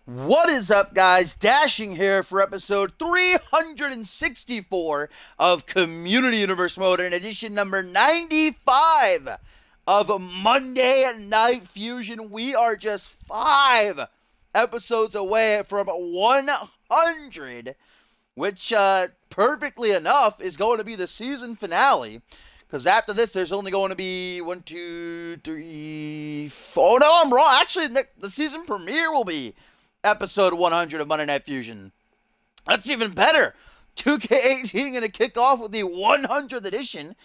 What is up, guys? Dashing here for episode 364 of Community Universe Mode and edition number 95 of Monday Night Fusion. We are just 5 episodes away from 100, which, perfectly enough, is going to be the season finale. Because after this, there's only going to be 1, 2, 3, 4. Oh, no, I'm wrong. Actually, the season premiere will be episode 100 of Monday Night Fusion. That's even better. 2K18 going to kick off with the 100th edition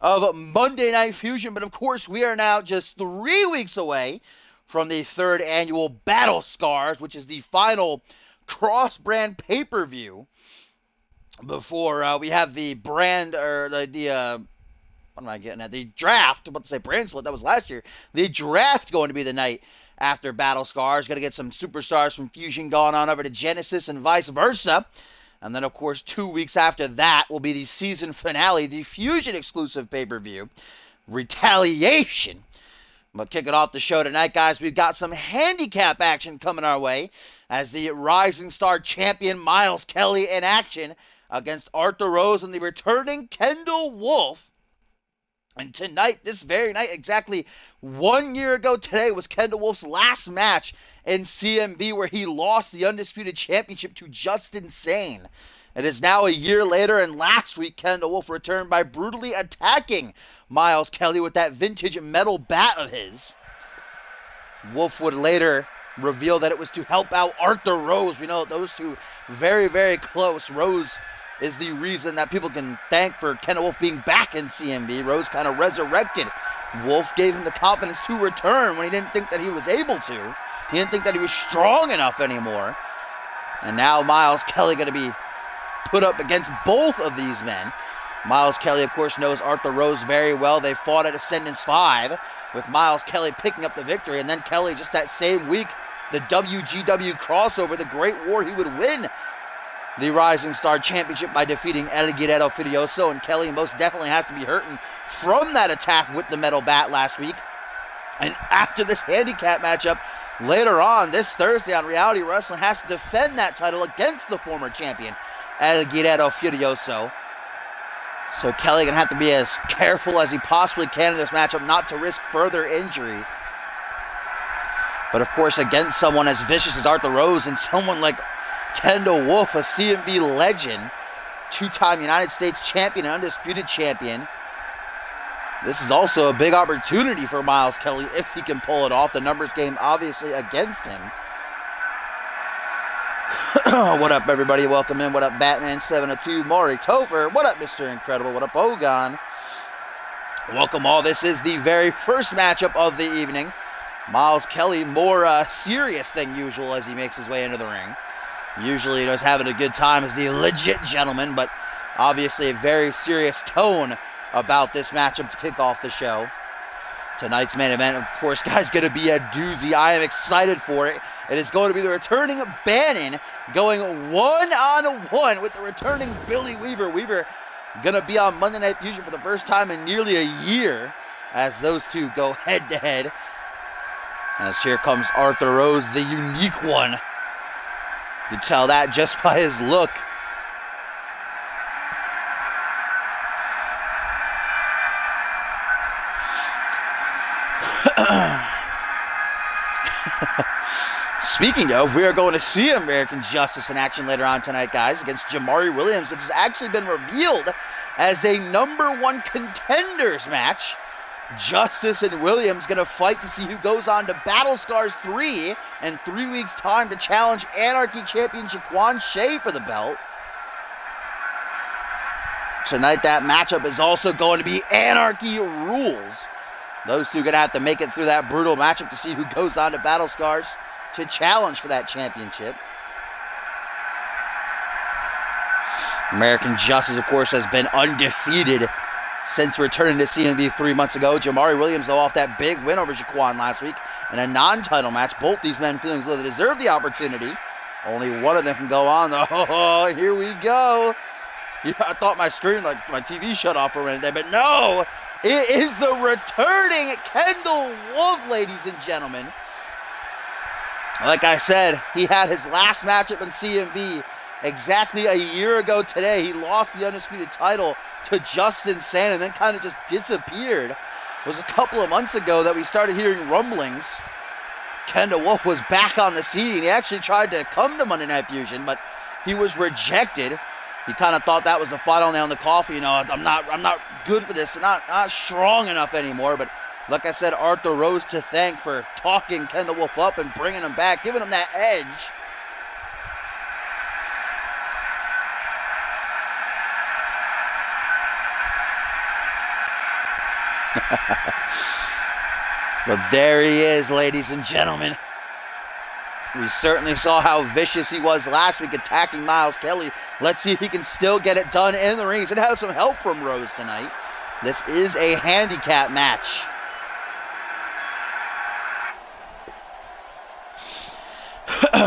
of Monday Night Fusion. But of course, we are now just 3 weeks away from the 3rd annual Battle Scars, which is the final cross-brand pay-per-view before we have the brand, or the what am I getting at? The draft. I'm about to say brand split. That was last year. The draft going to be the night after Battle Scars. Going to get some superstars from Fusion going on over to Genesis and vice versa. And then, of course, 2 weeks after that will be the season finale, the Fusion exclusive pay-per-view, Retaliation. But kicking off the show tonight, guys, we've got some handicap action coming our way as the Rising Star champion Miles Kelly in action against Arthur Rose and the returning Kendall Wolf. And tonight, this very night, exactly 1 year ago today, was Kendall Wolf's last match in CMV, where he lost the Undisputed Championship to Justin Sane. It is now a year later, and last week, Kendall Wolf returned by brutally attacking Miles Kelly with that vintage metal bat of his. Wolf would later reveal that it was to help out Arthur Rose. We know that those two very, very close. Rose is the reason that people can thank for Kendall Wolf being back in CMV. Rose kind of resurrected Wolf, gave him the confidence to return when he didn't think that he was able to. He didn't think that he was strong enough anymore. And now Miles Kelly going to be put up against both of these men. Miles Kelly, of course, knows Arthur Rose very well. They fought at Ascendance 5, with Miles Kelly picking up the victory. And then Kelly, just that same week, the WGW crossover, the Great War, he would win the Rising Star Championship by defeating El Guerrero Furioso, and Kelly most definitely has to be hurting from that attack with the metal bat last week. And after this handicap matchup, later on this Thursday on Reality Wrestling, has to defend that title against the former champion, El Guerrero Furioso. So Kelly gonna have to be as careful as he possibly can in this matchup not to risk further injury. But of course, against someone as vicious as Arthur Rose and someone like Kendall Wolf, a CMV legend, two-time United States champion and undisputed champion. This is also a big opportunity for Miles Kelly if he can pull it off. The numbers game obviously against him. What up, everybody? Welcome in. What up, Batman702, Maury Topher? What up, Mr. Incredible? What up, Ogon? Welcome all. This is the very first matchup of the evening. Miles Kelly more serious than usual as he makes his way into the ring. Usually, he's having a good time as the legit gentleman, but obviously a very serious tone about this matchup to kick off the show. Tonight's main event, of course, guys, going to be a doozy. I am excited for it. It is going to be the returning Bannon going one-on-one with the returning Billy Weaver. Weaver going to be on Monday Night Fusion for the first time in nearly a year as those two go head-to-head. As here comes Arthur Rose, the unique one. You can tell that just by his look. Speaking of, we are going to see American Justice in action later on tonight, guys, against Jamari Williams, which has actually been revealed as a #1 contenders match. Justice and Williams going to fight to see who goes on to Battle Scars 3 in 3 weeks' time to challenge Anarchy champion Jaquan Shea for the belt. Tonight, that matchup is also going to be Anarchy Rules. Those two are going to have to make it through that brutal matchup to see who goes on to Battle Scars to challenge for that championship. American Justice, of course, has been undefeated since returning to CMV 3 months ago. Jamari Williams, though, off that big win over Jaquan last week in a non-title match. Both these men feeling as though they deserve the opportunity. Only one of them can go on, though. Oh, here we go. Yeah, I thought my screen, like my TV shut off for a minute there, but no! It is the returning Kendall Wolf, ladies and gentlemen. Like I said, he had his last matchup in CMV exactly a year ago today. He lost the Undisputed title to Justin Sand and then kind of just disappeared. It was a couple of months ago that we started hearing rumblings. Kendall Wolf was back on the scene. He actually tried to come to Monday Night Fusion, but he was rejected. He kind of thought that was the final nail in the coffin. You know, I'm not good for this. I'm not strong enough anymore. But like I said, Arthur Rose to thank for talking Kendall Wolf up and bringing him back, giving him that edge. But there he is, ladies and gentlemen. We certainly saw how vicious he was last week attacking Miles Kelly. Let's see if he can still get it done in the ring. He's going to have some help from Rose tonight. This is a handicap match.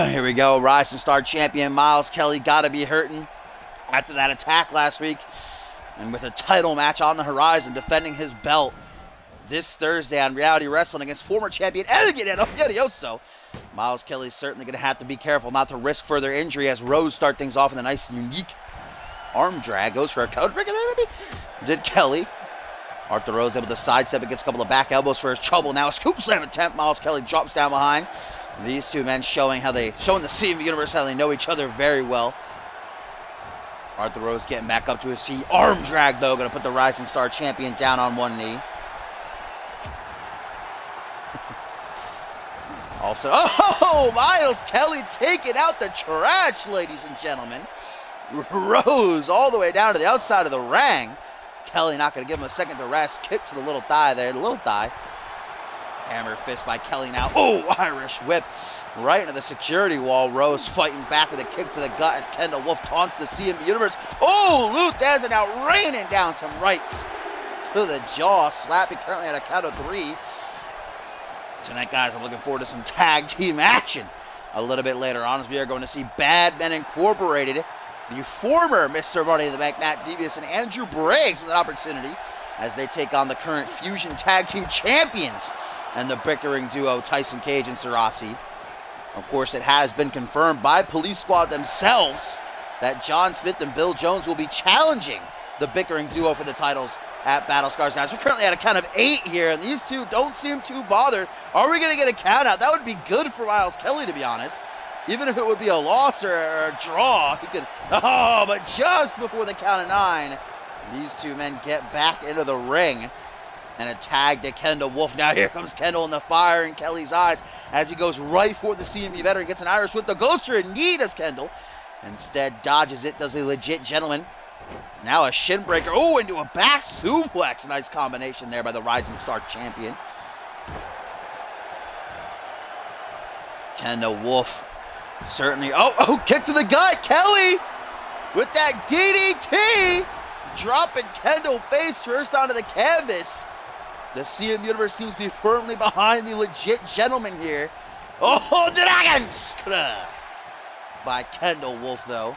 Here we go. Rising Star champion Miles Kelly got to be hurting after that attack last week. And with a title match on the horizon, defending his belt this Thursday on Reality Wrestling against former champion Edioso. Miles Kelly's certainly going to have to be careful not to risk further injury as Rose start things off with a nice, unique arm drag. Goes for a code breaker there, maybe? Did Kelly. Arthur Rose able to sidestep and gets a couple of back elbows for his trouble. Now a scoop slam attempt. Miles Kelly drops down behind. These two men showing the CMV universe how they know each other very well. Arthur Rose getting back up to his feet. Arm drag, though. Going to put the Rising Star champion down on one knee. Also, Miles Kelly taking out the trash, ladies and gentlemen. Rose all the way down to the outside of the ring. Kelly not going to give him a second to rest. Kick to the little thigh there, the little thigh. Hammer fist by Kelly now. Oh, Irish whip right into the security wall. Rose fighting back with a kick to the gut as Kendall Wolf taunts the CMV universe. Oh, Luke Dazza now raining down some rights to the jaw. Slappy currently at a count of 3. Tonight, guys, I'm looking forward to some tag team action a little bit later on as we are going to see Bad Men Incorporated, the former Mr. Money in the Bank, Matt Devious, and Andrew Briggs with an opportunity as they take on the current Fusion Tag Team Champions and the bickering duo Tyson Cage and Sarasi. Of course, it has been confirmed by Police Squad themselves that John Smith and Bill Jones will be challenging the bickering duo for the titles at Battle Scars, guys. We're currently at a count of 8 here, and these two don't seem too bothered. Are we going to get a count out? That would be good for Miles Kelly, to be honest. Even if it would be a loss or a draw, he could... Oh, but just before the count of 9, these two men get back into the ring. And a tag to Kendall Wolf. Now here comes Kendall in the fire in Kelly's eyes as he goes right for the CMV veteran. Gets an Irish whip. The goes for a knee, does Kendall. Instead dodges it, does a legit gentleman. Now a shin breaker. Oh, into a back suplex. Nice combination there by the Rising Star champion. Kendall Wolf certainly. Oh, kick to the gut. Kelly with that DDT. Dropping Kendall face first onto the canvas. The CM Universe seems to be firmly behind the legit gentleman here. Oh, Dragon by Kendall Wolf, though.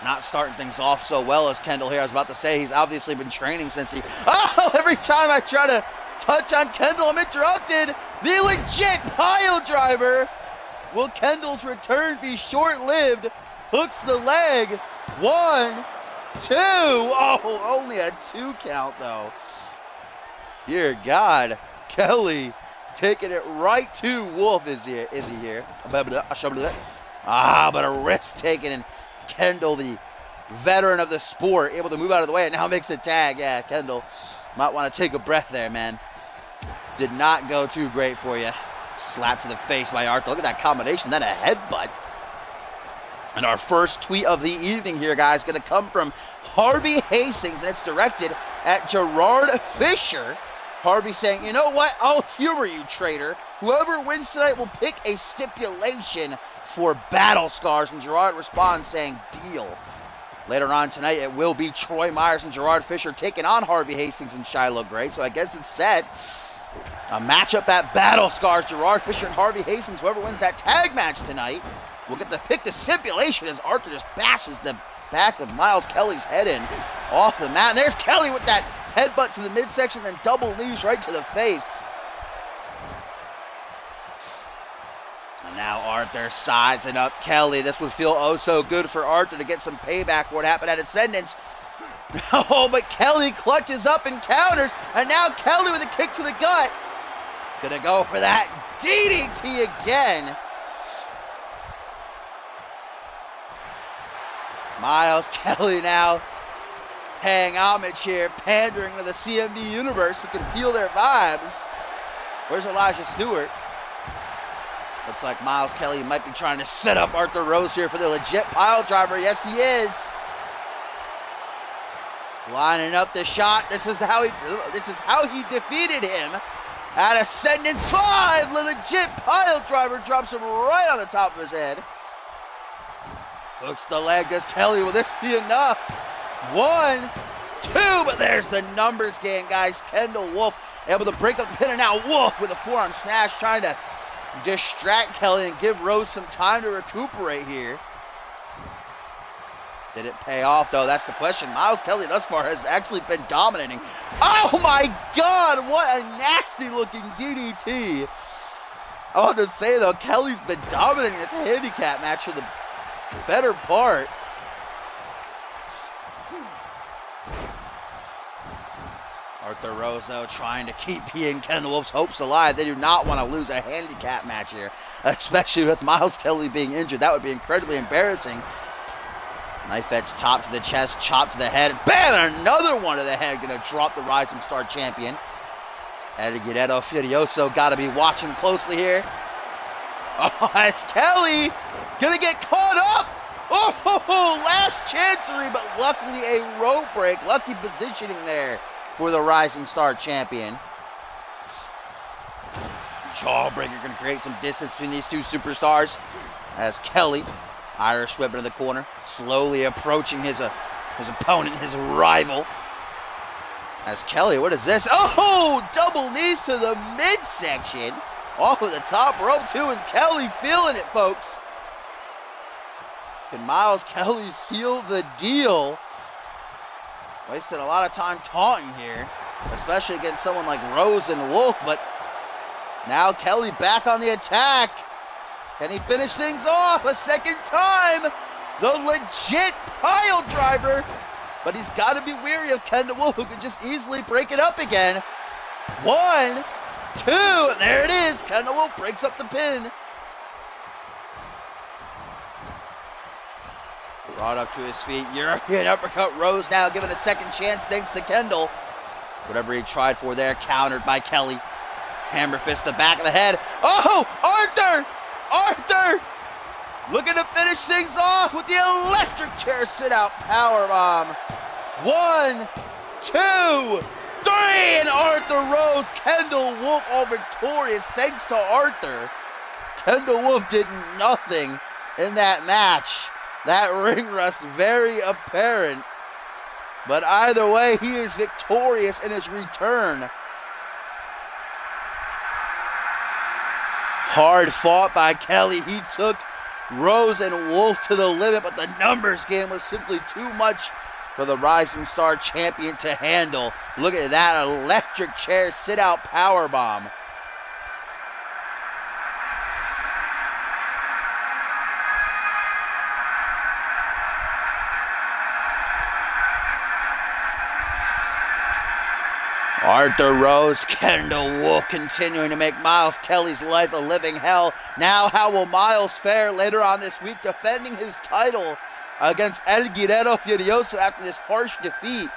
Not starting things off so well as Kendall here. I was about to say, he's obviously been training since he... Oh, every time I try to touch on Kendall, I'm interrupted. The legit pile driver. Will Kendall's return be short-lived? Hooks the leg. 1, 2. Oh, only a 2 count, though. Dear God, Kelly taking it right to Wolf. Is he here? But a risk taken, and Kendall, the veteran of the sport, able to move out of the way and now makes a tag. Yeah, Kendall might want to take a breath there, man. Did not go too great for you. Slap to the face by Arthur. Look at that combination, then a headbutt. And our first tweet of the evening here, guys, going to come from Harvey Hastings, and it's directed at Gerard Fisher. Harvey saying, you know what? I'll humor you, traitor. Whoever wins tonight will pick a stipulation for Battle Scars. And Gerard responds saying, deal. Later on tonight, it will be Troy Myers and Gerard Fisher taking on Harvey Hastings and Shiloh Gray. So I guess it's set. A matchup at Battle Scars. Gerard Fisher and Harvey Hastings. Whoever wins that tag match tonight will get to pick the stipulation as Arthur just bashes the back of Miles Kelly's head in off the mat. And there's Kelly with that headbutt to the midsection and double knees right to the face. Now Arthur sizing up Kelly. This would feel oh so good for Arthur to get some payback for what happened at Ascendance. Oh, but Kelly clutches up and counters. And now Kelly with a kick to the gut. Gonna go for that DDT again. Miles Kelly now paying homage here, pandering to the CMV universe who can feel their vibes. Where's Elijah Stewart? Looks like Miles Kelly might be trying to set up Arthur Rose here for the legit pile driver. Yes, he is. Lining up the shot. This is how he defeated him at Ascendance 5. The legit pile driver drops him right on the top of his head. Hooks the leg. Does Kelly, will this be enough? 1, 2, but there's the numbers game, guys. Kendall Wolf able to break up the pin, and now Wolf with a forearm smash trying to distract Kelly and give Rose some time to recuperate here. Did it pay off, though? That's the question. Miles Kelly thus far has actually been dominating. Oh, my God. What a nasty-looking DDT. I want to say, though, Kelly's been dominating this handicap match for the better part. Arthur Rose, though, trying to keep he and Kendall Wolf's hopes alive. They do not want to lose a handicap match here, especially with Miles Kelly being injured. That would be incredibly embarrassing. Knife edge, chop to the chest, chop to the head. Bam! Another one to the head. Going to drop the Rising Star champion. Eddie Guerrero Furioso got to be watching closely here. Oh, it's Kelly. Going to get caught up. Oh, last chancery, but luckily a rope break. Lucky positioning there for the Rising Star champion. Jawbreaker going to create some distance between these two superstars as Kelly, Irish whip into the corner, slowly approaching his opponent, his rival. As Kelly, what is this? Oh, double knees to the midsection. Off of the top rope too, and Kelly feeling it, folks. Can Miles Kelly seal the deal? Wasted a lot of time taunting here, especially against someone like Rose and Wolf, but now Kelly back on the attack. Can he finish things off a second time? The legit pile driver, but he's got to be weary of Kendall Wolf, who can just easily break it up again. 1, 2, and there it is. Kendall Wolf breaks up the pin. Brought up to his feet. European uppercut. Rose now given a second chance thanks to Kendall. Whatever he tried for there, countered by Kelly. Hammer fist the back of the head. Oh, Arthur! Arthur! Looking to finish things off with the electric chair sit-out powerbomb. 1, 2, 3, and Arthur Rose. Kendall Wolf all victorious thanks to Arthur. Kendall Wolf did nothing in that match. That ring rust very apparent. But either way, he is victorious in his return. Hard fought by Kelly. He took Rose and Wolf to the limit, but the numbers game was simply too much for the Rising Star champion to handle. Look at that electric chair sit-out powerbomb. Arthur Rose, Kendall Wolf continuing to make Miles Kelly's life a living hell. Now how will Miles fare later on this week defending his title against El Guerrero Furioso after this harsh defeat?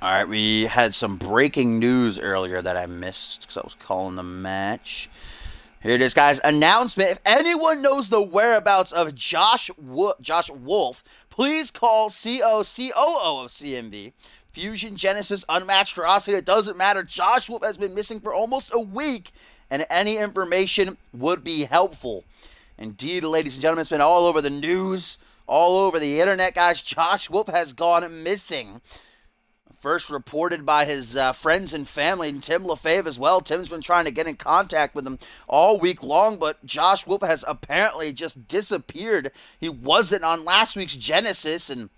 All right, we had some breaking news earlier that I missed because I was calling the match. Here it is, guys. Announcement. If anyone knows the whereabouts of Josh Wolf, please call COO of CMV. Fusion Genesis Unmatched Ferocity. It doesn't matter. Josh Wolf has been missing for almost a week, and any information would be helpful. Indeed, ladies and gentlemen, it's been all over the news, all over the internet, guys. Josh Wolf has gone missing. First reported by his friends and family, and Tim LaFave as well. Tim's been trying to get in contact with him all week long, but Josh Wolf has apparently just disappeared. He wasn't on last week's Genesis, and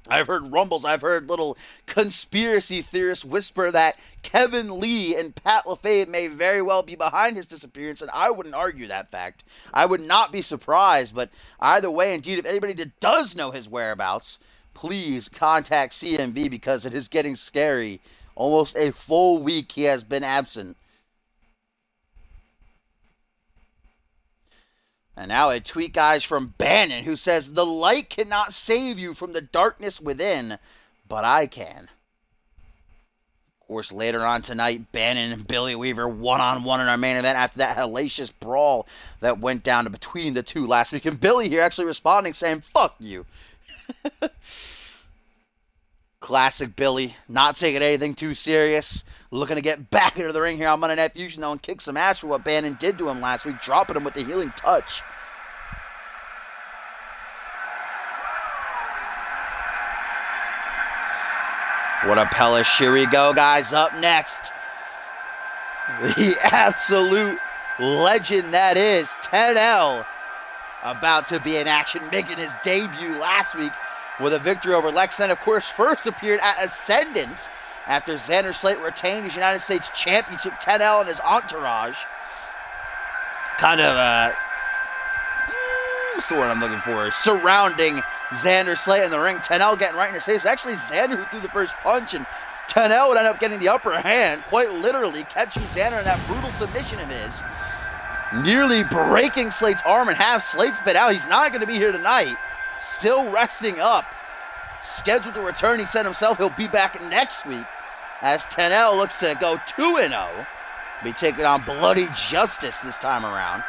I've heard rumbles, I've heard little conspiracy theorists whisper that Kevin Lee and Pat LaFave may very well be behind his disappearance, and I wouldn't argue that fact. I would not be surprised, but either way, indeed, if anybody that does know his whereabouts, please contact CMV because it is getting scary. Almost a full week he has been absent. And now a tweet, guys, from Bannon, who says, "The light cannot save you from the darkness within, but I can." Of course, later on tonight, Bannon and Billy Weaver one-on-one in our main event after that hellacious brawl that went down between the two last week. And Billy here actually responding, saying, "Fuck you." Classic Billy, not taking anything too serious. Looking to get back into the ring here on Monday Night Fusion, though, and kick some ass for what Bannon did to him last week, dropping him with the healing touch. What a pellish. Here we go, guys. Up next, the absolute legend that is 10L, about to be in action, making his debut last week with a victory over Lex, and of course first appeared at Ascendance after Xander Slate retained his United States Championship. 10L and his entourage kind of, what's the word I'm looking for, surrounding Xander Slate in the ring. 10L getting right in his face. Actually, Xander who threw the first punch, and 10L would end up getting the upper hand, quite literally catching Xander in that brutal submission of his, nearly breaking Slate's arm in half. Slate's been out. He's not going to be here tonight. Still resting up. Scheduled to return, he said himself, he'll be back next week as 10L looks to go 2-0. Be taking on Bloody Justice this time around.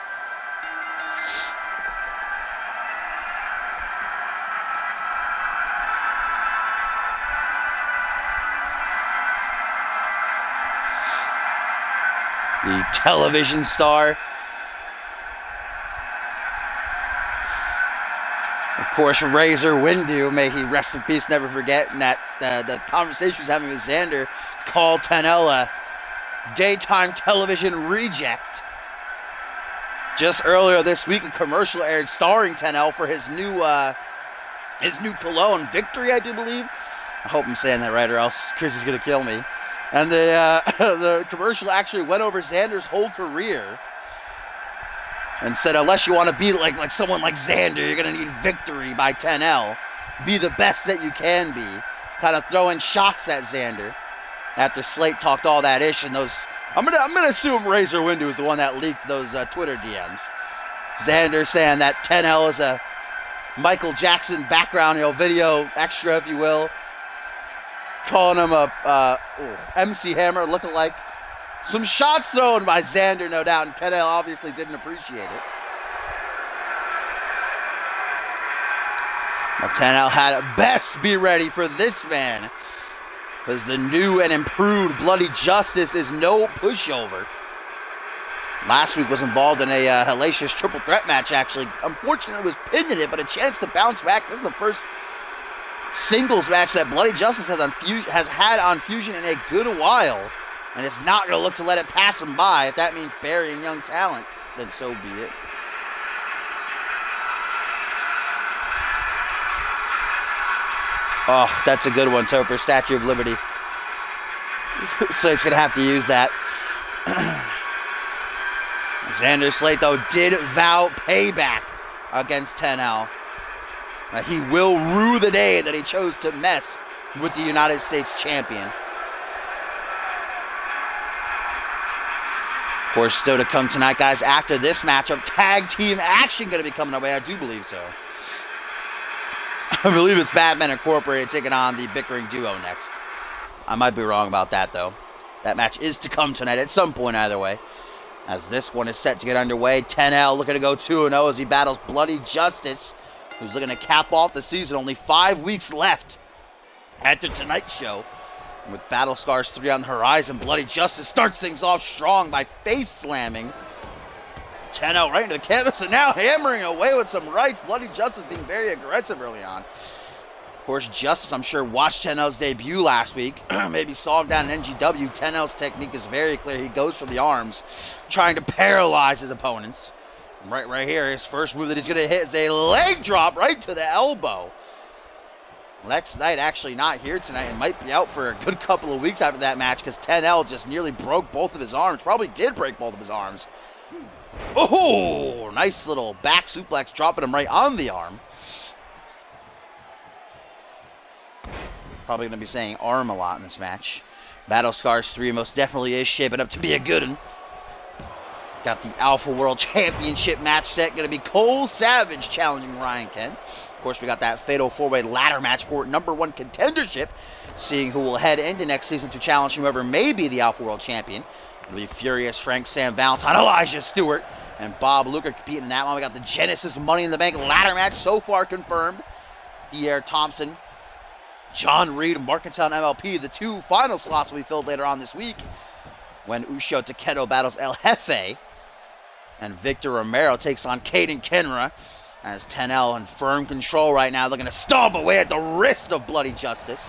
The television star. Of course, Razor Windu, may he rest in peace, never forget, and that the conversation he was having with Xander called 10L a daytime television reject. Just earlier this week, a commercial aired starring 10L for his new cologne, Victory, I do believe. I hope I'm saying that right, or else Chris is going to kill me. And the commercial actually went over Xander's whole career and said, unless you want to be like someone like Xander, you're going to need Victory by 10L. Be the best that you can be. Kind of throwing shots at Xander after Slate talked all that ish. And those, I'm gonna assume Razor Windu is the one that leaked those Twitter DMs. Xander saying that 10L is a Michael Jackson background, video extra, if you will. Calling him a MC Hammer lookalike. Some shots thrown by Xander, no doubt, and 10L obviously didn't appreciate it. But 10L had best be ready for this man, because the new and improved Bloody Justice is no pushover. Last week was involved in a hellacious triple threat match, actually. Unfortunately, was pinned in it, but a chance to bounce back. This is the first singles match that Bloody Justice has had on Fusion in a good while. And it's not going to look to let it pass him by. If that means burying young talent, then so be it. Oh, that's a good one, Topher. Statue of Liberty. Slate's going to have to use that. Xander Slate, though, did vow payback against 10L. He will rue the day that he chose to mess with the United States champion. Of course, still to come tonight, guys, after this matchup, tag team action going to be coming our way. I do believe so. I believe it's Batman Incorporated taking on the bickering duo next. I might be wrong about that, though. That match is to come tonight at some point either way. As this one is set to get underway, 10L looking to go 2-0 as he battles Bloody Justice, who's looking to cap off the season. Only 5 weeks left after tonight's show. With Battle Scars 3 on the horizon, Bloody Justice starts things off strong by face slamming 10-0 right into the canvas, and now hammering away with some rights. Bloody Justice being very aggressive early on. Of course, Justice, I'm sure, watched 10-0's debut last week. Maybe saw him down in NGW. 10-0's technique is very clear. He goes for the arms, trying to paralyze his opponents. Right here, his first move that he's going to hit is a leg drop right to the elbow. Lex Knight actually not here tonight and might be out for a good couple of weeks after that match because 10-0 just nearly broke both of his arms. Probably did break both of his arms. Oh, nice little back suplex, dropping him right on the arm. Probably going to be saying arm a lot in this match. Battle Scars 3 most definitely is shaping up to be a good one. Got the Alpha World Championship match set. Going to be Cole Savage challenging Ryan Kent. Of course, we got that fatal 4-way ladder match for #1 contendership. Seeing who will head into next season to challenge whoever may be the Alpha World Champion. It'll be Furious Frank, Sam Valentine, Elijah Stewart, and Bob Luker competing in that one. We got the Genesis Money in the Bank ladder match so far confirmed. Pierre Thompson, John Reed, and Markintown MLP. The 2 final slots will be filled later on this week when Ushio Takedo battles El Jefe. And Victor Romero takes on Caden Kenra as 10-0 in firm control right now, looking to stomp away at the wrist of Bloody Justice.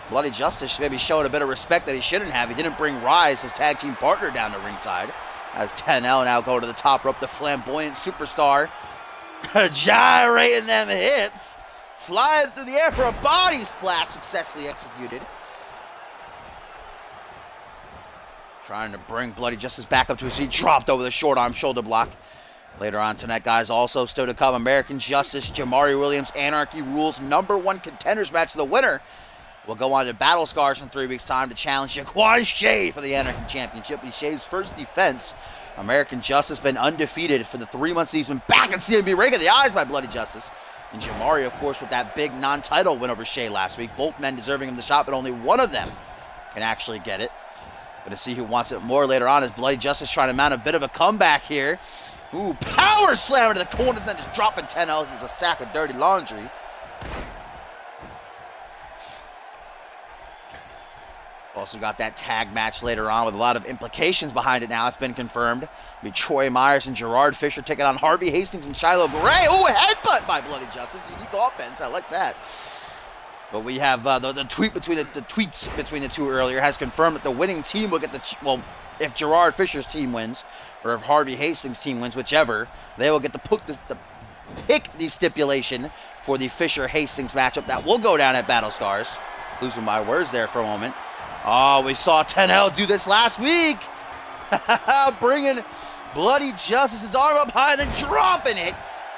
Bloody Justice should maybe showed a bit of respect that he shouldn't have. He didn't bring Rise, his tag team partner, down to ringside. As 10-0 now go to the top rope, the flamboyant superstar gyrating them hips, flying through the air for a body splash successfully executed. Trying to bring Bloody Justice back up to his feet, dropped over the short arm shoulder block. Later on tonight, guys, also still to come, American Justice, Jamari Williams, Anarchy Rules #1 contenders match. The winner will go on to Battle Scars in 3 weeks' time to challenge Jaquan Shade for the Anarchy Championship. Be Shade's first defense. American Justice been undefeated for the 3 months he's been back in CMV, raking the eyes by Bloody Justice. And Jamari, of course, with that big non-title win over Shade last week. Both men deserving him the shot, but only one of them can actually get it. Going to see who wants it more later on as Bloody Justice trying to mount a bit of a comeback here. Ooh, power slammer to the corners, then just dropping 10-0. He's a sack of dirty laundry. Also got that tag match later on with a lot of implications behind it now. It's been confirmed. It'll be Troy Myers and Gerard Fisher taking on Harvey Hastings and Shiloh Gray. Ooh, a headbutt by Bloody Justice. Unique offense. I like that. But we have the tweets between the two earlier has confirmed that the winning team will get the if Gerard Fisher's team wins or if Harvey Hastings' team wins, whichever, they will get to pick the stipulation for the Fisher-Hastings matchup that will go down at Battle Scars. Losing my words there for a moment. Oh, we saw 10-0 do this last week. Bringing Bloody Justice's arm up high and then dropping it.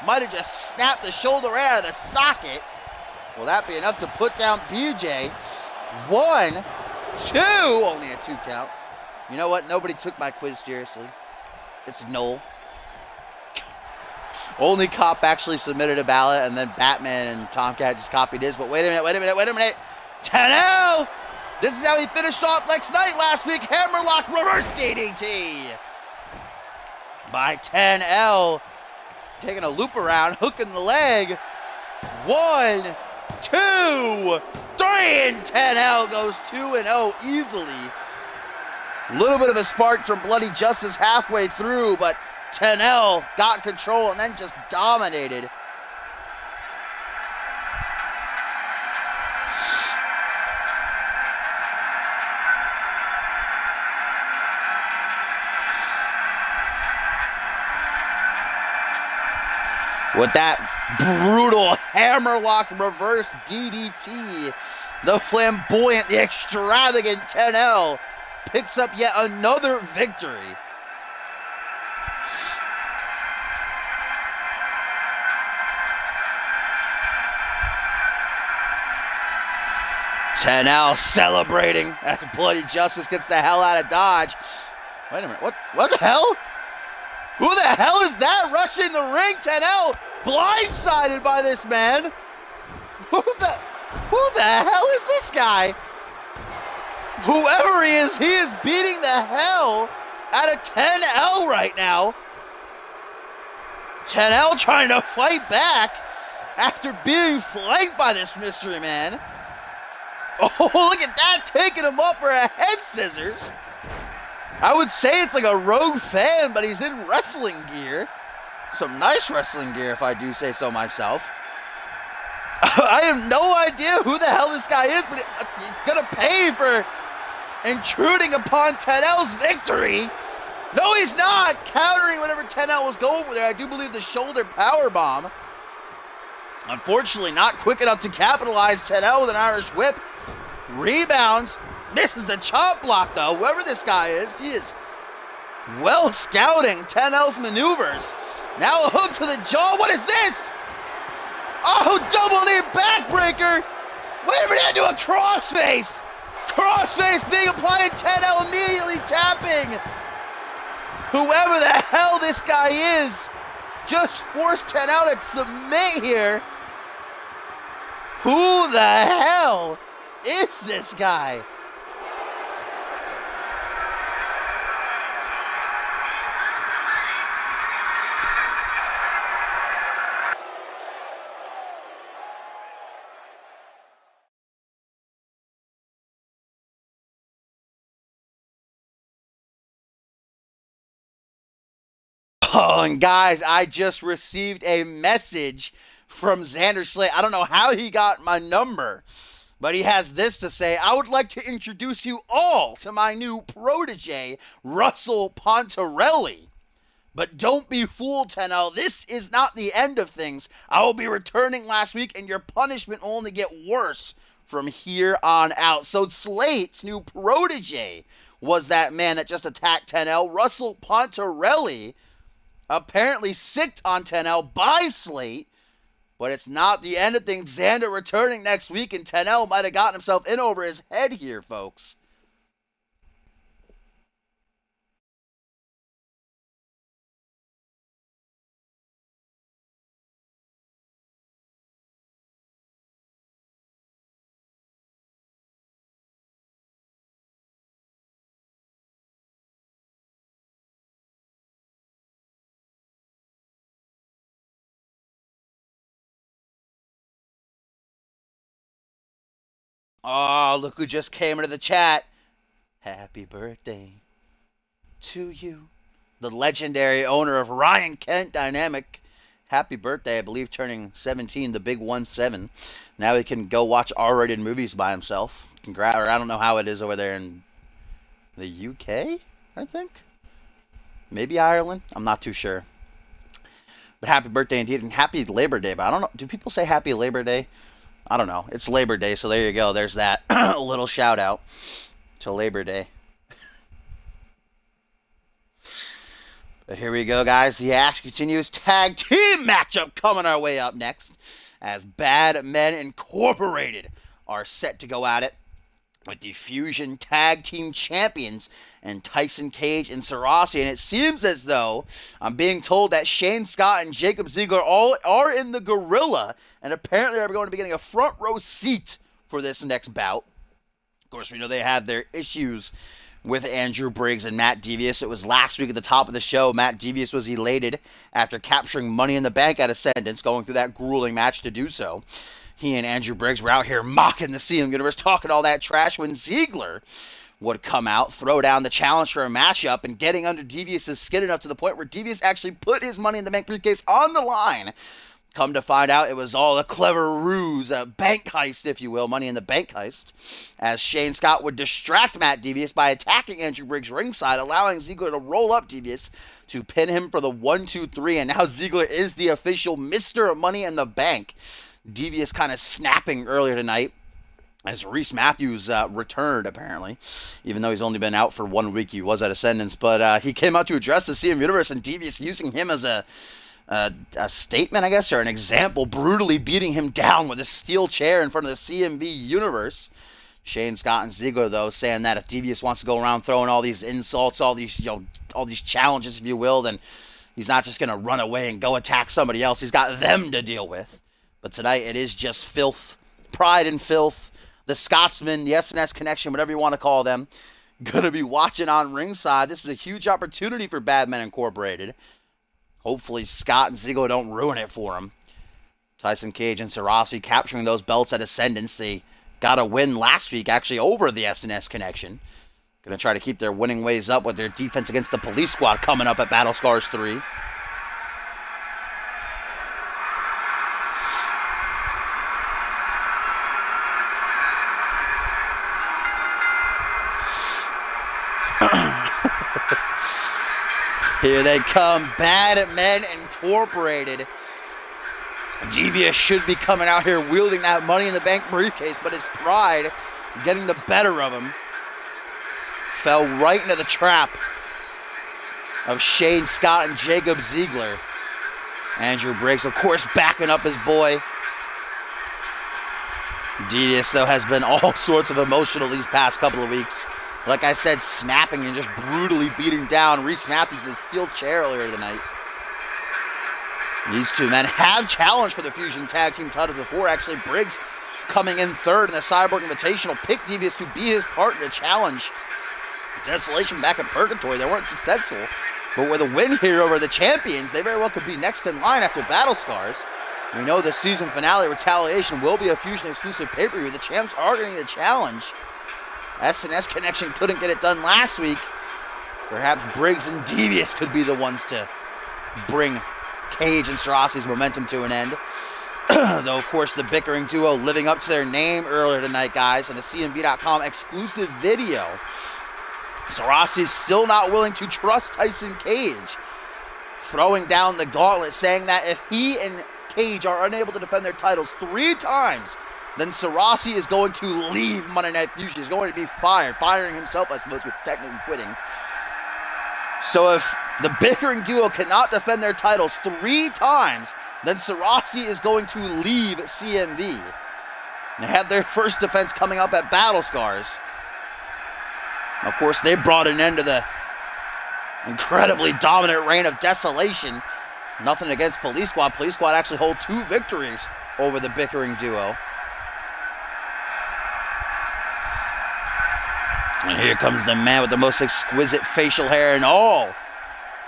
Might have just snapped the shoulder out of the socket. Will that be enough to put down BJ? 1, 2, only a 2 count. You know what? Nobody took my quiz seriously. It's null. Only Cop actually submitted a ballot, and then Batman and Tomcat just copied his. But wait a minute. 10-0! This is how he finished off Lex Knight last week. Hammerlock reverse DDT by 10-0. Taking a loop around, hooking the leg. 1, 2, 3, and 10-0 goes 2-0 easily. A little bit of a spark from Bloody Justice halfway through, but 10-0 got control and then just dominated. With that brutal hammerlock reverse DDT, the flamboyant, the extravagant 10-0 picks up yet another victory. Tenel celebrating as Bloody Justice gets the hell out of Dodge. Wait a minute, what the hell? Who the hell is that rushing the ring? 10-0 blindsided by this man. Who the hell is this guy? Whoever he is beating the hell out of 10-0 right now. 10-0 trying to fight back after being flanked by this mystery man. Oh, look at that, taking him up for a head scissors. I would say it's like a Rogue fan, but he's in wrestling gear. Some nice wrestling gear, if I do say so myself. I have no idea who the hell this guy is, but he's gonna pay for intruding upon Tenel's victory. No, he's not. Countering whatever Tenel was going for there. I do believe the shoulder power bomb. Unfortunately, not quick enough to capitalize. Tenel with an Irish whip. Rebounds. Misses the chop block, though. Whoever this guy is, he is well scouting Tenel's maneuvers. Now a hook to the jaw. What is this? Oh, double knee backbreaker. Wait a minute, do a crossface. Crossface being applied, Tenel immediately tapping. Whoever the hell this guy is just forced Tenel to submit here. Who the hell is this guy? Oh, and guys, I just received a message from Xander Slate. I don't know how he got my number, but he has this to say. I would like to introduce you all to my new protege, Russell Pontarelli. But don't be fooled, Tenel. This is not the end of things. I will be returning last week, and your punishment will only get worse from here on out. So Slate's new protege was that man that just attacked Tenel. Russell Pontarelli apparently sicked on Tenel by Slate, but it's not the end of things. Xander returning next week, and Tenel might have gotten himself in over his head here, folks. Oh, look who just came into the chat. Happy birthday to you. The legendary owner of Ryan Kent Dynamic. Happy birthday, I believe, turning 17, the big 1-7. Now he can go watch R-rated movies by himself. Congrats, or I don't know how it is over there in the UK, I think. Maybe Ireland. I'm not too sure. But happy birthday indeed, and happy Labor Day. But I don't know, do people say happy Labor Day? I don't know. It's Labor Day, so there you go. There's that little shout out to Labor Day. But here we go, guys. The action continues. Tag team matchup coming our way up next, as Bad Men Incorporated are set to go at it with the Fusion Tag Team Champions and Tyson Cage and Sarasi. And it seems as though I'm being told that Shane Scott and Jacob Ziegler all are in the Gorilla, and apparently they're going to be getting a front row seat for this next bout. Of course, we know they have their issues with Andrew Briggs and Matt Devious. It was last week at the top of the show. Matt Devious was elated after capturing Money in the Bank at Ascendance, going through that grueling match to do so. He and Andrew Briggs were out here mocking the CM Universe, talking all that trash when Ziegler would come out, throw down the challenge for a matchup, and getting under Devious's skin enough to the point where Devious actually put his Money in the Bank briefcase on the line. Come to find out, it was all a clever ruse, a bank heist, if you will, Money in the Bank heist, as Shane Scott would distract Matt Devious by attacking Andrew Briggs ringside, allowing Ziegler to roll up Devious to pin him for the 1-2-3, and now Ziegler is the official Mr. Money in the Bank. Devious kind of snapping earlier tonight as Reese Matthews returned, apparently, even though he's only been out for 1 week. He was at Ascendance, but he came out to address the CM Universe, and Devious using him as a statement, I guess, or an example, brutally beating him down with a steel chair in front of the CMV Universe. Shane Scott and Ziegler, though, saying that if Devious wants to go around throwing all these insults, all these challenges, if you will, then he's not just going to run away and go attack somebody else. He's got them to deal with. But tonight it is just filth, pride and filth. The Scotsman, the SNS Connection, whatever you want to call them, going to be watching on ringside. This is a huge opportunity for Bad Men Incorporated. Hopefully Scott and Ziegler don't ruin it for him. Tyson Cage and Sarasi capturing those belts at Ascendance. They got a win last week, actually, over the SNS Connection. Going to try to keep their winning ways up with their defense against the Police Squad coming up at Battle Scars 3. Here they come, Bad Men Incorporated. Devious should be coming out here wielding that Money in the Bank briefcase, but his pride getting the better of him. Fell right into the trap of Shane Scott and Jacob Ziegler. Andrew Briggs, of course, backing up his boy. Devious, though, has been all sorts of emotional these past couple of weeks. Like I said, snapping and just brutally beating down Reese Matthews in the steel chair earlier tonight. These two men have challenged for the Fusion Tag Team titles before. Actually, Briggs coming in third in the Cyborg Invitational picked Devious to be his partner to challenge Desolation back in Purgatory. They weren't successful, but with a win here over the champions, they very well could be next in line after Battle Scars. We know the season finale, Retaliation, will be a Fusion exclusive pay-per-view. The champs are going to challenge. SNS Connection couldn't get it done last week. Perhaps Briggs and Devious could be the ones to bring Cage and Sarasi's momentum to an end. Though, of course, the bickering duo living up to their name earlier tonight, guys, in a CMV.com exclusive video. Sarasi is still not willing to trust Tyson Cage, throwing down the gauntlet, saying that if he and Cage are unable to defend their titles 3 times, then Sarasi is going to leave Monday Night Fusion. He's going to be fired. Firing himself, I suppose, with technically quitting. So if the bickering duo cannot defend their titles 3 times, then Sarasi is going to leave CMV. They have their first defense coming up at Battle Scars. Of course, they brought an end to the incredibly dominant reign of Desolation. Nothing against Police Squad. Police Squad actually hold 2 victories over the bickering duo. And here comes the man with the most exquisite facial hair in all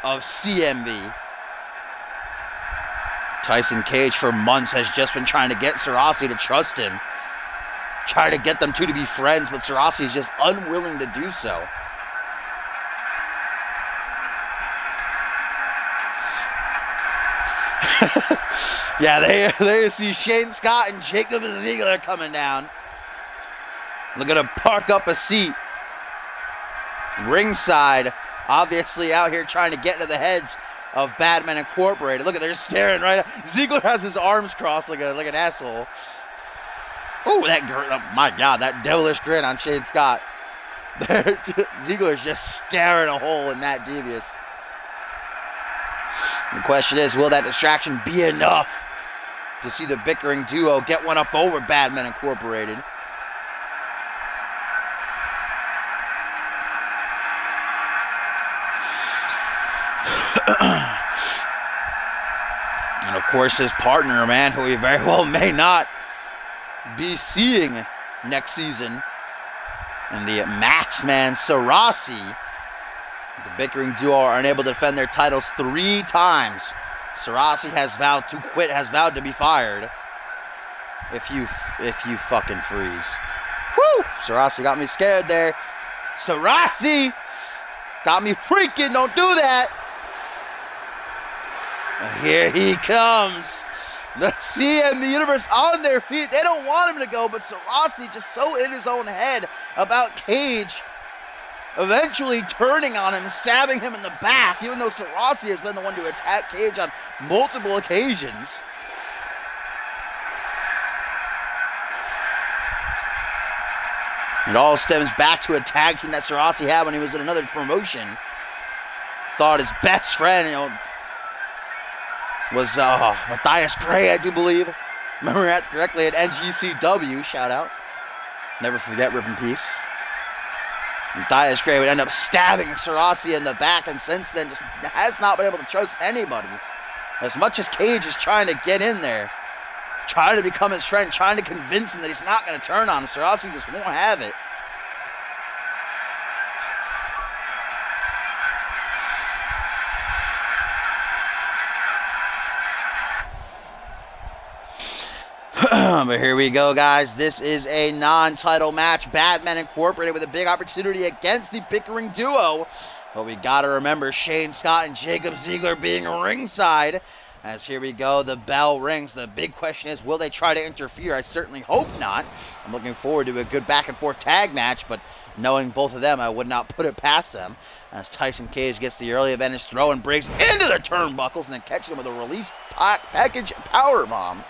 of CMV. Tyson Cage for months has just been trying to get Sarasi to trust him. Try to get them two to be friends, but Sarasi is just unwilling to do so. Yeah, there you see Shane Scott and Jacob Ziegler coming down. Looking to park up a seat. Ringside, obviously out here trying to get into the heads of Bad Men Incorporated. Look at, they're staring right at Ziegler. Has his arms crossed like an asshole. Oh, my God, that devilish grin on Shane Scott. Ziegler's just staring a hole in that Devious. The question is, will that distraction be enough to see the bickering duo get one up over Bad Men Incorporated? And of course, his partner, man, who he very well may not be seeing next season, and the Max Man Sarasi. The bickering duo are unable to defend their titles 3 times. Sarasi has vowed to quit, has vowed to be fired. If you fucking freeze. Woo! Sarasi got me scared there. Sarasi got me freaking. Don't do that. And here he comes. The CMV Universe on their feet. They don't want him to go, but Sarasi just so in his own head about Cage eventually turning on him, stabbing him in the back, even though Sarasi has been the one to attack Cage on multiple occasions. It all stems back to a tag team that Sarasi had when he was in another promotion. Thought his best friend, was Matthias Gray, I do believe. Remember that correctly at NGCW, shout out. Never forget, rip in peace. Matthias Gray would end up stabbing Sarasi in the back, and since then just has not been able to trust anybody. As much as Cage is trying to get in there, trying to become his friend, trying to convince him that he's not going to turn on him, Sarasi just won't have it. But here we go, guys. This is a non-title match. Badman Incorporated with a big opportunity against the Pickering duo. But we got to remember Shane Scott and Jacob Ziegler being ringside. As here we go, the bell rings. The big question is, will they try to interfere? I certainly hope not. I'm looking forward to a good back-and-forth tag match, but knowing both of them, I would not put it past them. As Tyson Cage gets the early advantage throw and breaks into the turnbuckles and then catches him with a release package powerbomb.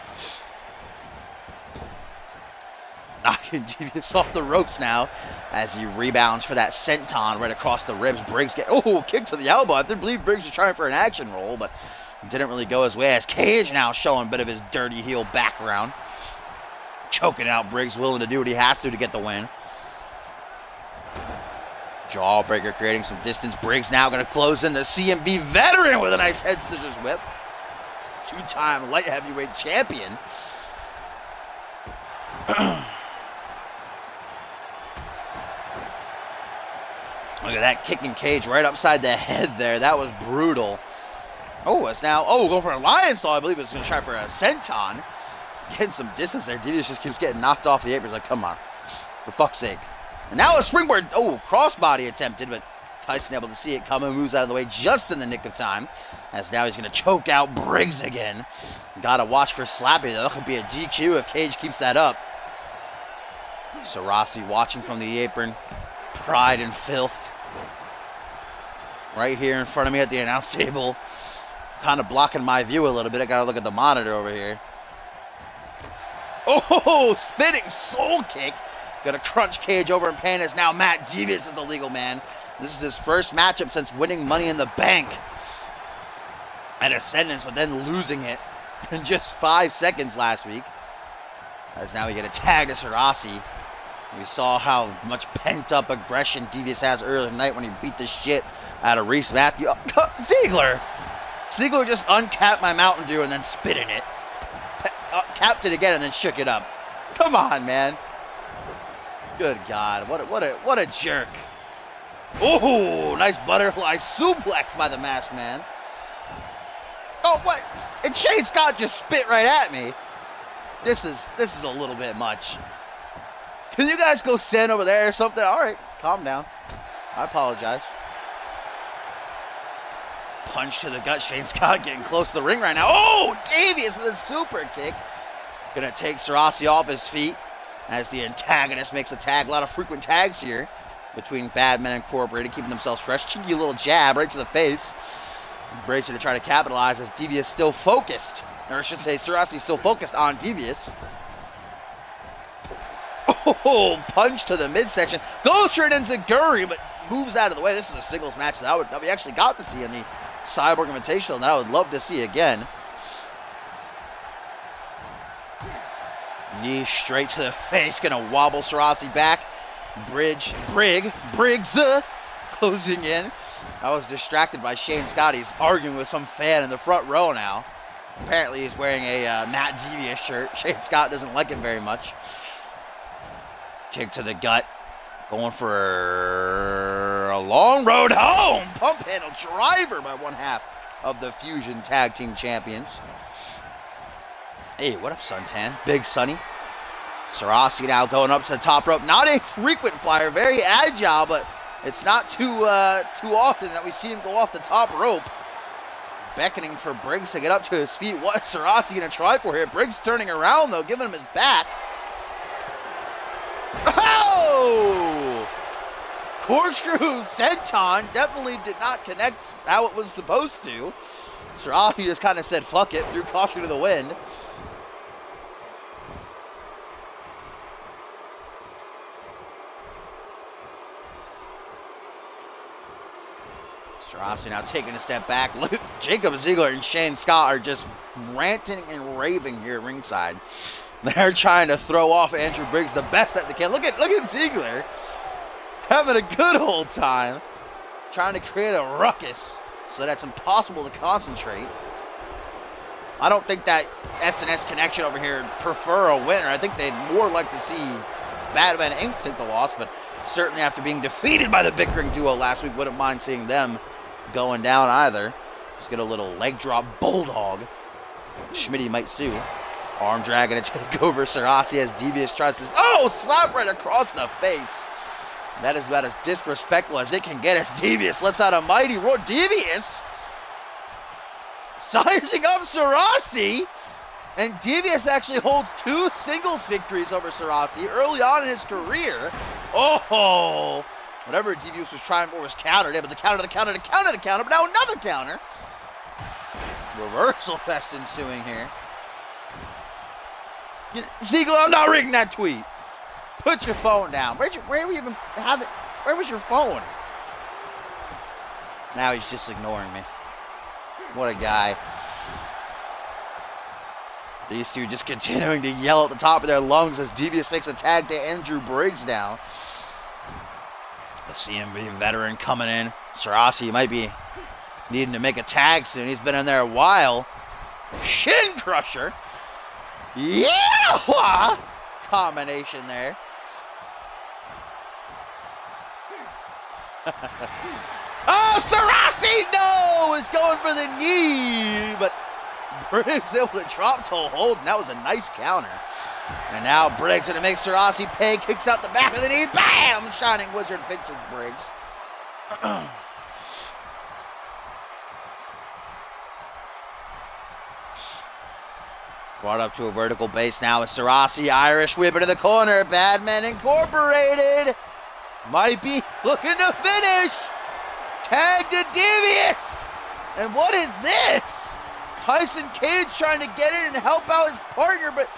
Knocking Devious off the ropes now as he rebounds for that senton right across the ribs. Briggs kick to the elbow. I believe Briggs was trying for an action roll, but didn't really go his way as Cage now showing a bit of his dirty heel background. Choking out Briggs, willing to do what he has to get the win. Jawbreaker creating some distance. Briggs now going to close in the CMV veteran with a nice head scissors whip. Two-time light heavyweight champion. Look at that kicking Cage right upside the head there. That was brutal. Oh, it's now, going for a lion saw. I believe it's going to try for a senton. Getting some distance there. Devious just keeps getting knocked off the apron. He's like, come on. For fuck's sake. And now a springboard. Crossbody attempted, but Tyson able to see it coming. Moves out of the way just in the nick of time. As now he's going to choke out Briggs again. Got to watch for Slappy, though. That could be a DQ if Cage keeps that up. Sarasi watching from the apron. Pride and filth. Right here in front of me at the announce table. Kind of blocking my view a little bit. I got to look at the monitor over here. Spinning soul kick. Got to crunch Cage over and pin as now Matt Devious is the legal man. This is his first matchup since winning Money in the Bank at Ascendance, but then losing it in just 5 seconds last week. As now we get a tag to Sarasi. We saw how much pent-up aggression Devious has earlier tonight when he beat the shit out of Reese Matthews. Ziegler! Ziegler just uncapped my Mountain Dew and then spit in it. Capped it again and then shook it up. Come on, man. Good God. What a jerk. Oh, nice butterfly suplex by the Masked Man. Oh, what? And Shane Scott just spit right at me. This is a little bit much. Can you guys go stand over there or something? All right, calm down. I apologize. Punch to the gut. Shane Scott getting close to the ring right now. Oh, Devious with a super kick. Gonna take Sarasi off his feet as the antagonist makes a tag. A lot of frequent tags here between Badman Incorporated, keeping themselves fresh. Cheeky little jab right to the face. Bracer to try to capitalize as Devious still focused. Or I should say Sarasi still focused on Devious. Oh, punch to the midsection. Goes straight into Guri, but moves out of the way. This is a singles match that we actually got to see in the Cyborg Invitational, and I would love to see again. Knee straight to the face. Gonna wobble Sarasi back. Briggs closing in. I was distracted by Shane Scott. He's arguing with some fan in the front row now. Apparently he's wearing a Matt Devious shirt. Shane Scott doesn't like it very much. Kick to the gut. Going for a long road home. Pump handle driver by one half of the Fusion Tag Team Champions. Hey, what up, Suntan? Big Sunny. Sarasi now going up to the top rope. Not a frequent flyer. Very agile, but it's not too often that we see him go off the top rope. Beckoning for Briggs to get up to his feet. What is Sarasi going to try for here? Briggs turning around, though, giving him his back. Oh! Corkscrew senton definitely did not connect how it was supposed to. Sarasi just kind of said, fuck it, threw caution to the wind. Sarasi now taking a step back. Look, Jacob Ziegler and Shane Scott are just ranting and raving here ringside. They're trying to throw off Andrew Briggs the best that they can. Look at Ziegler having a good old time, trying to create a ruckus so that it's impossible to concentrate. I don't think that SNS Connection over here prefer a winner. I think they'd more like to see Badman Inc. take the loss, but certainly after being defeated by the Bickering duo last week, wouldn't mind seeing them going down either. Just get a little leg drop bulldog. Schmitty might sue. Arm drag going to take over Sarasi as Devious tries to... Oh, slap right across the face. That is about as disrespectful as it can get as Devious lets out a mighty roar. Devious sizing up Sarasi. And Devious actually holds 2 singles victories over Sarasi early on in his career. Oh, whatever Devious was trying for was countered. Able to counter the counter, but now another counter. Reversal fest ensuing here. Ziegler, I'm not reading that tweet. Put your phone down. Where were you even have it? Where was your phone? Now he's just ignoring me. What a guy. These two just continuing to yell at the top of their lungs as Devious makes a tag to Andrew Briggs now. The CMV veteran coming in. Sarasi might be needing to make a tag soon. He's been in there a while. Shin crusher. Yeah! Combination there. Oh, Sarasi, no! Is going for the knee, but Briggs able to drop to hold, and that was a nice counter. And now Briggs going to make Sarasi pay, kicks out the back of the knee, bam! Shining Wizard vintage Briggs. Brought up to a vertical base now with Sarasi, Irish whip into the corner. Badman Incorporated might be looking to finish. Tag to Devious. And what is this? Tyson Cage trying to get in and help out his partner, but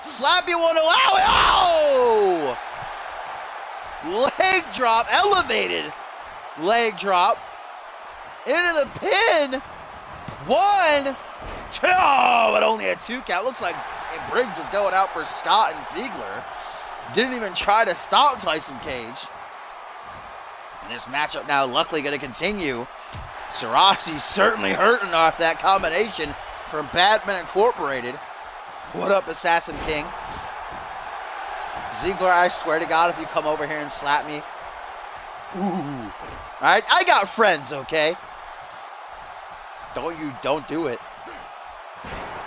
Slappy won't allow it. Oh! Leg drop, elevated leg drop into the pin. 1, 2, but only a 2 count. Looks like Briggs was going out for Scott and Ziegler. Didn't even try to stop Tyson Cage. And this matchup now luckily going to continue. Sarasi certainly hurting off that combination from Batman Incorporated. What up, Assassin King? Ziegler, I swear to God, if you come over here and slap me. Ooh. Alright, I got friends, okay? Don't do it.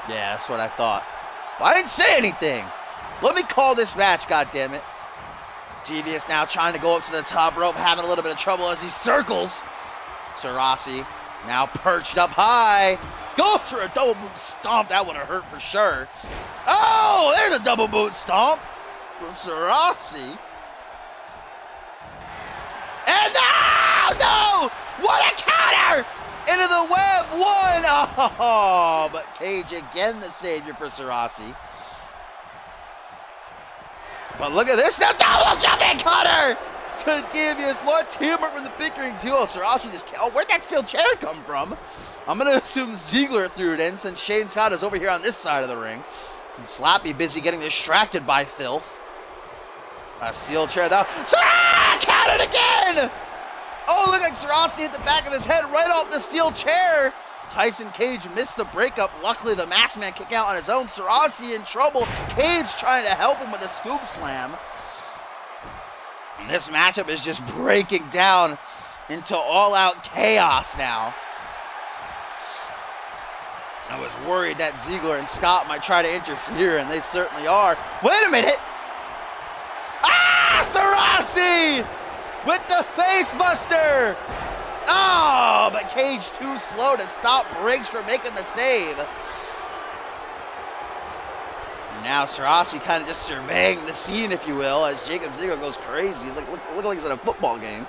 Yeah, that's what I thought. Well, I didn't say anything. Let me call this match, goddammit. Devious now trying to go up to the top rope, having a little bit of trouble as he circles. Sarasi now perched up high. Go for a double boot stomp. That would have hurt for sure. Oh, there's a double boot stomp from Sarasi. And no! What a counter! Into the web, 1. Oh, but Cage again the savior for Sarasi. But look at this, now double jumping cutter to Devious. What teamwork from the bickering duo. Sarasi just can't. Oh, where'd that steel chair come from? I'm going to assume Ziegler threw it in since Shane Scott is over here on this side of the ring. And Slappy busy getting distracted by filth. A steel chair though. Counted again! Oh, look like Sarasi hit the back of his head right off the steel chair. Tyson Cage missed the breakup. Luckily, the Masked Man kicked out on his own. Sarasi in trouble. Cage trying to help him with a scoop slam. And this matchup is just breaking down into all-out chaos now. I was worried that Ziegler and Scott might try to interfere, and they certainly are. Wait a minute! Sarasi! With the face buster! Oh, but Cage too slow to stop Briggs from making the save. And now Sarasi kind of just surveying the scene, if you will, as Jacob Ziegler goes crazy. He's like, look like he's in a football game.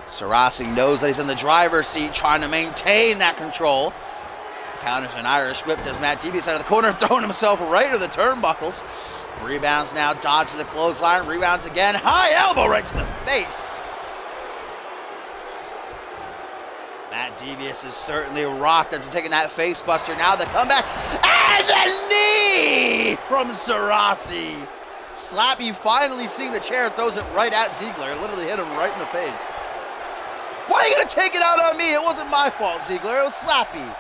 Sarasi knows that he's in the driver's seat, trying to maintain that control. Counters an Irish whip, does Matt Devious out of the corner, throwing himself right to the turnbuckles. Rebounds now, dodges the clothesline, rebounds again, high elbow right to the face. Matt Devious is certainly rocked after taking that face buster. Now the comeback, and the knee from Sarasi. Slappy finally seeing the chair, throws it right at Ziegler, literally hit him right in the face. Why are you going to take it out on me? It wasn't my fault, Ziegler, it was Slappy.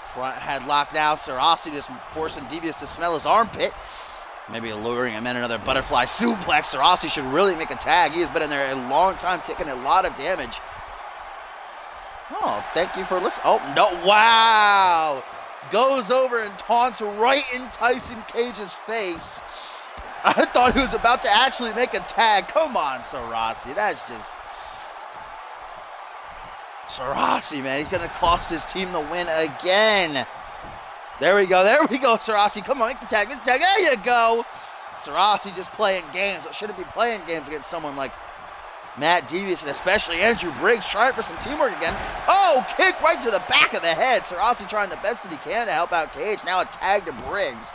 Front headlock now. Sarasi just forcing Devious to smell his armpit. Maybe luring him in another butterfly suplex. Sarasi should really make a tag. He has been in there a long time, taking a lot of damage. Oh, thank you for listening. Oh, no. Wow. Goes over and taunts right in Tyson Cage's face. I thought he was about to actually make a tag. Come on, Sarasi. That's just... Sarasi, man. He's going to cost his team the win again. There we go. There we go, Sarasi. Come on, make the tag. Make the tag. There you go. Sarasi just playing games. Shouldn't be playing games against someone like Matt Devious and especially Andrew Briggs trying for some teamwork again. Oh, kick right to the back of the head. Sarasi trying the best that he can to help out Cage. Now a tag to Briggs.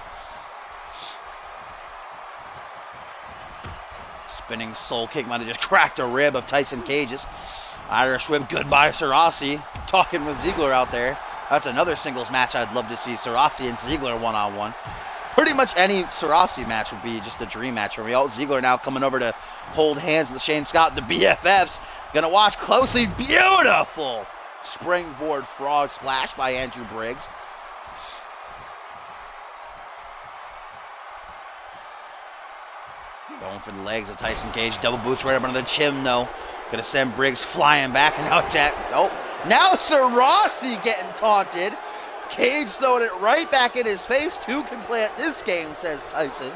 Spinning soul kick might have just cracked a rib of Tyson Cage's. Irish whip, goodbye Sarasi. Talking with Ziggler out there. That's another singles match I'd love to see. Sarasi and Ziggler one-on-one. Pretty much any Sarasi match would be just a dream match for me. Oh, Ziggler now coming over to hold hands with Shane Scott, the BFFs. Gonna watch closely. Beautiful springboard frog splash by Andrew Briggs. Going for the legs of Tyson Cage. Double boots right up under the chin, though. Gonna send Briggs flying back and out that. Oh, now Sarasi getting taunted. Cage throwing it right back in his face. Two can play at this game, says Tyson.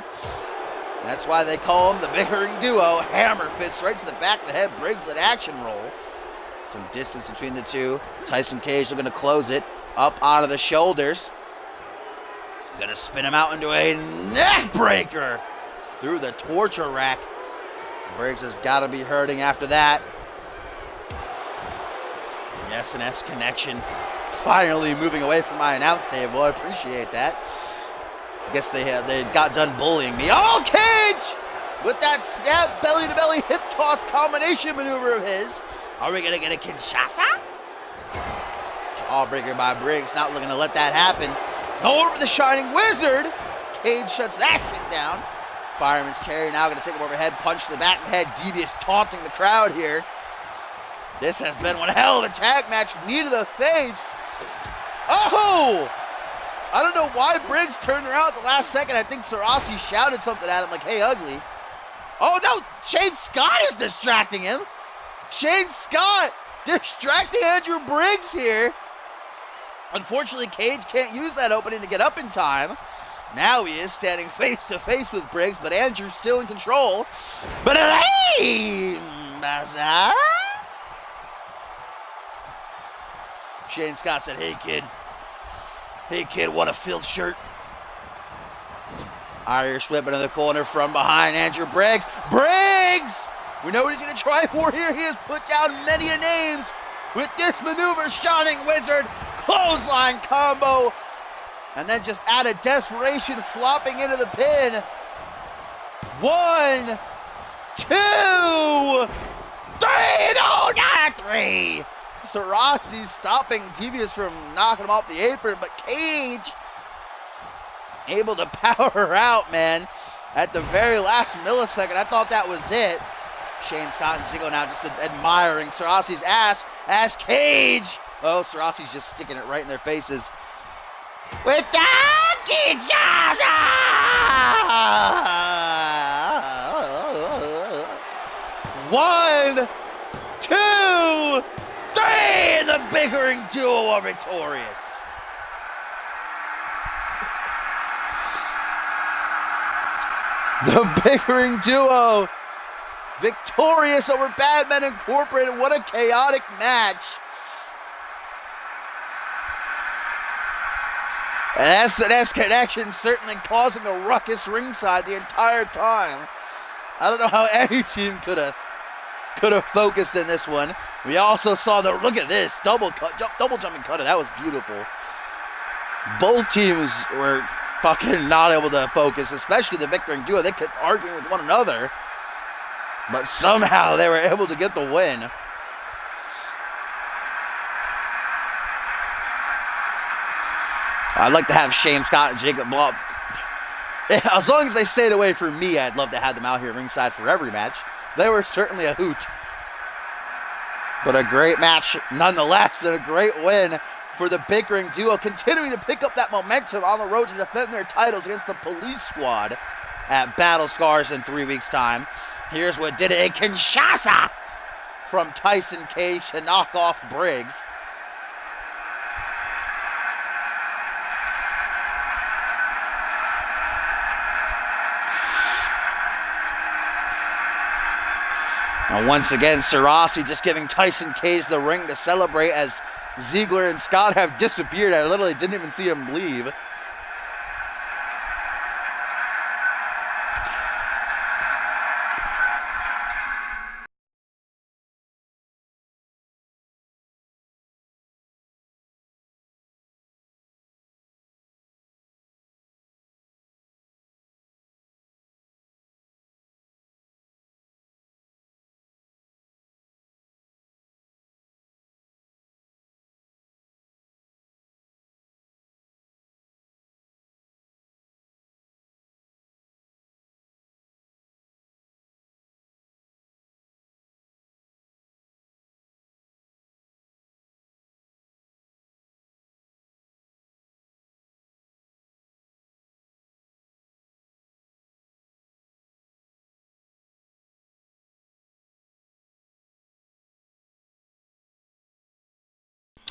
That's why they call him the bickering duo. Hammer fist right to the back of the head. Briggs with an action roll. Some distance between the two. Tyson Cage looking to close it. Up onto the shoulders. Gonna spin him out into a neck breaker. Through the torture rack. Briggs has got to be hurting after that. Yes, an S connection. Finally moving away from my announce table. I appreciate that. I guess they got done bullying me. Oh, Cage! With that snap belly-to-belly hip toss combination maneuver of his. Are we going to get a Kinshasa? Jawbreaker by Briggs. Not looking to let that happen. Go over the Shining Wizard. Cage shuts that shit down. Fireman's carry now going to take him overhead. Punch to the back of the head. Devious taunting the crowd here. This has been one hell of a tag match. Knee to the face. Oh! I don't know why Briggs turned around at the last second. I think Sarasi shouted something at him like, hey, ugly. Oh, no. Shane Scott is distracting him. Shane Scott distracting Andrew Briggs here. Unfortunately, Cage can't use that opening to get up in time. Now he is standing face to face with Briggs, but Andrew's still in control. But hey, Shane Scott said, hey kid, want a filth shirt? Irish whip into the corner from behind Andrew Briggs. Briggs! We know what he's going to try for here. He has put down many a names with this maneuver. Shining Wizard, clothesline combo. And then just out of desperation, flopping into the pin. 1, 2, 3. No, not 3. Sarasi stopping Devious from knocking him off the apron, but Cage able to power out, man. At the very last millisecond, I thought that was it. Shane Scott and Ziggler now just admiring Sarasi's ass as Cage. Oh, Sarasi's just sticking it right in their faces. With the Kinshasa! 1, 2, 3! The bickering duo are victorious. The bickering duo victorious over Bad Men Incorporated. What a chaotic match. And S connection certainly causing a ruckus ringside the entire time. I don't know how any team could have focused in this one. We also saw look at this double jumping cutter. That was beautiful. Both teams were fucking not able to focus, especially the bickering duo. They kept arguing with one another, but somehow they were able to get the win. I'd like to have Shane Scott and Jacob Bluff. As long as they stayed away from me, I'd love to have them out here ringside for every match. They were certainly a hoot. But a great match nonetheless, and a great win for the bickering duo, continuing to pick up that momentum on the road to defend their titles against the Police Squad at Battle Scars in 3 weeks' time. Here's what did it, a Kinshasa from Tyson Cage to knock off Briggs. And once again, Sarasi just giving Tyson Case the ring to celebrate as Ziggler and Scott have disappeared. I literally didn't even see him leave.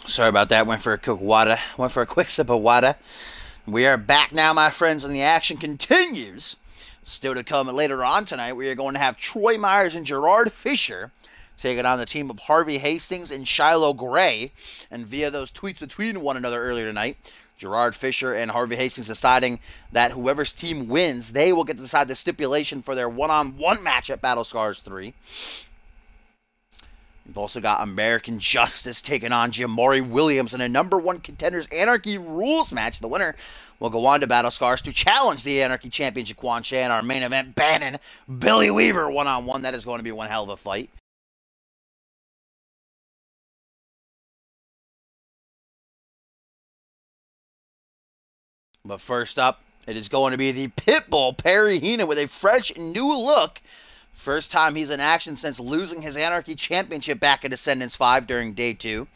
Sorry about that. Went for a quick water. Went for a quick sip of water. We are back now, my friends, and the action continues. Still to come later on tonight, we are going to have Troy Myers and Gerard Fisher taking on the team of Harvey Hastings and Shiloh Gray. And via those tweets between one another earlier tonight, Gerard Fisher and Harvey Hastings deciding that whoever's team wins, they will get to decide the stipulation for their one-on-one match at Battle Scars 3. We've also got American Justice taking on Jamari Williams in a number one Contenders Anarchy Rules match. The winner will go on to Battle Scars to challenge the Anarchy Champion Jaquan Chan. Our main event, Bannon, Billy Weaver one-on-one. That is going to be one hell of a fight. But first up, it is going to be the Pitbull, Perry Heenan, with a fresh new look. First time he's in action since losing his Anarchy Championship back at Ascendance 5 during Day 2.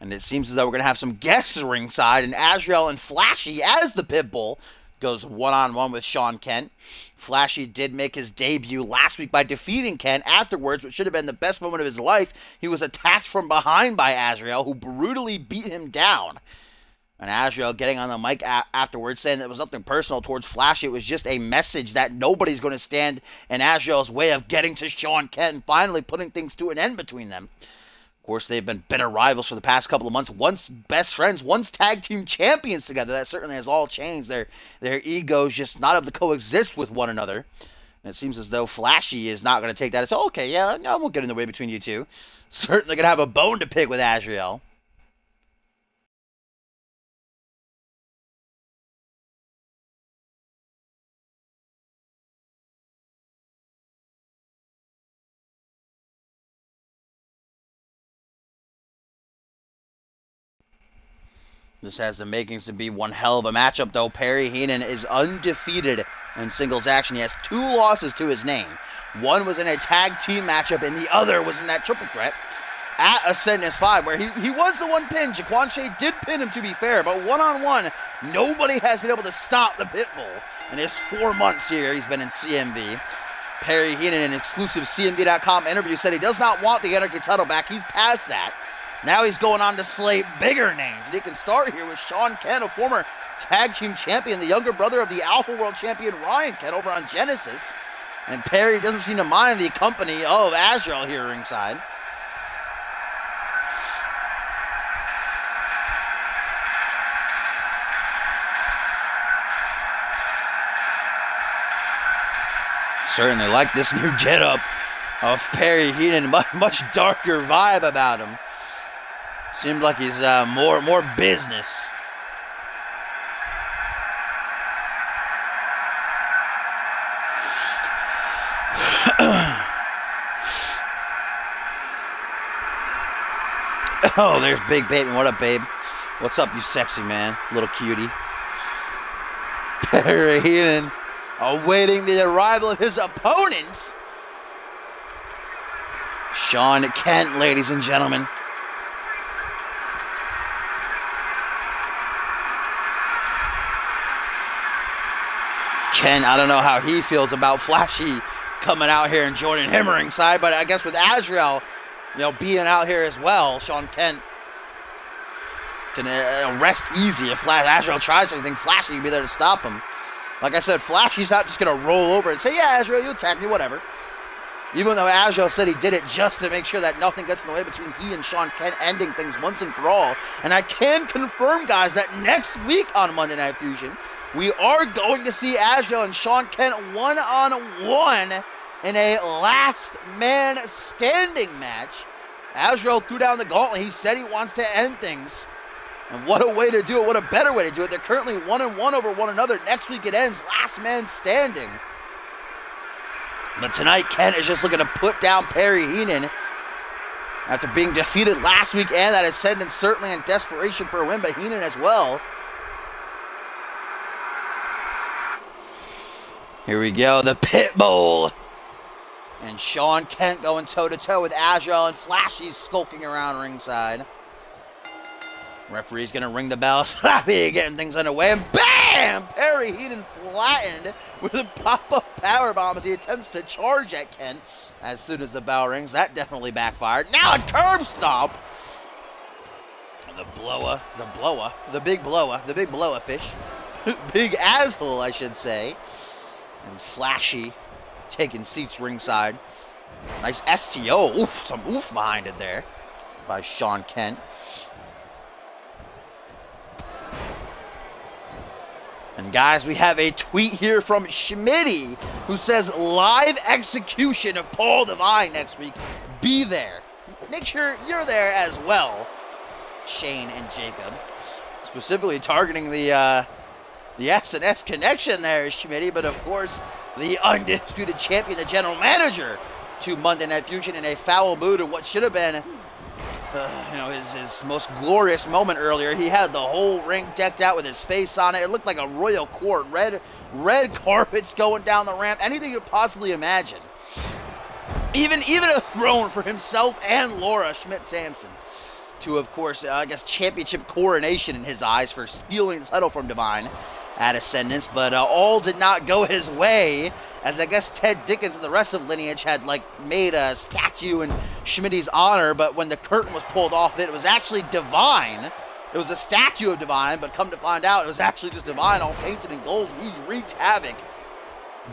And it seems as though we're going to have some guests ringside, and Azrael and Flashy as the Pitbull goes one-on-one with Sean Kent. Flashy did make his debut last week by defeating Kent. Afterwards, which should have been the best moment of his life, he was attacked from behind by Azrael, who brutally beat him down. And Azrael getting on the mic afterwards saying that it was nothing personal towards Flashy. It was just a message that nobody's going to stand in Azrael's way of getting to Sean Kent and finally putting things to an end between them. Of course, they've been bitter rivals for the past couple of months. Once best friends, once tag team champions together. That certainly has all changed. Their egos just not able to coexist with one another. And it seems as though Flashy is not going to take that. It's okay, yeah, no, we'll get in the way between you two. Certainly going to have a bone to pick with Azrael. This has the makings to be one hell of a matchup, though. Perry Heenan is undefeated in singles action. He has 2 losses to his name. One was in a tag team matchup, and the other was in that triple threat at Ascendance 5, where he was the one pinned. Jaquan Shea did pin him, to be fair, but one-on-one, nobody has been able to stop the Pitbull. In his 4 months here, he's been in CMV. Perry Heenan, in an exclusive CMV.com interview, said he does not want the Anarchy title back. He's past that. Now he's going on to slay bigger names. And he can start here with Sean Kent, a former tag team champion, the younger brother of the Alpha World Champion Ryan Kent over on Genesis. And Perry doesn't seem to mind the company of Azrael here ringside. Certainly like this new getup of Perry Heenan. Much darker vibe about him. Seems like he's more business. Oh, there's Big Bateman. What up, babe? What's up, you sexy man? Little cutie. Perry Heenan awaiting the arrival of his opponent, Sean Kent, ladies and gentlemen. Ken, I don't know how he feels about Flashy coming out here and joining him ringside, but I guess with Azrael, being out here as well, Sean Kent can rest easy. If Azrael tries anything, Flashy can be there to stop him. Like I said, Flashy's not just going to roll over and say, yeah, Azrael, you attack me, whatever. Even though Agile said he did it just to make sure that nothing gets in the way between he and Sean Kent, ending things once and for all. And I can confirm, guys, that next week on Monday Night Fusion, we are going to see Agile and Sean Kent one-on-one in a last man standing match. Agile threw down the gauntlet. He said he wants to end things. And what a way to do it. What a better way to do it. They're currently 1-1 over one another. Next week it ends last man standing. But tonight, Kent is just looking to put down Perry Heenan after being defeated last week and that Ascendant certainly in desperation for a win, but Heenan as well. Here we go, the Pitbull. And Sean Kent going toe-to-toe with Agile and Flashy skulking around ringside. Referee's going to ring the bell. Slappy getting things underway. And bam! Perry Heenan flattened with a pop-up powerbomb as he attempts to charge at Kent as soon as the bell rings. That definitely backfired. Now a curb stomp. The big blower fish. Big asshole, I should say. And Flashy taking seats ringside. Nice STO. Oof, some oof behind it there by Sean Kent. And guys, we have a tweet here from Schmitty who says, live execution of Paul Devine next week. Be there. Make sure you're there as well, Shane and Jacob. Specifically targeting the S&S connection there, Schmitty, but of course, the undisputed champion, the general manager to Monday Night Fusion in a foul mood of what should have been his most glorious moment earlier. He had the whole ring decked out with his face on it. It looked like a royal court. Red carpets going down the ramp. Anything you could possibly imagine. Even a throne for himself and Laura Schmidt-Sampson. To, of course, championship coronation in his eyes for stealing the title from Divine at Ascendance. But all did not go his way, as I guess Ted Dickens and the rest of Lineage had made a statue in Schmitty's honor, but when the curtain was pulled off it was actually Divine. It was a statue of Divine, but come to find out it was actually just Divine all painted in gold. He wreaked havoc,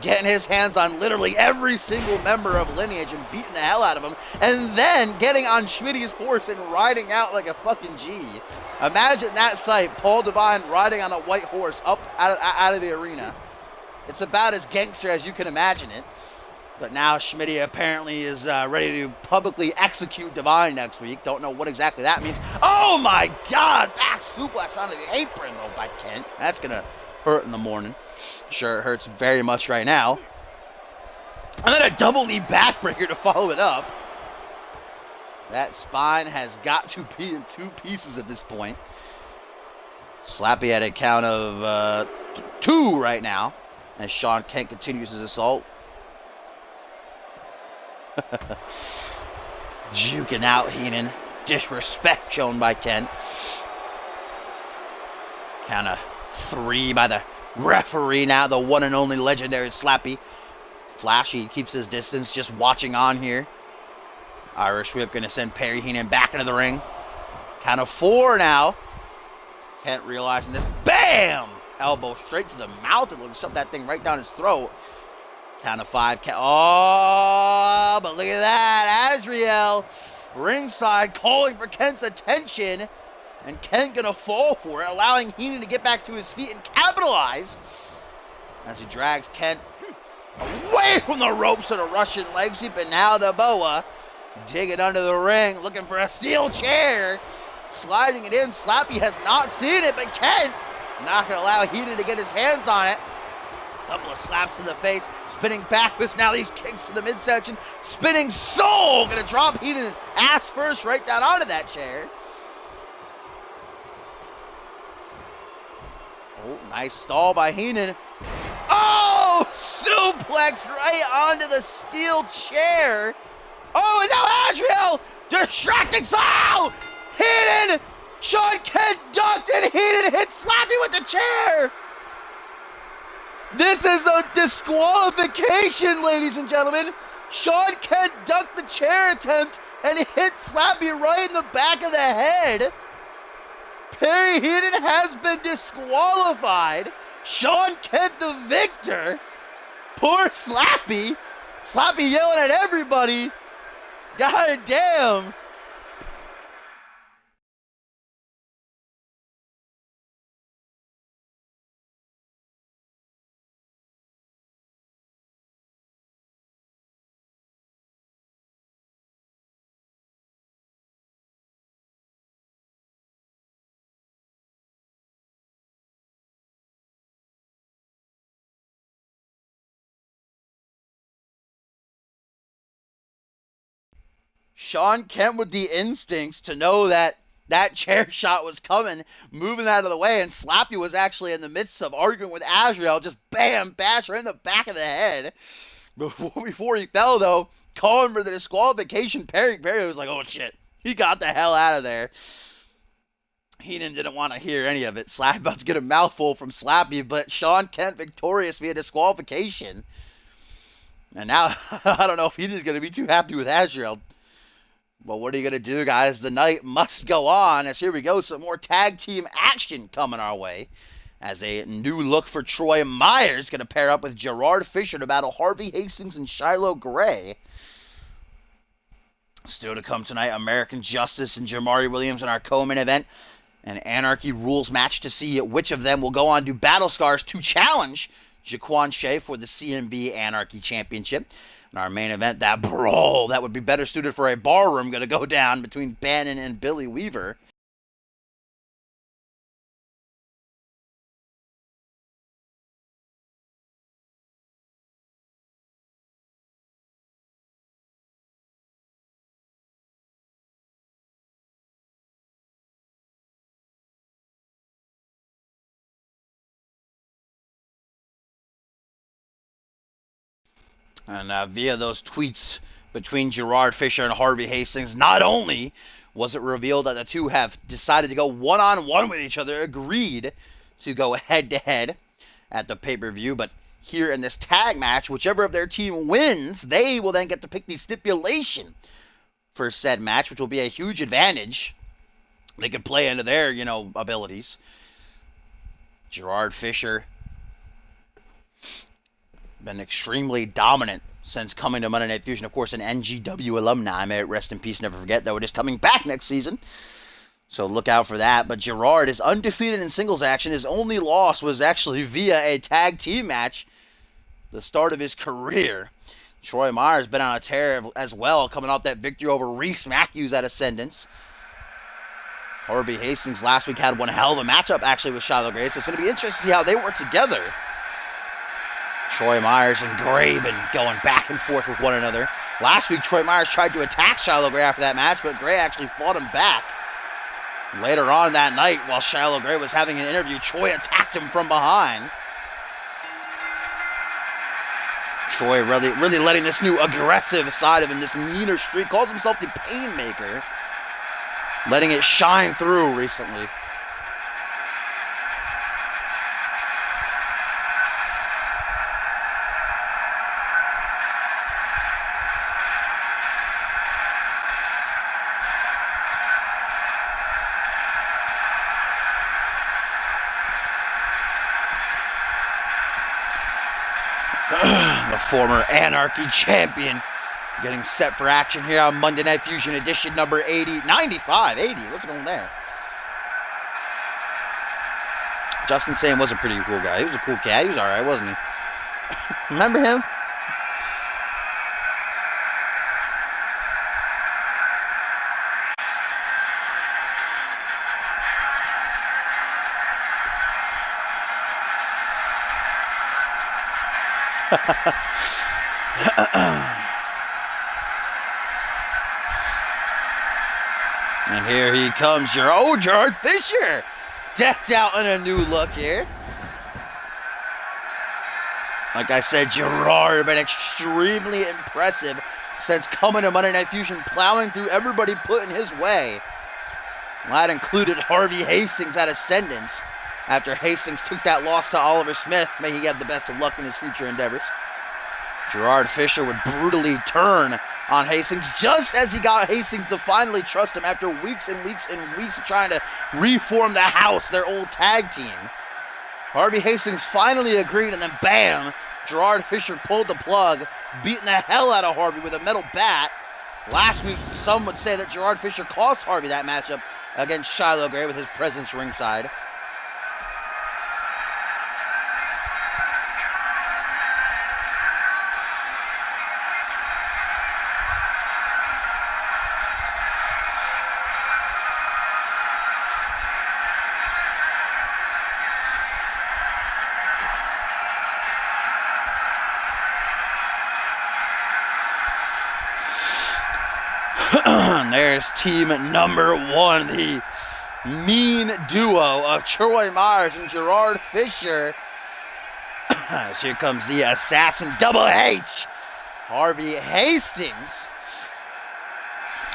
getting his hands on literally every single member of Lineage and beating the hell out of them, and then getting on Schmitty's horse and riding out like a fucking G. Imagine that sight, Paul Devine riding on a white horse up out of the arena. It's about as gangster as you can imagine it. But now Schmitty apparently is ready to publicly execute Divine next week. Don't know what exactly that means. Oh my God! Back suplex onto the apron though by Kent. That's going to hurt in the morning. Sure, it hurts very much right now. And then a double knee backbreaker to follow it up. That spine has got to be in two pieces at this point. Slappy at a count of 2 right now, as Sean Kent continues his assault. Juking out Heenan. Disrespect shown by Kent. Count of 3 by the referee now, the one and only legendary Slappy. Flashy keeps his distance, just watching on here. Irish Whip going to send Perry Heenan back into the ring. Count of 4 now. Kent realizing this. Bam! Elbow straight to the mouth. It looks like shove that thing right down his throat. Count of 5. Oh, but look at that. Azrael ringside calling for Kent's attention. And Kent going to fall for it, allowing Heenan to get back to his feet and capitalize as he drags Kent away from the ropes and a Russian leg sweep. And now the boa digging under the ring, looking for a steel chair. Sliding it in. Slappy has not seen it, but Kent not going to allow Heenan to get his hands on it. Couple of slaps to the face. Spinning back fist. Now these kicks to the midsection. Spinning soul. Going to drop Heenan ass first right down onto that chair. Oh, nice stall by Heenan. Oh, suplex right onto the steel chair. Oh, and now Adriel distracting. Oh, Heenan. Sean Kent ducked and Heenan hit Slappy with the chair. This is a disqualification, ladies and gentlemen. Sean Kent ducked the chair attempt and hit Slappy right in the back of the head. Perry Heenan has been disqualified. Sean Kent the victor. Poor Slappy. Slappy yelling at everybody. God damn. Sean Kemp with the instincts to know that that chair shot was coming, moving out of the way, and Slappy was actually in the midst of arguing with Azrael, just bam, bash her in the back of the head. Before he fell, though, calling for the disqualification, Perry was like, oh shit, he got the hell out of there. Heenan didn't want to hear any of it. Slappy about to get a mouthful from Slappy, but Sean Kemp victorious via disqualification. And now, I don't know if Heenan's going to be too happy with Azrael. But what are you going to do, guys? The night must go on. As here we go, some more tag team action coming our way. As a new look for Troy Myers going to pair up with Gerard Fisher to battle Harvey Hastings and Shiloh Gray. Still to come tonight, American Justice and Jamari Williams in our co-main event. An Anarchy Rules match to see which of them will go on to Battle Scars to challenge Jaquan Shea for the CMV Anarchy Championship. In our main event, that brawl that would be better suited for a barroom going to go down between Bannon and Billy Weaver. And via those tweets between Gerard Fisher and Harvey Hastings, not only was it revealed that the two have decided to go one-on-one with each other, agreed to go head-to-head at the pay-per-view, but here in this tag match, whichever of their team wins, they will then get to pick the stipulation for said match, which will be a huge advantage. They can play into their, abilities. Gerard Fisher been extremely dominant since coming to Monday Night Fusion. Of course, an NGW alumni. May it rest in peace, never forget, though it is coming back next season. So look out for that. But Gerard is undefeated in singles action. His only loss was actually via a tag team match, the start of his career. Troy Myers been on a tear as well, coming off that victory over Reese Matthews at Ascendance. Harvey Hastings last week had one hell of a matchup, actually, with Shiloh Gray, so it's going to be interesting to see how they work together. Troy Myers and Gray been going back and forth with one another. Last week, Troy Myers tried to attack Shiloh Gray after that match, but Gray actually fought him back. Later on that night, while Shiloh Gray was having an interview, Troy attacked him from behind. Troy really letting this new aggressive side of him, this meaner streak, calls himself the Painmaker, letting it shine through recently. The former Anarchy champion getting set for action here on Monday Night Fusion edition number 80, 95, 80. What's going on there? Justin Sam was a pretty cool guy. He was a cool cat. He was alright, wasn't he? Remember him? And here he comes, Gerard Fisher, decked out in a new look here. Like I said, Gerard been extremely impressive since coming to Monday Night Fusion, plowing through everybody put in his way. That included Harvey Hastings at Ascendance. After Hastings took that loss to Oliver Smith, may he have the best of luck in his future endeavors. Gerard Fisher would brutally turn on Hastings just as he got Hastings to finally trust him after weeks and weeks and weeks of trying to reform the house, their old tag team. Harvey Hastings finally agreed, and then bam, Gerard Fisher pulled the plug, beating the hell out of Harvey with a metal bat. Last week, some would say that Gerard Fisher cost Harvey that matchup against Shiloh Gray with his presence ringside. There's team number one, the mean duo of Troy Myers and Gerard Fisher. So here comes the assassin Double H, Harvey Hastings.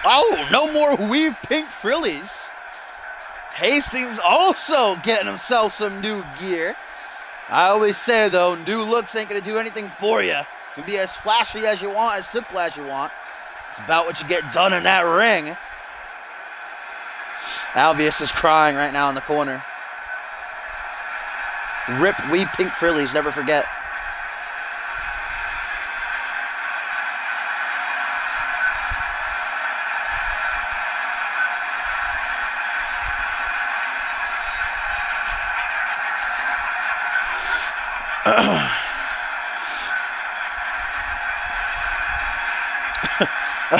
Oh, no more weave pink frillies. Hastings also getting himself some new gear. I always say, though, new looks ain't going to do anything for you. You can be as flashy as you want, as simple as you want. It's about what you get done in that ring. Alvius is crying right now in the corner. Rip we pink frillies, never forget.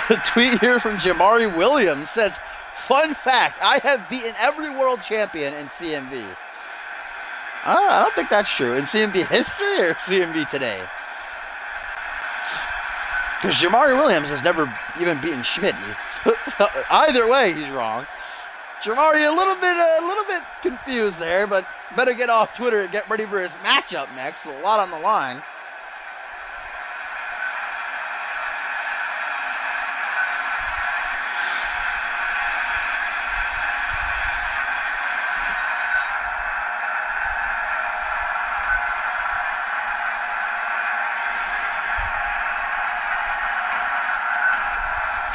A tweet here from Jamari Williams says, fun fact, I have beaten every world champion in CMV. I don't think that's true. In CMV history or CMV today? Because Jamari Williams has never even beaten Schmidt. So either way, he's wrong. Jamari a little bit confused there, but better get off Twitter and get ready for his matchup next. A lot on the line.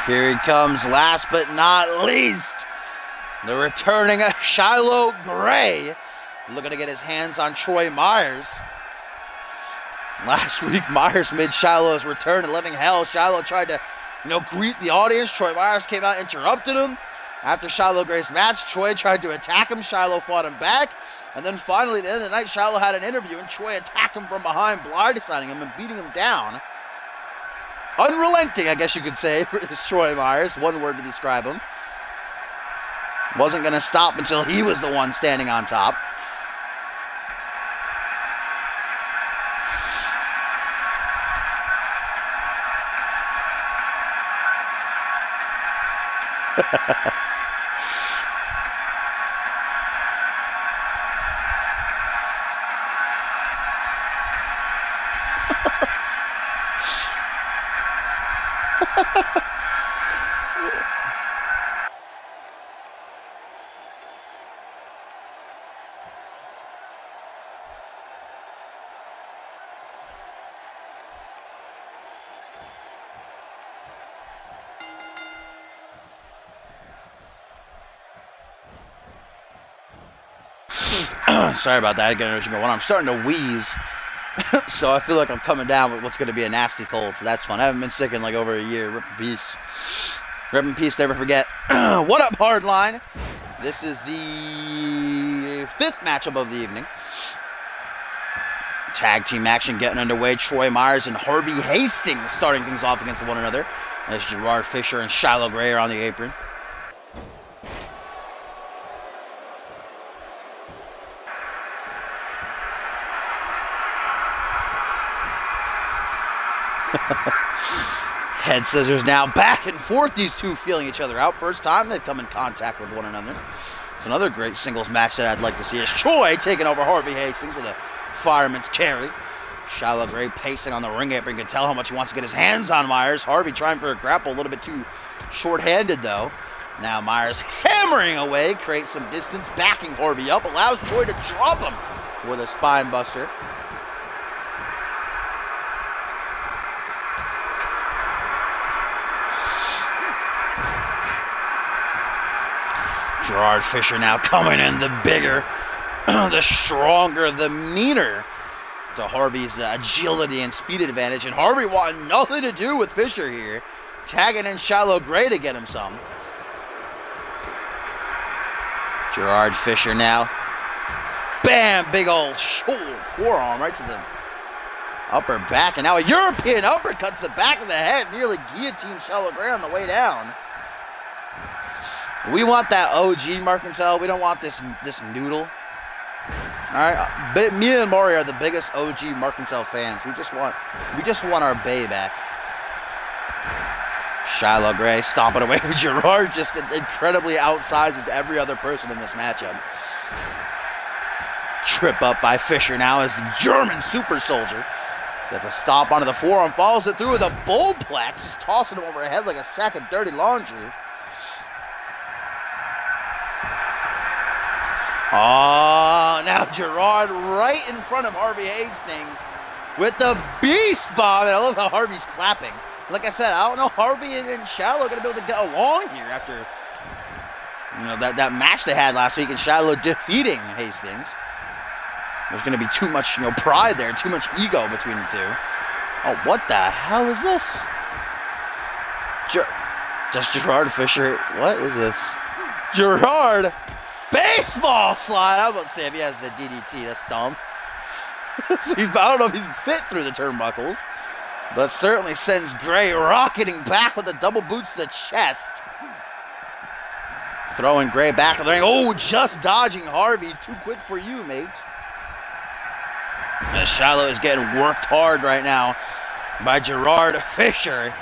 Here he comes, last but not least, the returning Shiloh Gray, looking to get his hands on Troy Myers. Last week, Myers made Shiloh's return to living hell. Shiloh tried to, greet the audience. Troy Myers came out, interrupted him. After Shiloh Gray's match, Troy tried to attack him. Shiloh fought him back. And then finally, at the end of the night, Shiloh had an interview, and Troy attacked him from behind, blindsiding him and beating him down. Unrelenting, I guess you could say, for Troy Myers. One word to describe him. Wasn't going to stop until he was the one standing on top. Sorry about that. I'm starting to wheeze, so I feel like I'm coming down with what's going to be a nasty cold, so that's fun. I haven't been sick in like over a year. Rip in peace. Rip in peace, never forget. What up, Hardline? This is the fifth matchup of the evening. Tag team action getting underway. Troy Myers and Harvey Hastings starting things off against one another, as Gerard Fisher and Shiloh Gray are on the apron. Head scissors now back and forth. These two feeling each other out. First time they've come in contact with one another. It's another great singles match that I'd like to see is Troy taking over Harvey Hastings with a fireman's carry. Shiloh Gray pacing on the ring apron. You can tell how much he wants to get his hands on Myers. Harvey trying for a grapple, a little bit too short-handed though. Now Myers hammering away, creates some distance, backing Harvey up, allows Troy to drop him with a spine buster. Gerard Fisher now coming in, the bigger, the stronger, the meaner to Harvey's agility and speed advantage. And Harvey wanting nothing to do with Fisher here. Tagging in Shiloh Gray to get him some. Gerard Fisher now. Bam! Big old forearm right to the upper back. And now a European uppercut to the back of the head. Nearly guillotine Shiloh Gray on the way down. We want that OG Mercantile. We don't want this noodle. Alright, me and Maury are the biggest OG Mercantile fans. We just want our Bay back. Shiloh Gray stomping away. Gerard just incredibly outsizes every other person in this matchup. Trip up by Fisher now as the German super soldier. Gets a stomp onto the forearm, follows it through with a bullplex. Just tossing him overhead like a sack of dirty laundry. Oh, now Gerard right in front of Harvey Hastings with the beast bomb. And I love how Harvey's clapping. Like I said, I don't know Harvey and Shiloh are going to be able to get along here after that match they had last week and Shiloh defeating Hastings. There's going to be too much pride there, too much ego between the two. Oh, what the hell is this? Just Gerard Fisher. What is this? Gerard baseball slide. I was about to say if he has the DDT, that's dumb. I don't know if he's fit through the turnbuckles. But certainly sends Gray rocketing back with the double boots to the chest. Throwing Gray back in the ring. Oh, just dodging Harvey. Too quick for you, mate. As Shiloh is getting worked hard right now by Gerard Fisher.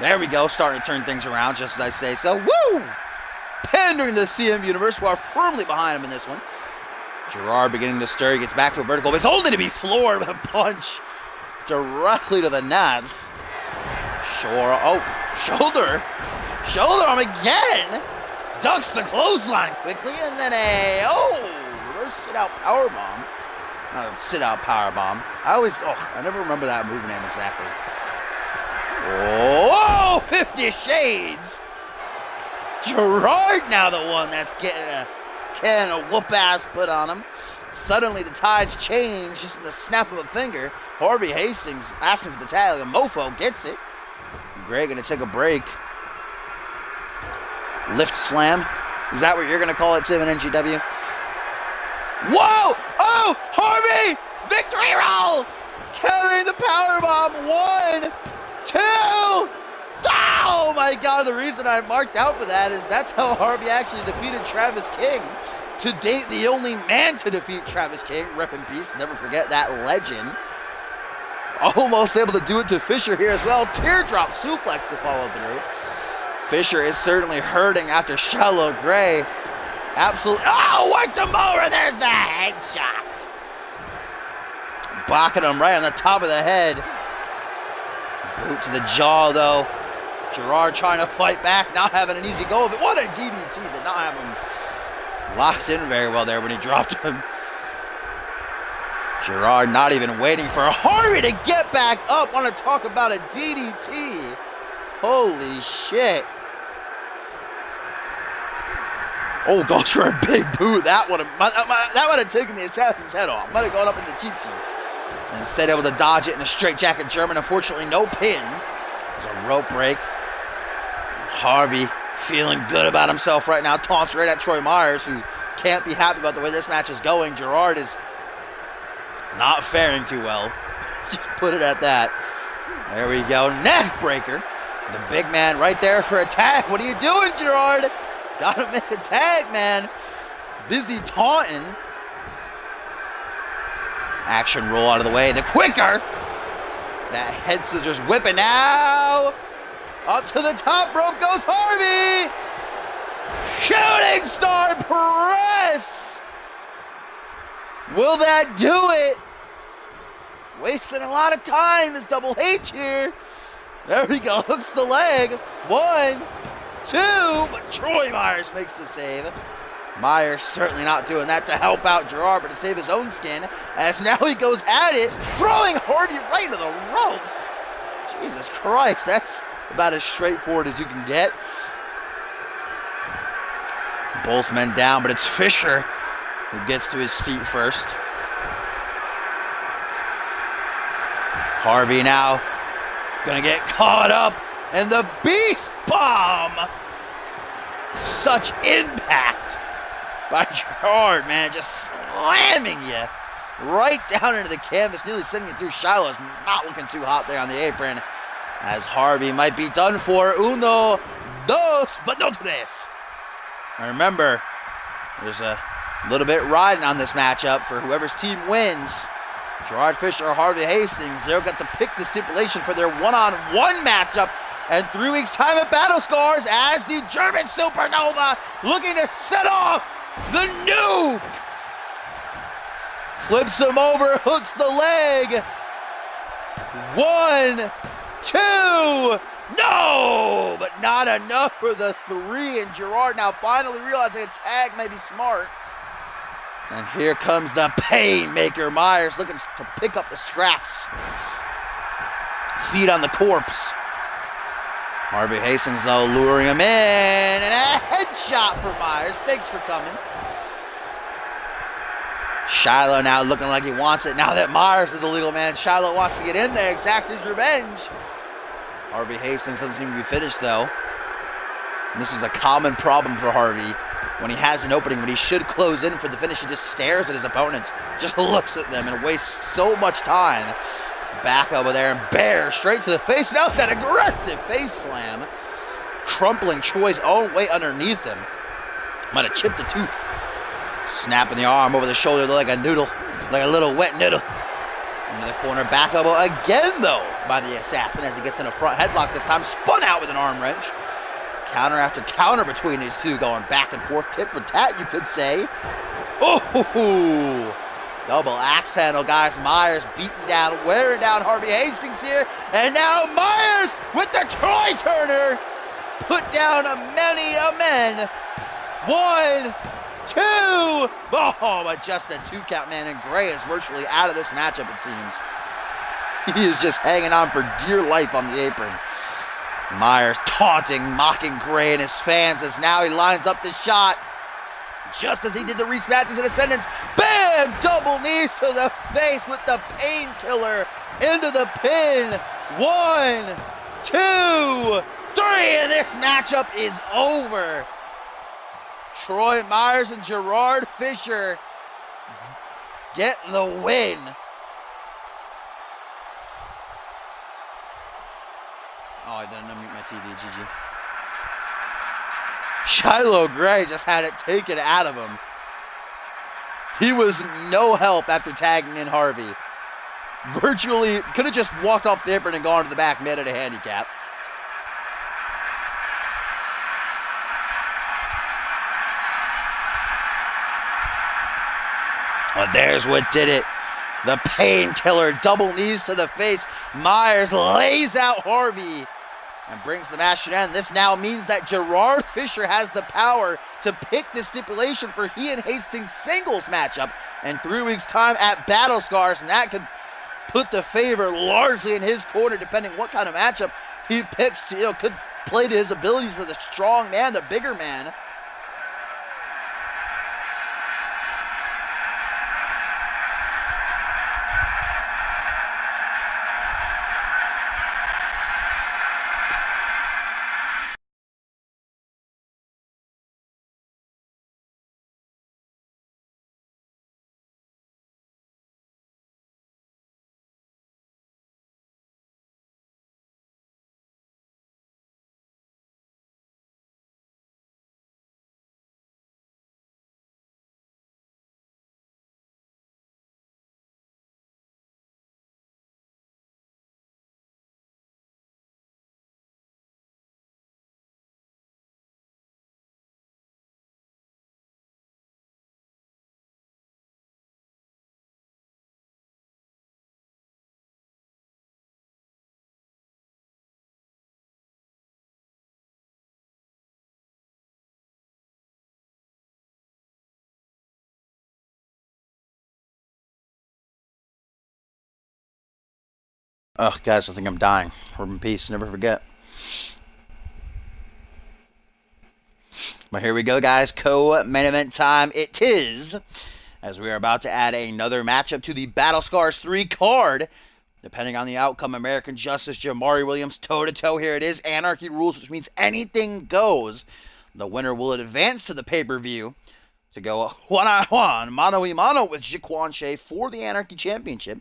There we go. Starting to turn things around, just as I say so. Woo! Pandering to the CMV Universe. We're firmly behind him in this one. Gerard beginning to stir. He gets back to a vertical. But it's only to be floored with a punch directly to the nuts. Sure. Oh, shoulder. Shoulder arm again. Ducks the clothesline quickly. And then reverse sit-out powerbomb. Not a sit-out powerbomb. I never remember that move name exactly. Oh, 50 Shades. Gerard now the one that's getting a whoop-ass put on him. Suddenly the tides change just in the snap of a finger. Harvey Hastings asking for the tag. And Mofo gets it. Gray going to take a break. Lift slam. Is that what you're going to call it, Tim, in NGW? Whoa! Oh! Harvey! Victory roll! Carrying the powerbomb. 1, 2. Oh my God! The reason I marked out for that is that's how Harvey actually defeated Travis King. To date, the only man to defeat Travis King. Rep in peace. Never forget that legend. Almost able to do it to Fisher here as well. Teardrop suplex to follow through. Fisher is certainly hurting after Shiloh Gray. Absolutely. Oh, worked him over. There's the headshot. Blocking him right on the top of the head. Boot to the jaw, though. Gerard trying to fight back, not having an easy go of it. What a DDT. Did not have him locked in very well there when he dropped him. Gerard not even waiting for Harvey to get back up. Want to talk about a DDT. Holy shit. Oh, goes for a big boot. That would have taken the assassin's head off. Might have gone up in the cheap seats. Instead able to dodge it in a straightjacket German. Unfortunately, no pin. There's a rope break. Harvey feeling good about himself right now. Taunts right at Troy Myers, who can't be happy about the way this match is going. Gerard is not faring too well. Just put it at that. There we go. Neck breaker. The big man right there for a tag. What are you doing, Gerard? Gotta make a tag, man. Busy taunting. Action roll out of the way. The quicker. That head scissors whipping now. Up to the top rope goes Harvey. Shooting star press. Will that do it? Wasting a lot of time is Double H here. There we go. Hooks the leg. 1, 2. But Troy Myers makes the save. Myers certainly not doing that to help out Gerard, but to save his own skin. As now he goes at it, throwing Harvey right into the ropes. Jesus Christ, that's about as straightforward as you can get. Both men down, but it's Fisher who gets to his feet first. Harvey now gonna get caught up in the Beast Bomb. Such impact by Gerard, man, just slamming you right down into the canvas, nearly sending it through. Shiloh's not looking too hot there on the apron, as Harvey might be done for. Uno, dos, but no tres. And remember, there's a little bit riding on this matchup for whoever's team wins. Gerard Fisher or Harvey Hastings, they'll get to pick the stipulation for their one-on-one matchup. And 3 weeks' time at Battle Scars as the German Supernova looking to set off the nuke. Flips him over, hooks the leg. 1, 2, no! But not enough for the 3. And Gerard now finally realizing a tag may be smart. And here comes the Painmaker. Myers looking to pick up the scraps. Feet on the corpse. Harvey Hastings, though, luring him in. And a headshot for Myers. Thanks for coming. Shiloh now looking like he wants it. Now that Myers is the legal man, Shiloh wants to get in there, exact his revenge. Harvey Hastings doesn't seem to be finished, though. And this is a common problem for Harvey. When he has an opening, when he should close in for the finish, he just stares at his opponents, just looks at them, and wastes so much time. Back over there, and Bear straight to the face. Now that aggressive face slam. Crumpling Troy's own weight underneath him. Might have chipped a tooth. Snapping the arm over the shoulder like a noodle, like a little wet noodle. Into the corner, back elbow again, though, by the assassin as he gets in a front headlock this time. Spun out with an arm wrench. Counter after counter between these two, going back and forth, tit for tat, you could say. Oh, double axe handle, guys. Myers beating down, wearing down Harvey Hastings here. And now Myers with the Troy Turner. Put down many a men. 1, 2. Oh, but just a 2 count, man. And Gray is virtually out of this matchup, it seems. He is just hanging on for dear life on the apron. Myers taunting, mocking Gray and his fans as now he lines up the shot. Just as he did to Reese Matthews in Ascendance. Bam! Double knees to the face with the Painkiller into the pin. 1, 2, 3, and this matchup is over. Troy Myers and Gerard Fisher get the win. Oh, I didn't unmute my TV, GG. Shiloh Gray just had it taken out of him. He was no help after tagging in Harvey. Virtually could have just walked off the apron and gone to the back, made it a handicap. Well, there's what did it. The Painkiller, double knees to the face. Myers lays out Harvey and brings the match to an end. This now means that Gerard Fisher has the power to pick the stipulation for he and Hastings' singles matchup in 3 weeks' time at Battle Scars, and that could put the favor largely in his corner, depending what kind of matchup he picks. Could play to his abilities as a strong man, the bigger man. Ugh, guys, I think I'm dying. Rest in peace, never forget. But here we go, guys. Co-main event time. It is, as we are about to add another matchup to the Battle Scars 3 card. Depending on the outcome, American Justice, Jamari Williams, toe-to-toe here. It is Anarchy Rules, which means anything goes. The winner will advance to the pay-per-view to go one-on-one, mano-a-mano with Jaquan Shea for the Anarchy Championship.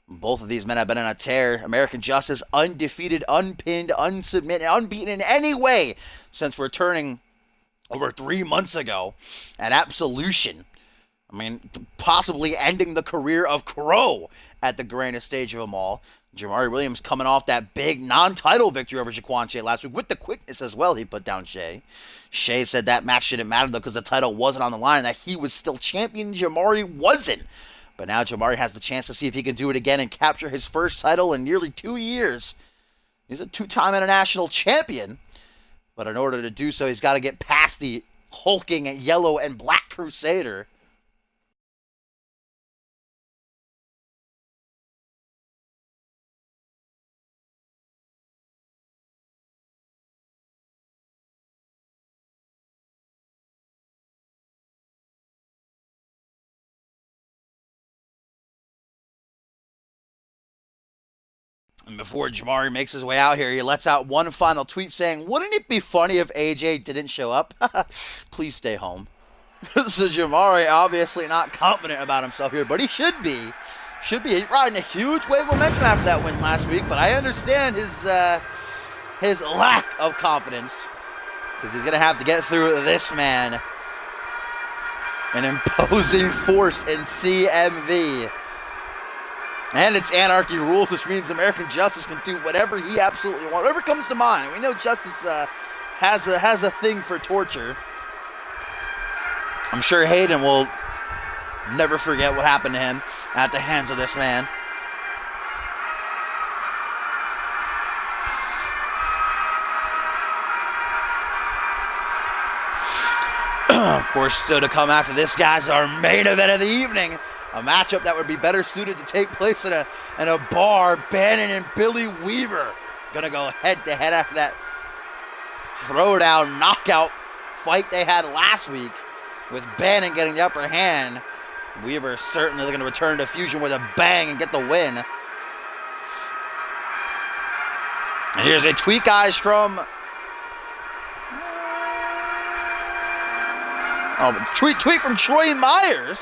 Both of these men have been on a tear. American Justice undefeated, unpinned, unsubmitted, unbeaten in any way since returning over 3 months ago at Absolution. I mean, possibly ending the career of Crow at the grandest stage of them all. Jamari Williams coming off that big non-title victory over Jaquan Shea last week with the quickness as well. He put down Shea. Shea said that match didn't matter though because the title wasn't on the line and that he was still champion. Jamari wasn't. But now Jamari has the chance to see if he can do it again and capture his first title in nearly 2 years. He's a 2-time international champion. But in order to do so, he's got to get past the hulking yellow and black Crusader. And before Jamari makes his way out here, he lets out one final tweet saying, "Wouldn't it be funny if AJ didn't show up? Please stay home." So Jamari obviously not confident about himself here, but he should be. He's riding a huge wave of momentum after that win last week, but I understand his lack of confidence because he's going to have to get through this man. An imposing force in CMV. And it's Anarchy Rules, which means American Justice can do whatever he absolutely wants. Whatever comes to mind. We know Justice has a thing for torture. I'm sure Hayden will never forget what happened to him at the hands of this man. Of course, still to come after this, guys, our main event of the evening. A matchup that would be better suited to take place in a bar. Bannon and Billy Weaver gonna go head-to-head after that throwdown knockout fight they had last week with Bannon getting the upper hand. Weaver is certainly looking to return to Fusion with a bang and get the win. And here's a tweet, guys, from... tweet from Troy Myers,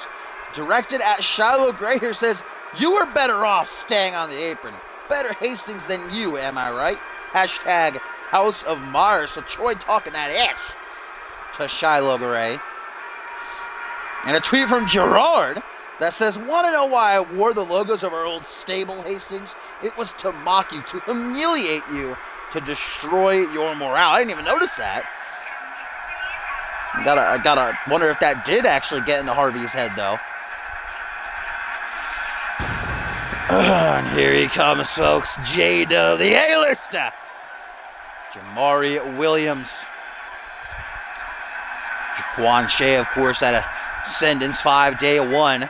directed at Shiloh Gray here, says, "You were better off staying on the apron. Better Hastings than you, am I right?" Hashtag House of Myers. So Troy talking that ish to Shiloh Gray. And a tweet from Gerard that says, "Want to know why I wore the logos of our old stable, Hastings? It was to mock you, to humiliate you, to destroy your morale." I didn't even notice that. I gotta wonder if that did actually get into Harvey's head, though. And here he comes, folks. J-Dub, the A-lister. Jamari Williams. Jaquan Shea, of course, at Ascendance 5, day 1.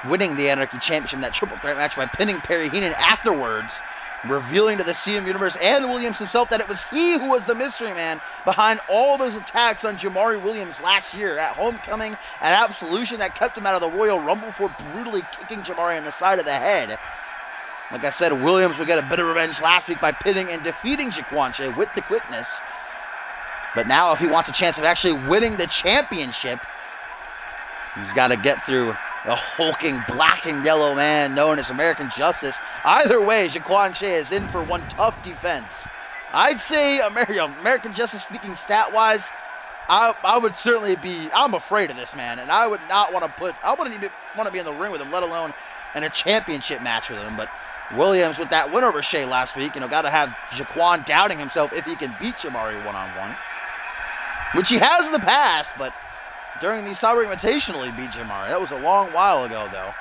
Winning the Anarchy Championship in that triple threat match by pinning Perry Heenan afterwards. Revealing to the CM Universe and Williams himself that it was he who was the mystery man behind all those attacks on Jamari Williams last year at Homecoming and Absolution that kept him out of the Royal Rumble for brutally kicking Jamari in the side of the head. Like I said, Williams would get a bit of revenge last week by pinning and defeating Jaquan Shea with the quickness. But now if he wants a chance of actually winning the championship, he's got to get through the hulking black and yellow man known as American Justice. Either way, Jaquan Shea is in for one tough defense. I'd say American Justice, speaking stat-wise, I would certainly be, I'm afraid of this man, and I would not want to I wouldn't even want to be in the ring with him, let alone in a championship match with him. But Williams, with that win over Shea last week, got to have Jaquan doubting himself if he can beat Jamari one-on-one, which he has in the past, but during the Cyber Invitational, he beat Jamari. That was a long while ago, though.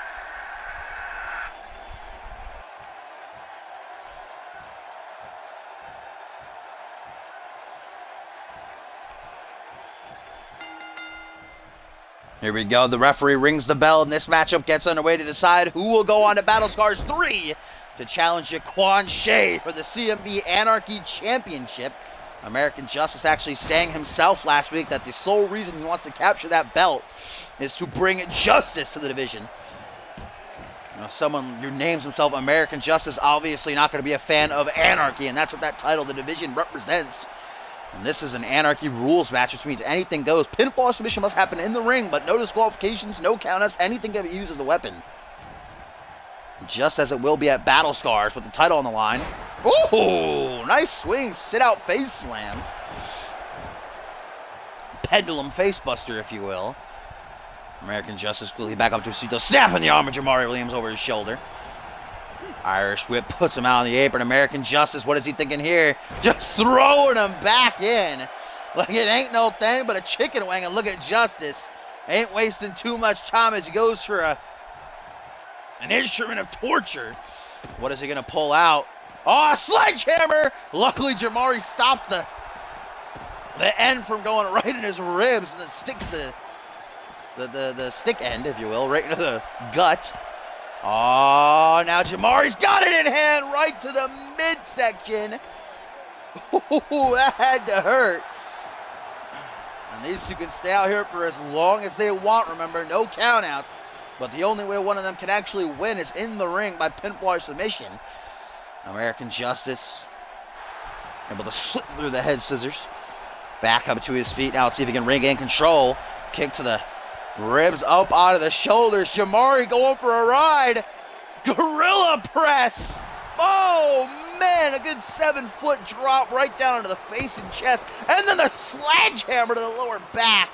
Here we go. The referee rings the bell, and this matchup gets underway to decide who will go on to Battle Scars 3 to challenge Jaquan Shea for the CMV Anarchy Championship. American Justice actually saying himself last week that the sole reason he wants to capture that belt is to bring justice to the division. Someone who names himself American Justice, obviously not going to be a fan of anarchy, and that's what that title, the division, represents. And this is an anarchy rules match, which means anything goes. Pinfall submission must happen in the ring, but no disqualifications, no countouts, anything can be used as a weapon. Just as it will be at Battle Scars with the title on the line. Ooh, nice swing, sit-out face slam. Pendulum facebuster, if you will. American Justice quickly back up to a seat, snapping the arm of Jamari Williams over his shoulder. Irish whip puts him out on the apron. American Justice, what is he thinking here? Just throwing him back in. Like it ain't no thing but a chicken wing. And look at Justice. Ain't wasting too much time as he goes for an instrument of torture. What is he going to pull out? Oh, a sledgehammer! Luckily, Jamari stops the end from going right in his ribs, and it sticks the stick end, if you will, right into the gut. Oh, now Jamari's got it in hand right to the midsection. Ooh, that had to hurt. And these two can stay out here for as long as they want, remember, no countouts. But the only way one of them can actually win is in the ring by pinfall submission. American Justice able to slip through the head scissors. Back up to his feet now. Let's see if he can regain control. Kick to the ribs up out of the shoulders. Jamari going for a ride. Gorilla press. Oh, man. A good 7-foot drop right down into the face and chest. And then the sledgehammer to the lower back.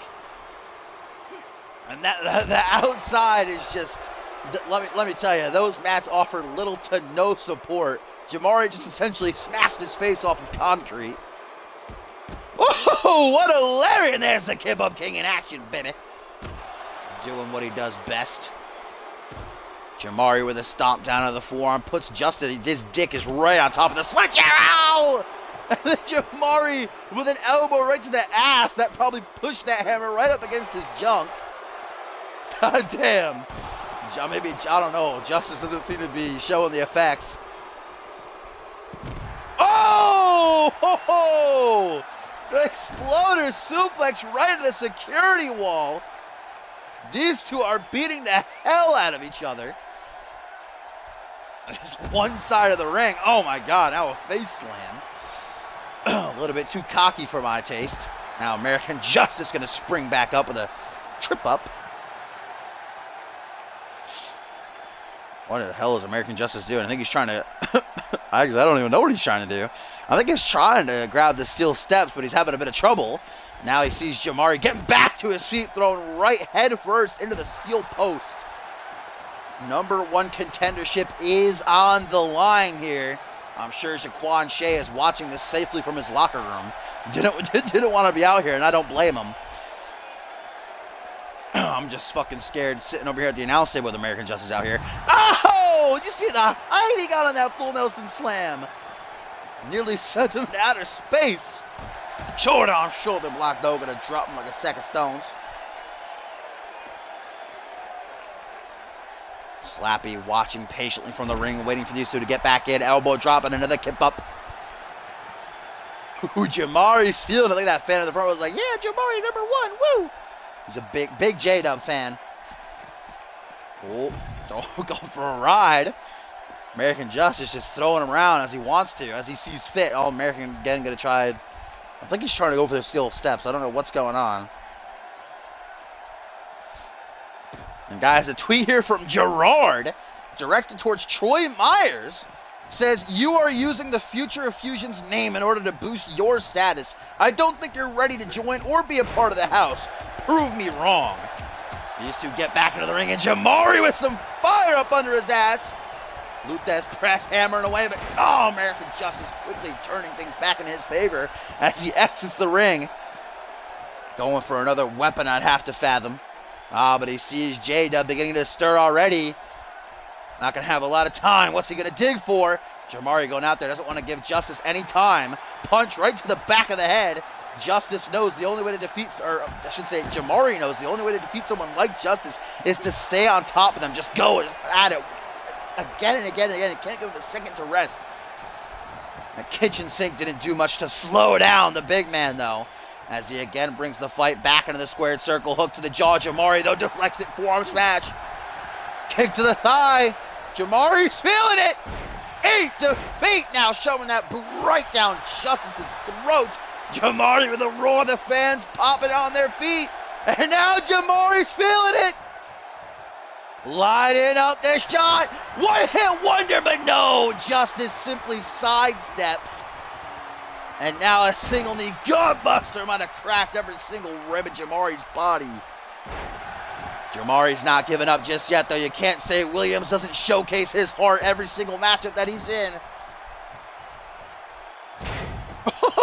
And the outside is just, let me tell you, those mats offer little to no support. Jamari just essentially smashed his face off of concrete. Oh, what a lariat. And there's the Kip-Up King in action, baby. Doing what he does best. Jamari with a stomp down of the forearm puts Justice, his dick is right on top of the sledgehammer. Ow! And then Jamari with an elbow right to the ass. That probably pushed that hammer right up against his junk. God damn. Maybe, I don't know. Justice doesn't seem to be showing the effects. Oh! Ho, ho! The exploder suplex right into the security wall. These two are beating the hell out of each other. Just one side of the ring. Oh my God, now a face slam. A little bit too cocky for my taste. Now American Justice going to spring back up with a trip up. What the hell is American Justice doing? I think he's trying to... I don't even know what he's trying to do. I think he's trying to grab the steel steps, but he's having a bit of trouble. Now he sees Jamari getting back to his feet, thrown right head first into the steel post. #1 contendership is on the line here. I'm sure Jaquan Shea is watching this safely from his locker room. Didn't want to be out here, and I don't blame him. I'm just fucking scared sitting over here at the announce table with American Justice out here. Oh! Did you see the height he got on that full Nelson slam? Nearly sent him to outer space. Short arm shoulder block, though, gonna drop him like a sack of stones. Slappy watching patiently from the ring, waiting for these two to get back in. Elbow drop and another kip up. Ooh, Jamari's feeling it. Look at that fan in the front was like, yeah, Jamari #1, woo! He's a big J-Dub fan. Oh, don't go for a ride. American Justice just throwing him around as he wants to, as he sees fit. Oh, American again going to try. I think he's trying to go for the steel steps. I don't know what's going on. And guys, a tweet here from Gerard, directed towards Troy Myers, says, you are using the Future of Fusion's name in order to boost your status. I don't think you're ready to join or be a part of the house. Prove me wrong. These two get back into the ring, and Jamari with some fire up under his ass. Lutez press hammering away, but oh, American Justice quickly turning things back in his favor as he exits the ring. Going for another weapon I'd have to fathom. But he sees J-Dub beginning to stir already. Not going to have a lot of time. What's he going to dig for? Jamari going out there, doesn't want to give Justice any time. Punch right to the back of the head. Justice knows the only way to defeat, or I should say Jamari knows the only way to defeat someone like Justice is to stay on top of them. Just go at it again and again and again. He can't give him a second to rest. The kitchen sink didn't do much to slow down the big man, though, as he again brings the fight back into the squared circle. Hook to the jaw. Jamari, though, deflects it. Forearm smash. Kick to the thigh. Jamari's feeling it. 8 defeat now, showing that right down Justice's throat. Jamari with a roar, the fans popping on their feet. And now Jamari's feeling it. Lighting up the shot. One hit wonder, but no. Justice simply sidesteps. And now a single knee gutbuster might have cracked every single rib of Jamari's body. Jamari's not giving up just yet, though. You can't say Williams doesn't showcase his heart every single matchup that he's in.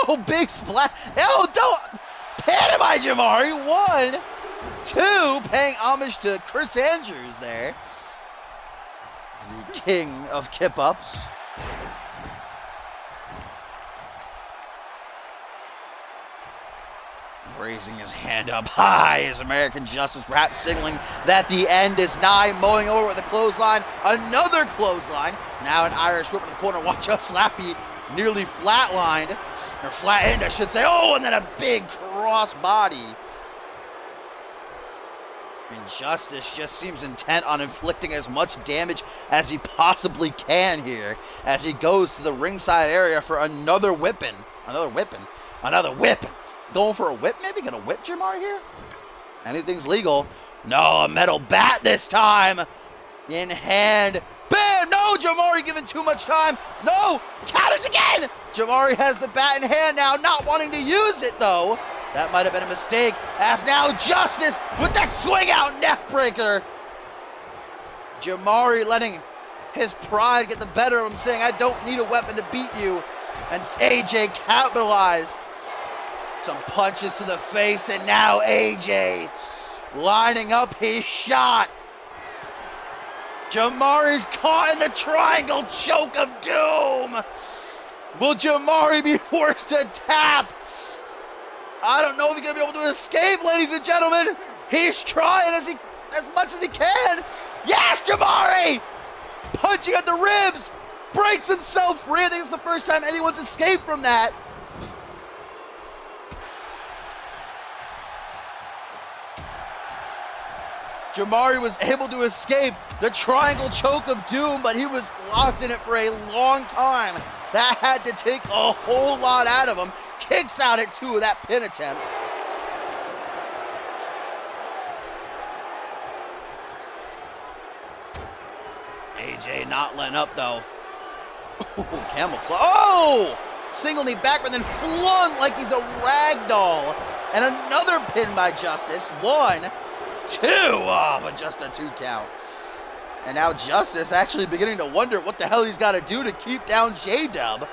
Oh, big splash. Oh, don't pin him by Jamari. 1, 2, paying homage to Chris Andrews there. The king of kip-ups. Raising his hand up high as American Justice, perhaps signaling that the end is nigh. Mowing over with a clothesline. Another clothesline. Now an Irish whip in the corner. Watch out, Slappy nearly flatlined. Or flattened, I should say. Oh, and then a big cross body. And Justice just seems intent on inflicting as much damage as he possibly can here as he goes to the ringside area for another whipping. Another whipping. Going for a whip, maybe? Gonna whip Jamari here? Anything's legal. No, a metal bat this time. In hand. Bam! No, Jamari giving too much time. No, counters again. Jamari has the bat in hand now, not wanting to use it though. That might have been a mistake, as now Justice with that swing out neck breaker. Jamari letting his pride get the better of him, saying, I don't need a weapon to beat you. And AJ capitalized. Some punches to the face, and now AJ lining up his shot. Jamari's caught in the triangle choke of doom. Will Jamari be forced to tap? I don't know if he's gonna be able to escape, ladies and gentlemen. He's trying as much as he can. Yes, Jamari! Punching at the ribs, breaks himself free. I think it's the first time anyone's escaped from that. Jamari was able to escape the triangle choke of doom, but he was locked in it for a long time. That had to take a whole lot out of him. Kicks out at 2 of that pin attempt. AJ not letting up though. Oh, camel claw. Oh! Single knee back, but then flung like he's a rag doll. And another pin by Justice. 1, 2. Oh, but just a 2 count. And now Justice actually beginning to wonder what the hell he's got to do to keep down J-Dub.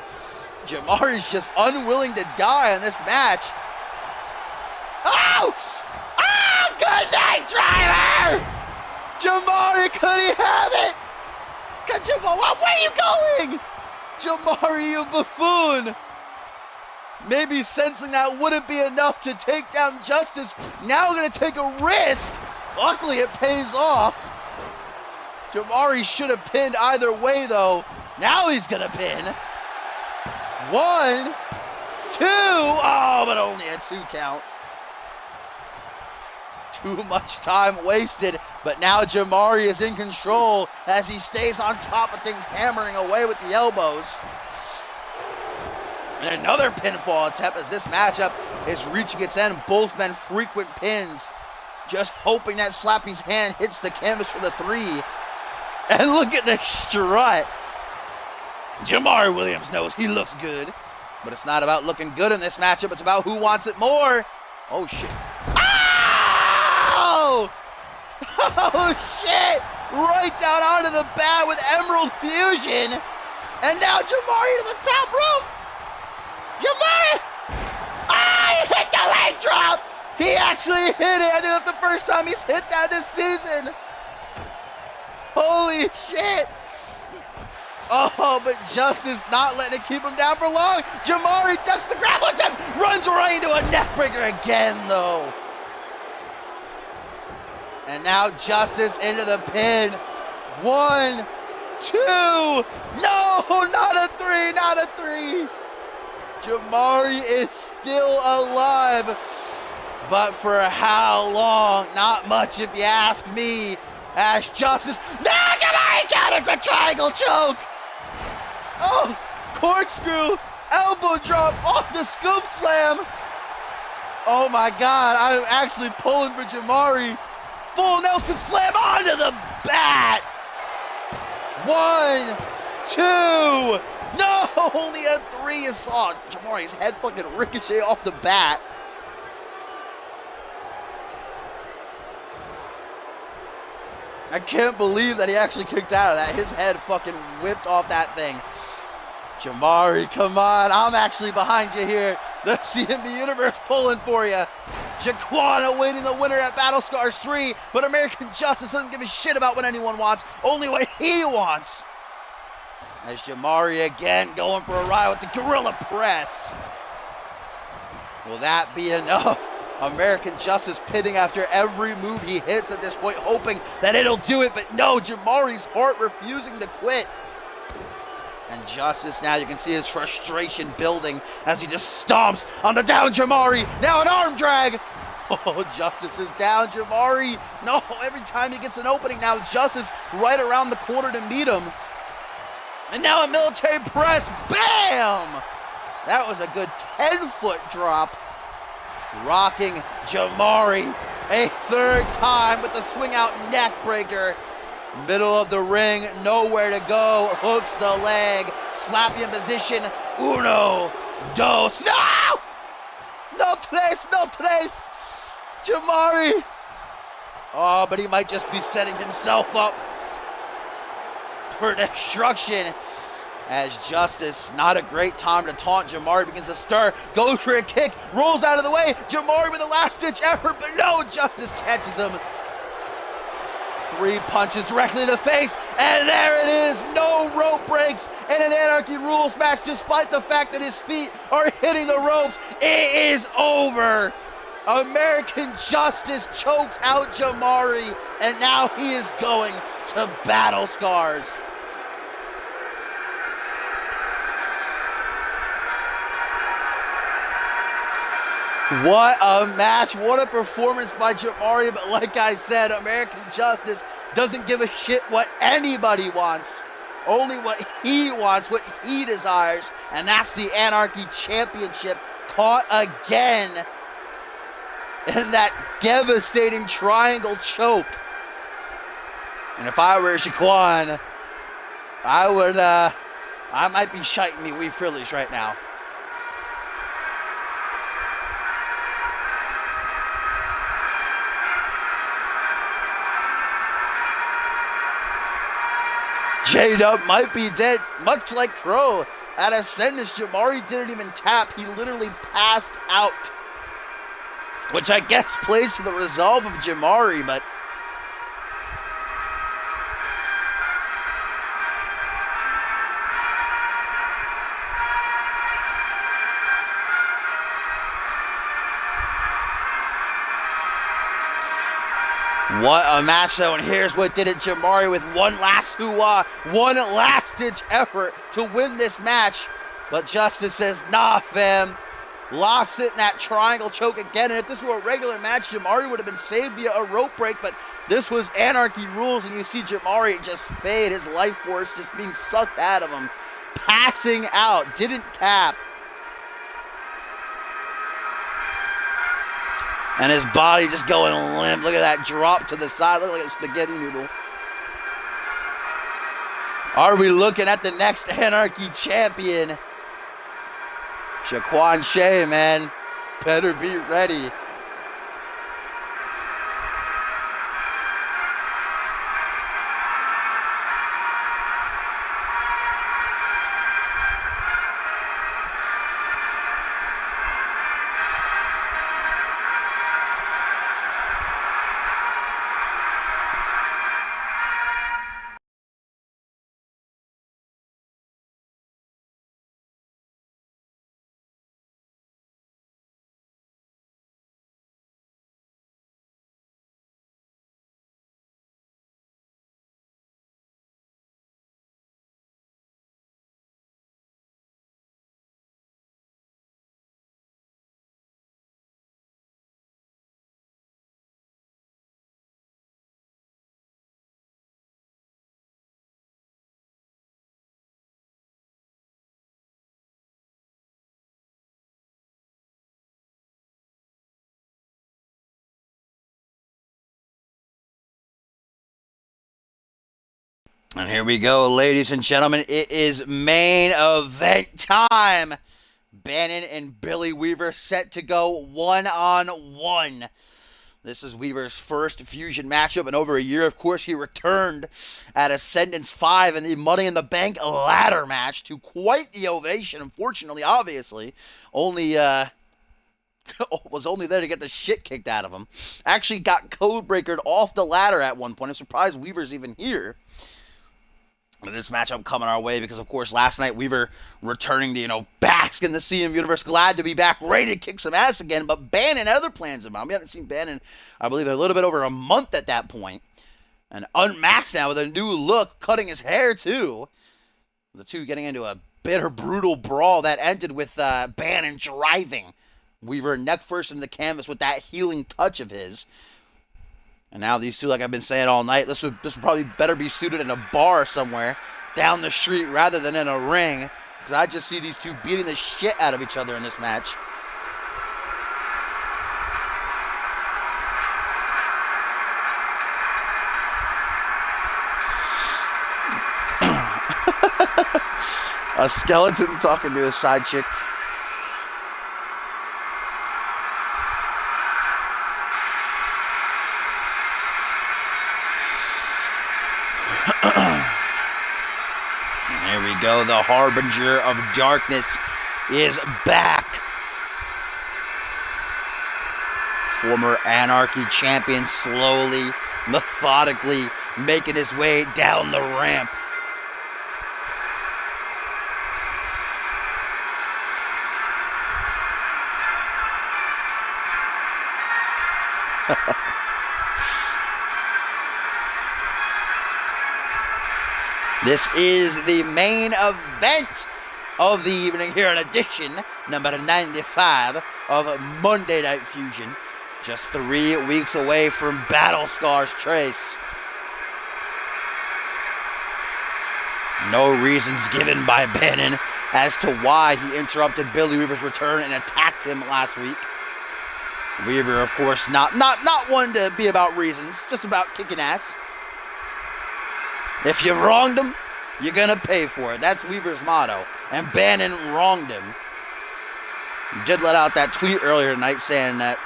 Jamari's just unwilling to die in this match. Oh! Oh, good night, driver! Jamari, could he have it? Jamari, where are you going? Jamari, you buffoon. Maybe sensing that wouldn't be enough to take down Justice. Now going to take a risk. Luckily, it pays off. Jamari should have pinned either way, though. Now he's going to pin. 1, 2. Oh, but only a 2 count. Too much time wasted, but now Jamari is in control as he stays on top of things, hammering away with the elbows. And another pinfall attempt as this matchup is reaching its end. Both men frequent pins. Just hoping that Slappy's hand hits the canvas for the 3. And look at the strut. Jamari Williams knows he looks good. But it's not about looking good in this matchup. It's about who wants it more. Oh, shit. Oh! Oh, shit! Right down onto the bat with Emerald Fusion. And now Jamari to the top rope. Jamari! Ah, he hit the leg drop! He actually hit it. I think that's the first time he's hit that this season. Holy shit. Oh, but Justice not letting it keep him down for long. Jamari ducks the grab attempt, runs right into a neckbreaker again, though. And now Justice into the pin. 1, 2. No, not a 3, not a 3. Jamari is still alive. But for how long? Not much if you ask me. As Justice. No, Jamari counters the triangle choke. Oh, corkscrew, elbow drop off the scoop slam. Oh my God, I'm actually pulling for Jamari. Full Nelson slam onto the bat. 1, 2. No, only a 3. You saw Jamari's head fucking ricochet off the bat. I can't believe that he actually kicked out of that. His head fucking whipped off that thing. Jamari, come on. I'm actually behind you here. The CMV Universe pulling for you. Jaquan awaiting the winner at Battle Scars 3, but American Justice doesn't give a shit about what anyone wants, only what he wants. As Jamari again going for a ride with the Gorilla Press. Will that be enough? American Justice pitting after every move he hits at this point, hoping that it'll do it, but no, Jamari's heart refusing to quit. And Justice now, you can see his frustration building as he just stomps on the down Jamari. Now an arm drag. Oh, Justice is down. Jamari, no, every time he gets an opening now, Justice right around the corner to meet him. And now a military press, bam! That was a good 10-foot drop. Rocking Jamari a third time with the swing out neck breaker. Middle of the ring, nowhere to go. Hooks the leg. Slappy in position. Uno, dos. No! No tres, no tres. Jamari. Oh, but he might just be setting himself up for destruction. As Justice, not a great time to taunt. Jamari begins to stir, goes for a kick, rolls out of the way. Jamari with a last-ditch effort, but no, Justice catches him. 3 punches directly in the face, and there it is. No rope breaks in an Anarchy Rules match, despite the fact that his feet are hitting the ropes. It is over. American Justice chokes out Jamari, and now he is going to Battle Scars. What a match, what a performance by Jamari, but like I said, American Justice doesn't give a shit what anybody wants, only what he wants, what he desires, and that's the Anarchy Championship, caught again in that devastating triangle choke. And if I were Jaquan, I might be shiting me wee frillies right now. J-Dub might be dead, much like Crow. At Ascendance, Jamari didn't even tap. He literally passed out. Which I guess plays to the resolve of Jamari, but... what a match, though, and here's what did it. Jamari with one last hoo-wah, one last-ditch effort to win this match. But Justice says, nah, fam. Locks it in that triangle choke again. And if this were a regular match, Jamari would have been saved via a rope break. But this was Anarchy Rules, and you see Jamari just fade, his life force just being sucked out of him. Passing out, didn't tap. And his body just going limp. Look at that drop to the side. Look like a spaghetti noodle. Are we looking at the next Anarchy champion? Jaquan Shea, man. Better be ready. And here we go, ladies and gentlemen. It is main event time. Bannon and Billy Weaver set to go one-on-one. This is Weaver's first Fusion matchup in over a year. Of course, he returned at Ascendance 5 in the Money in the Bank ladder match to quite the ovation. Unfortunately, obviously, was only there to get the shit kicked out of him. Actually got codebreakered off the ladder at one point. I'm surprised Weaver's even here. This matchup coming our way because, of course, last night Weaver returning to, bask in the CM universe. Glad to be back, ready to kick some ass again. But Bannon had other plans in mind. We haven't seen Bannon, I believe, a little bit over a month at that point. And unmasked now with a new look, cutting his hair, too. The two getting into a bitter, brutal brawl that ended with Bannon driving Weaver neck first into the canvas with that healing touch of his. And now these two, like I've been saying all night, this would probably better be suited in a bar somewhere down the street rather than in a ring. Because I just see these two beating the shit out of each other in this match. A skeleton talking to his side chick. There we go. The Harbinger of Darkness is back. Former Anarchy champion slowly, methodically making his way down the ramp. This is the main event of the evening here in edition number 95 of Monday Night Fusion. Just 3 weeks away from Battle Scars Trace. No reasons given by Bannon as to why he interrupted Billy Weaver's return and attacked him last week. Weaver, of course, not one to be about reasons, just about kicking ass. If you wronged him, you're going to pay for it. That's Weaver's motto. And Bannon wronged him. He did let out that tweet earlier tonight saying that...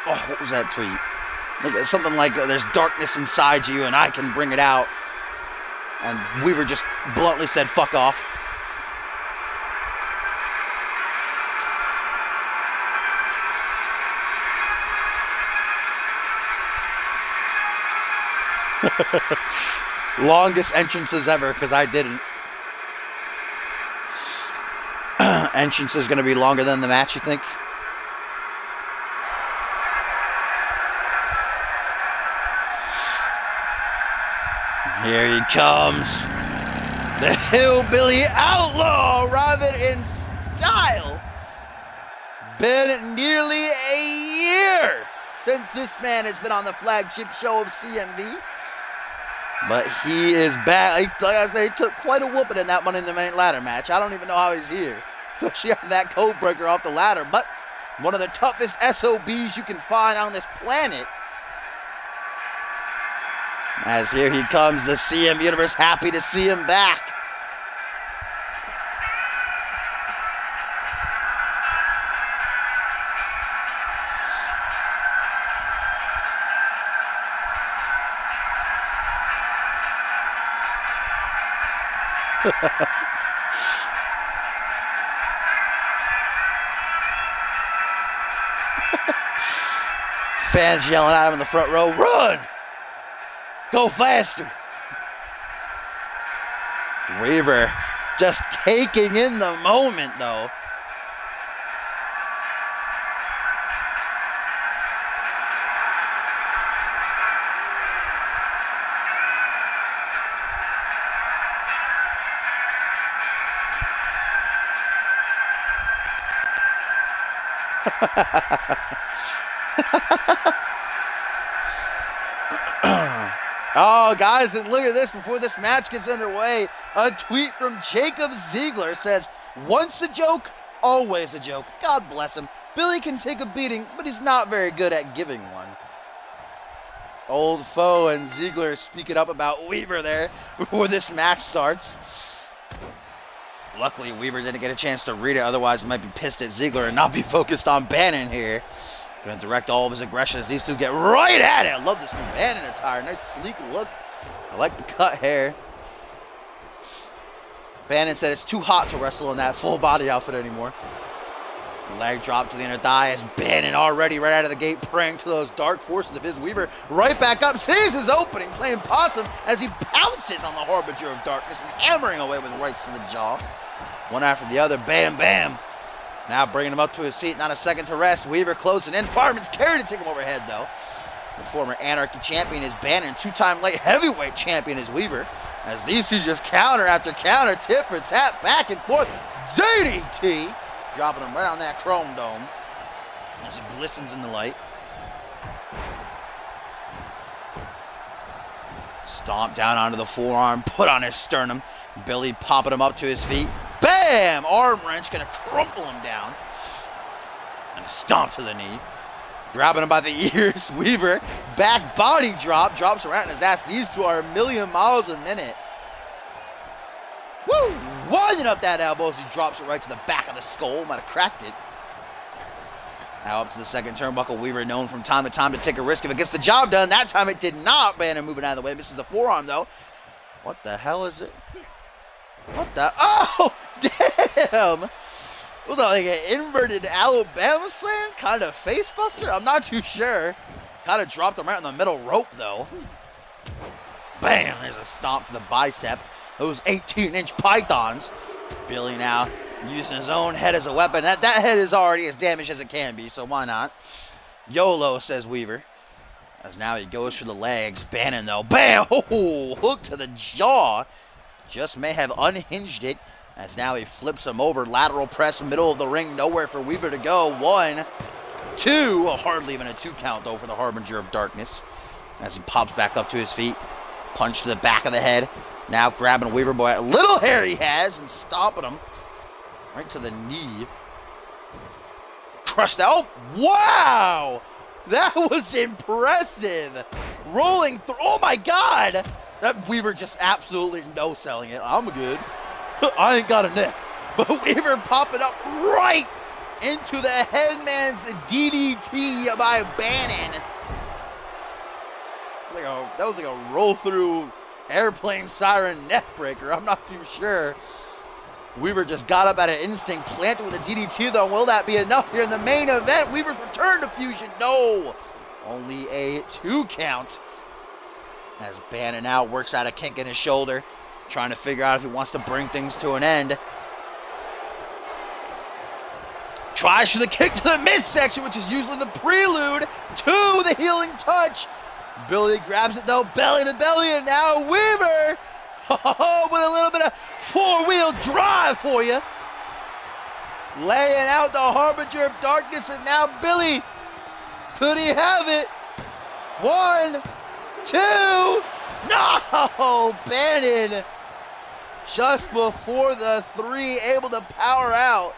Oh, what was that tweet? Something like, there's darkness inside you and I can bring it out. And Weaver just bluntly said, fuck off. Longest entrances ever, because I didn't. Entrance is going to be longer than the match, you think? Here he comes. The Hillbilly Outlaw arriving in style. Been nearly a year since this man has been on the flagship show of CMV. But he is back. Like I said, he took quite a whooping in that Money in the Bank ladder match. I don't even know how he's here, especially after that code breaker off the ladder. But one of the toughest SOBs you can find on this planet. As here he comes, the CM Universe, happy to see him back. Fans yelling at him in the front row, run! Go faster! Weaver just taking in the moment, though. Oh, guys, and look at this. Before this match gets underway, a tweet from Jacob Ziegler says, once a joke, always a joke. God bless him. Billy can take a beating, but he's not very good at giving one. Old foe and Ziggler speaking up about Weaver there before this match starts. Luckily, Weaver didn't get a chance to read it. Otherwise, he might be pissed at Ziggler and not be focused on Bannon here. Going to direct all of his aggression as these two get right at it. I love this new Bannon attire. Nice, sleek look. I like the cut hair. Bannon said it's too hot to wrestle in that full body outfit anymore. Leg drop to the inner thigh as Bannon already right out of the gate praying to those dark forces of his. Weaver right back up, sees his opening, playing possum as he pounces on the Harbinger of Darkness and hammering away with rights to the jaw. One after the other, bam, bam. Now bringing him up to his feet, not a second to rest. Weaver closing in, fireman's carry to take him overhead though. The former Anarchy champion is Bannon, two-time light heavyweight champion is Weaver. As these two just counter after counter, tip for tap, back and forth. DDT! Dropping him right on that chrome dome as it glistens in the light. Stomp down onto the forearm, put on his sternum. Billy popping him up to his feet. Bam! Arm wrench, gonna crumple him down. And a stomp to the knee. Grabbing him by the ears. Weaver, back body drop, drops around his ass. These two are a million miles a minute. Woo! Winding up that elbow as he drops it right to the back of the skull. Might have cracked it. Now up to the second turnbuckle. Weaver known from time to time to take a risk if it gets the job done. That time it did not. Bannon moving out of the way. Misses the forearm though. What the hell is it? What the? Oh! Damn! Was that like an inverted Alabama slam? Kind of face buster? I'm not too sure. Kind of dropped him right in the middle rope though. Bam! There's a stomp to the bicep. Those 18-inch pythons. Billy now using his own head as a weapon. That head is already as damaged as it can be, so why not? YOLO, says Weaver. As now he goes for the legs. Bannon, though. Bam! Oh, hook to the jaw. Just may have unhinged it. As now he flips him over. Lateral press, middle of the ring. Nowhere for Weaver to go. 1, 2. Hardly even a 2 count, though, for the Harbinger of Darkness. As he pops back up to his feet. Punch to the back of the head. Now grabbing Weaver by a little hair he has and stomping him right to the knee. Crushed out. Oh, wow! That was impressive. Rolling through. Oh, my God. That Weaver just absolutely no-selling it. I'm good. I ain't got a neck. But Weaver popping up right into the headman's DDT by Bannon. That was like a roll-through airplane siren neck breaker. I'm not too sure. Weaver just got up at an instinct, planted with a DDT though. Will that be enough here in the main event? Weaver's return to Fusion. No! Only a 2 count. As Bannon now works out a kink in his shoulder, trying to figure out if he wants to bring things to an end. Tries for the kick to the midsection, which is usually the prelude to the healing touch. Billy grabs it though, belly to belly, and now Weaver with a little bit of 4-wheel drive for you. Laying out the Harbinger of Darkness, and now Billy, could he have it? 1, 2, no! Bannon just before the 3, able to power out.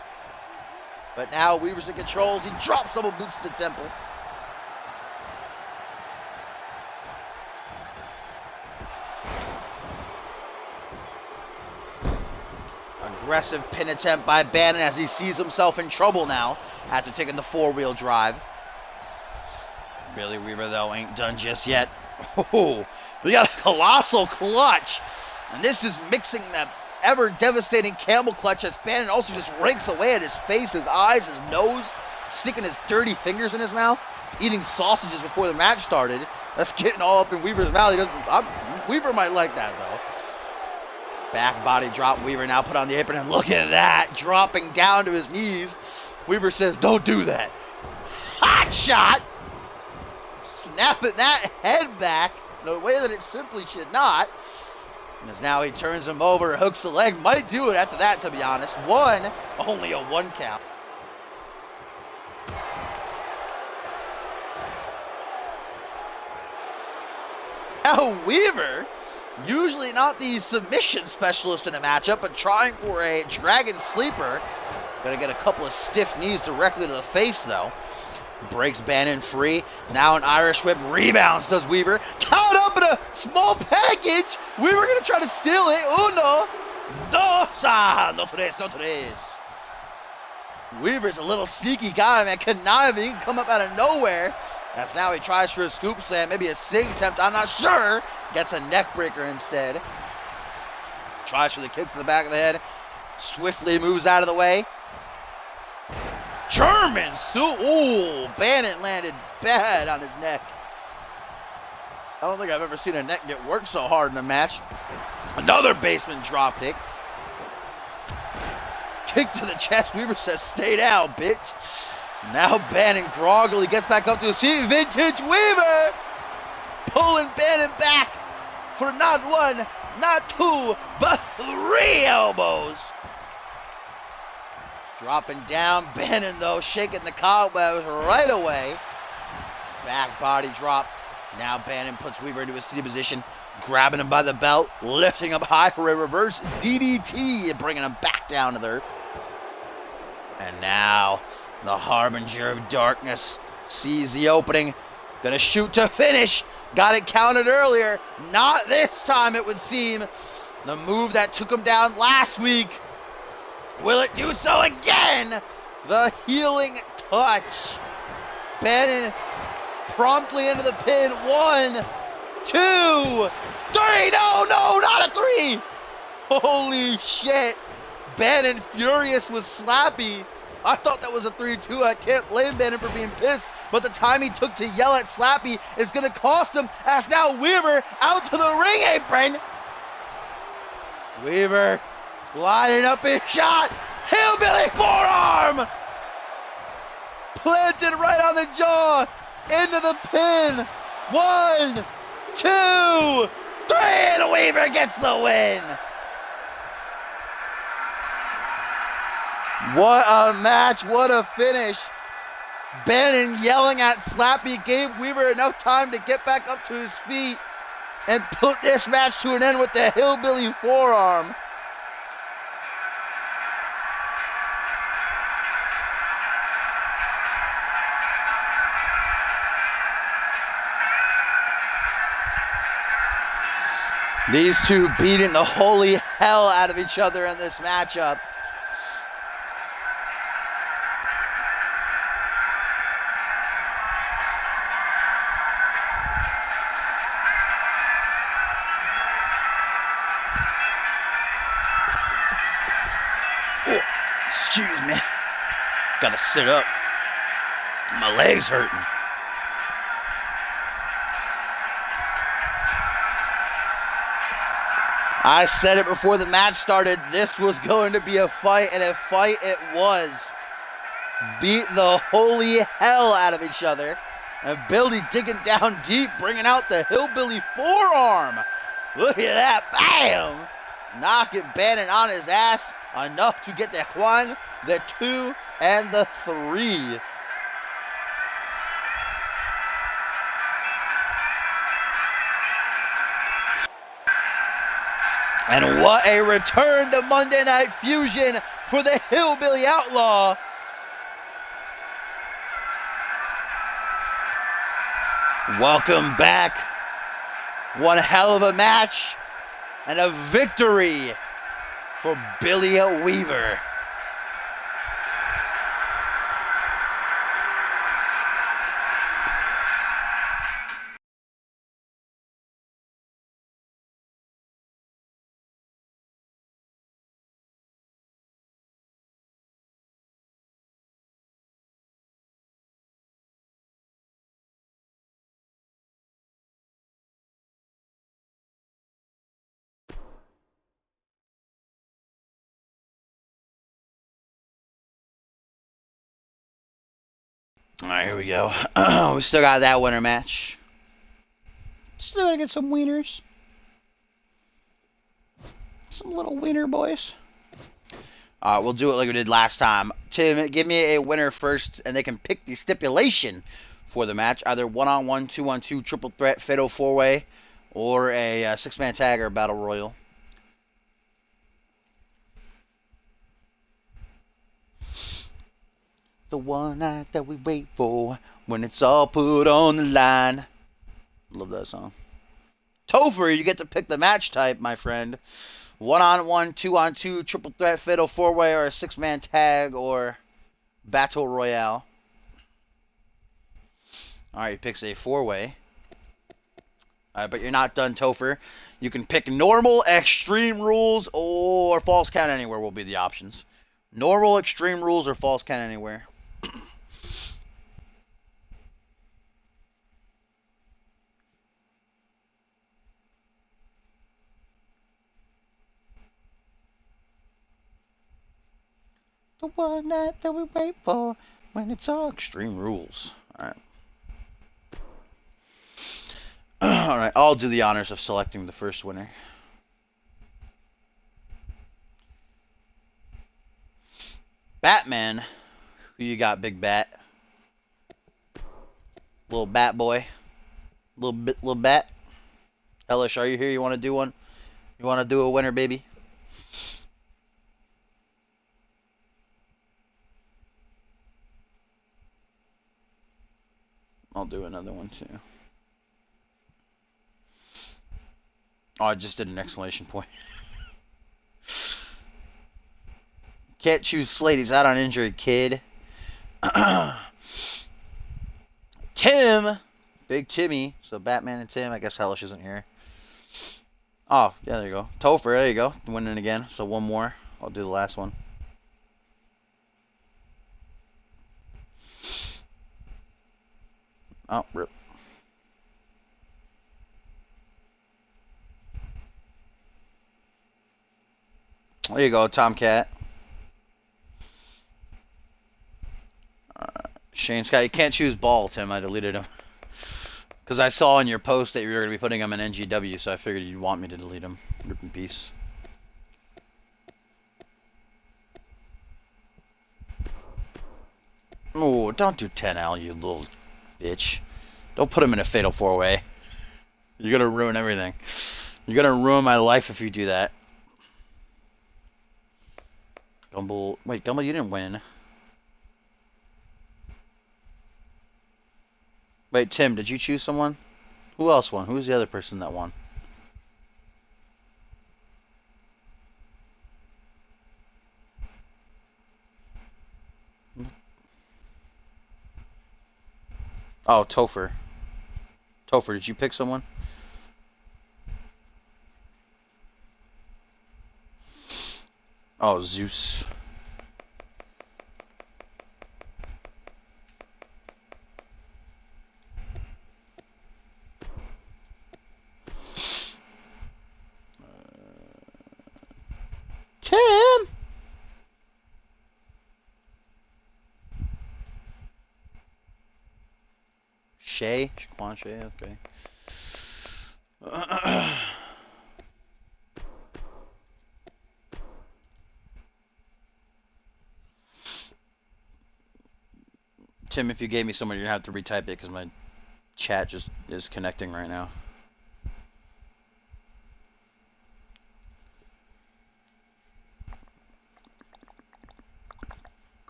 But now Weaver's in control as he drops double boots to the temple. Aggressive pin attempt by Bannon as he sees himself in trouble now after taking the 4-wheel drive. Billy Weaver, though, ain't done just yet. Oh, we got a colossal clutch. And this is mixing the ever-devastating camel clutch as Bannon also just rakes away at his face, his eyes, his nose, sticking his dirty fingers in his mouth, eating sausages before the match started. That's getting all up in Weaver's mouth. Weaver might like that, though. Back body drop. Weaver now put on the apron, and look at that, dropping down to his knees. Weaver says, don't do that. Hot shot! Snapping that head back the way that it simply should not. And as now he turns him over, hooks the leg. Might do it after that, to be honest. 1, only a 1 count. Now Weaver, usually not the submission specialist in a matchup, but trying for a dragon sleeper. Gonna get a couple of stiff knees directly to the face, though. Breaks Bannon free. Now an Irish whip. Rebounds does Weaver. Caught up in a small package. Weaver going to try to steal it. Uno. Dos. No tres, no tres. Weaver's a little sneaky guy, man. Conniving. He can come up out of nowhere. As now he tries for a scoop slam. Maybe a sig attempt. I'm not sure. Gets a neck breaker instead. Tries for the kick to the back of the head. Swiftly moves out of the way. German suit. Ooh, Bannon landed bad on his neck. I don't think I've ever seen a neck get worked so hard in a match. Another basement drop kick. Kick to the chest. Weaver says, stay down, bitch. Now Bannon groggily gets back up to his feet. Vintage Weaver pulling Bannon back for not one, not two, but 3 elbows. Dropping down. Bannon, though, shaking the cobwebs right away. Back body drop. Now Bannon puts Weaver into a sitting position, grabbing him by the belt, lifting him high for a reverse DDT and bringing him back down to the earth. And now the Harbinger of Darkness sees the opening. Gonna shoot to finish. Got it counted earlier. Not this time, it would seem. The move that took him down last week. Will it do so again? The healing touch. Bannon promptly into the pin. 1, 2, 3. No, not a 3. Holy shit. Bannon furious with Slappy. I thought that was a 3-2. I can't blame Bannon for being pissed. But the time he took to yell at Slappy is going to cost him, as now Weaver out to the ring apron. Weaver lining up his shot. Hillbilly forearm. Planted right on the jaw. Into the pin. 1, 2, 3. And Weaver gets the win. What a match. What a finish. Bannon yelling at Slappy gave Weaver enough time to get back up to his feet and put this match to an end with the hillbilly forearm. These two beating the holy hell out of each other in this matchup. Excuse me. Gotta sit up. My leg's hurting. I said it before the match started. This was going to be a fight, and a fight it was. Beat the holy hell out of each other. And Billy digging down deep, bringing out the hillbilly forearm. Look at that. Bam! Knocking Bannon on his ass. Enough to get the 1, the 2, and the 3. And what a return to Monday Night Fusion for the Hillbilly Outlaw. Welcome back. One hell of a match and a victory for Billy Weaver. All right, here we go. We still got that winner match. Still gotta get some wieners. Some little wiener boys. We'll do it like we did last time. Tim, give me a winner first, and they can pick the stipulation for the match. Either 1-on-1, 2-on-2, triple threat, fatal 4-way, or a 6-man tag or battle royal. The one night that we wait for when it's all put on the line. Love that song. Topher, you get to pick the match type, my friend. 1-on-1, 2-on-2, triple threat, fatal 4-way, or a 6-man tag, or battle royale. Alright, he picks a 4-way. Alright, but you're not done, Topher. You can pick normal, extreme rules, or false count anywhere will be the options. Normal, extreme rules, or false count anywhere. The one night that we wait for when it's all extreme rules. Alright. Alright, I'll do the honors of selecting the first winner. Batman. Who you got, Big Bat? Little Bat Boy. Little Bat. Hellish, are you here? You want to do one? You want to do a winner, baby? I'll do another one, too. Oh, I just did an exclamation point. Can't choose Slade. He's out on injury, kid. Tim. Big Timmy. So Batman and Tim. I guess Hellish isn't here. Oh, yeah, there you go. Topher, there you go. Winning again. So one more. I'll do the last one. Oh, rip. There you go, Tomcat. Shane Scott. You can't choose Ball, Tim. I deleted him. Because I saw in your post that you were going to be putting him in NGW, so I figured you'd want me to delete him. Rip in peace. Oh, don't do 10L, you little bitch. Don't put him in a fatal 4-way. You're going to ruin everything. You're going to ruin my life if you do that. Gumball. Wait, Gumball, you didn't win. Wait, Tim, did you choose someone? Who else won? Who's the other person that won? Oh, Topher. Topher, did you pick someone? Oh, Zeus. Tim! Shay? Shaquan Shay, okay. Tim, if you gave me someone, you're going to have to retype it because my chat just is connecting right now.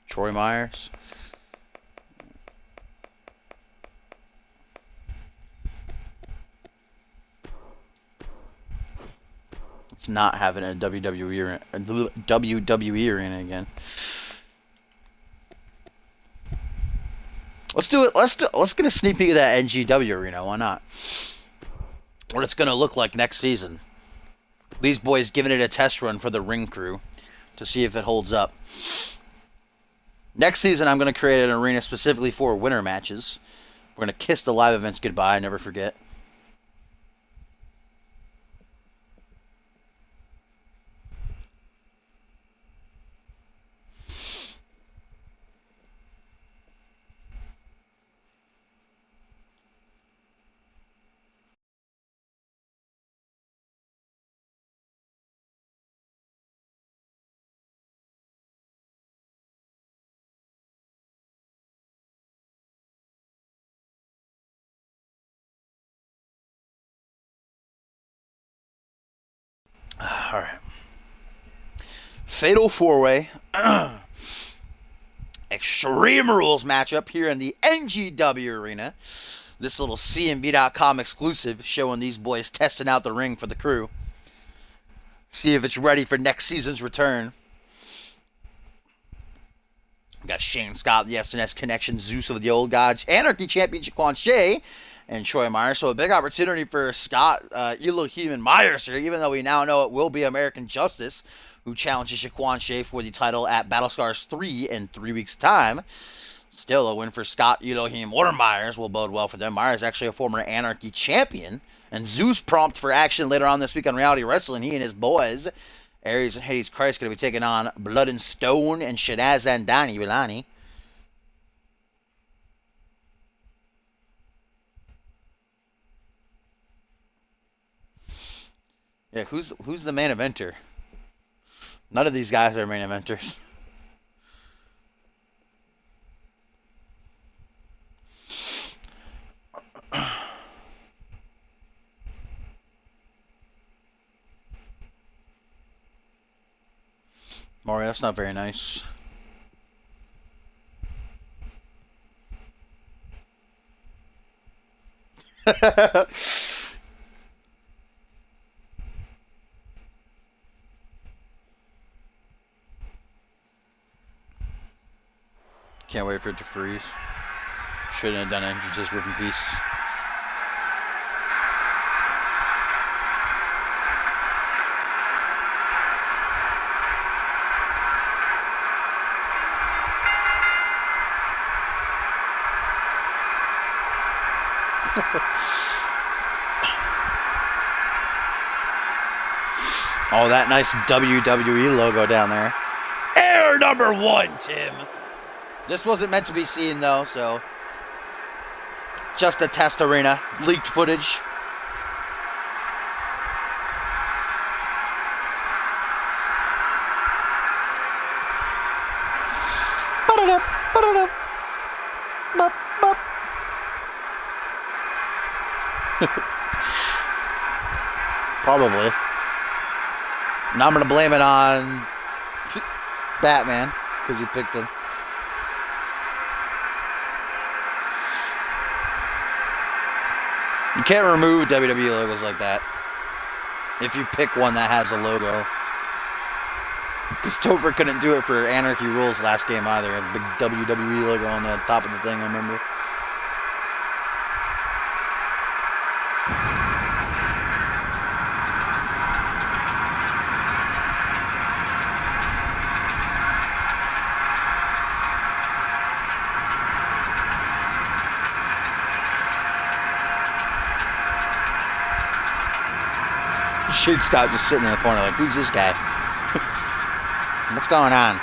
Troy Myers. It's not having a WWE arena again. Let's do it. Let's get a sneak peek of that NGW arena. Why not? What it's gonna look like next season. These boys giving it a test run for the ring crew to see if it holds up. Next season, I'm going to create an arena specifically for winter matches. We're going to kiss the live events goodbye, never forget. All right. Fatal 4-way. Extreme Rules matchup here in the NGW Arena. This little CMV.com exclusive showing these boys testing out the ring for the crew. See if it's ready for next season's return. We got Shane Scott, the SNS Connection, Zeus of the Old Gods, Anarchy Champion Jaquan Shea, and Troy Myers. So a big opportunity for Scott, Elohim, and Myers here, even though we now know it will be American Justice, who challenges Jaquan Shea for the title at Battle Scars 3 in 3 weeks' time. Still, a win for Scott, Elohim, or Myers will bode well for them. Myers actually a former Anarchy champion. And Zeus prompt for action later on this week on Reality Wrestling. He and his boys, Aries and Hades Christ, going to be taking on Blood and Stone and Shanaz and Danny Villani. Yeah, who's the main eventer? None of these guys are main eventers. Maury, that's not very nice. Can't wait for it to freeze. Shouldn't have done it. Just rip in peace. Oh, that nice WWE logo down there. Air number 1, Tim. This wasn't meant to be seen, though, so just a test arena. Leaked footage. Probably. Now I'm going to blame it on Batman, because he picked him. You can't remove WWE logos like that if you pick one that has a logo. Because Topher couldn't do it for Anarchy Rules last game either. A big WWE logo on the top of the thing, I remember. Shane Scott just sitting in the corner like, who's this guy? What's going on?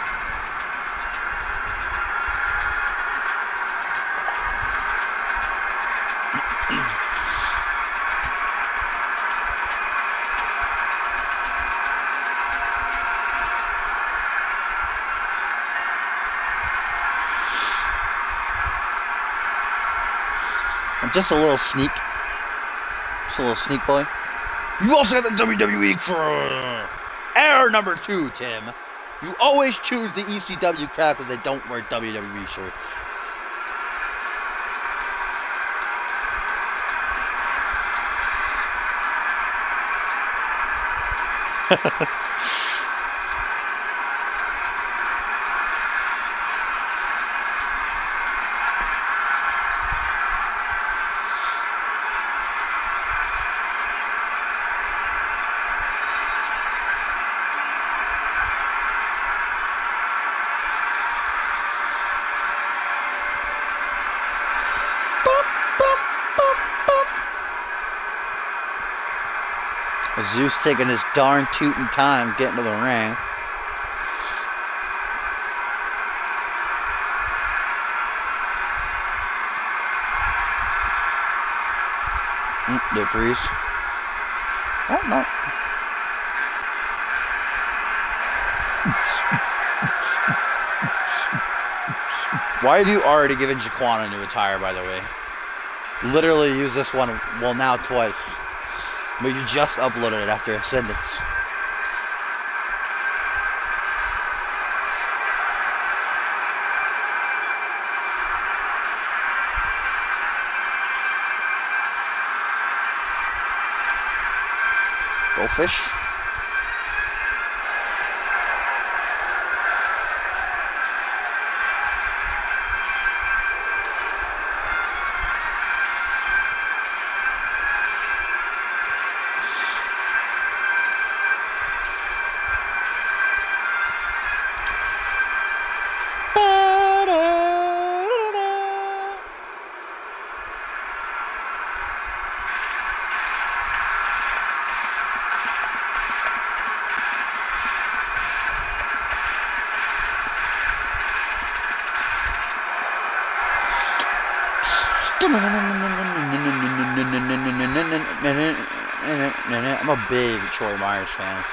I'm just a little sneak. Just a little sneak boy. You also got the WWE crew. Error number 2, Tim. You always choose the ECW crowd because they don't wear WWE shirts. Zeus taking his darn tootin' time getting to the ring. Did it freeze? Oh, no. Why have you already given Jaquan a new attire, by the way? Literally use this one, well, now twice. But you just uploaded it after Ascendance. Goldfish. I'm a big Troy Myers fan.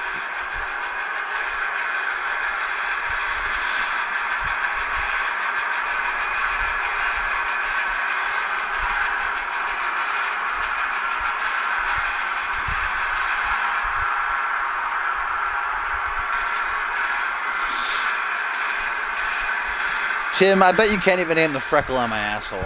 Tim, I bet you can't even name the freckle on my asshole.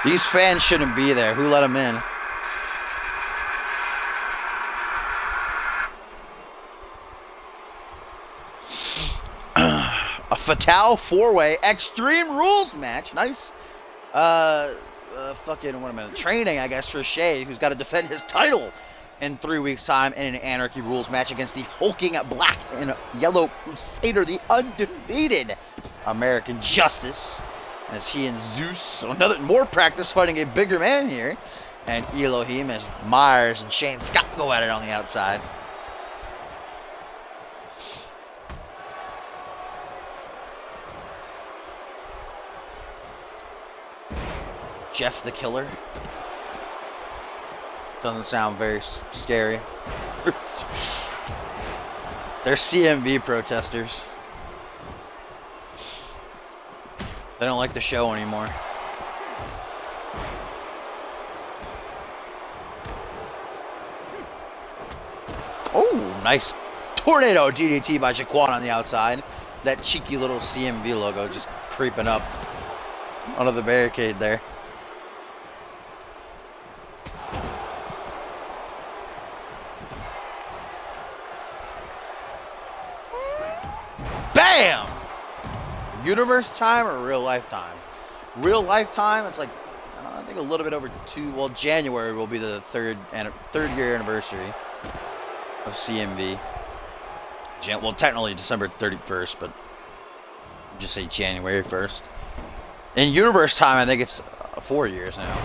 These fans shouldn't be there. Who let them in? A Fatal 4-way Extreme Rules match. Nice. Fucking, what am I, training, I guess, for Shay, who's got to defend his title in 3 weeks' time in an Anarchy Rules match against the hulking black and yellow Crusader, the undefeated American Justice. As he and Zeus, so more practice fighting a bigger man here. And Elohim as Myers and Shane Scott go at it on the outside. Jeff the Killer. Doesn't sound very scary. They're CMV protesters. They don't like the show anymore. Oh, nice tornado DDT by Jaquan on the outside. That cheeky little CMV logo just creeping up under the barricade there. Bam! Universe time or real life time? Real life time, it's like, I think a little bit over January will be the third year anniversary of CMV. Well, technically December 31st, but just say January 1st. In universe time, I think it's 4 years now.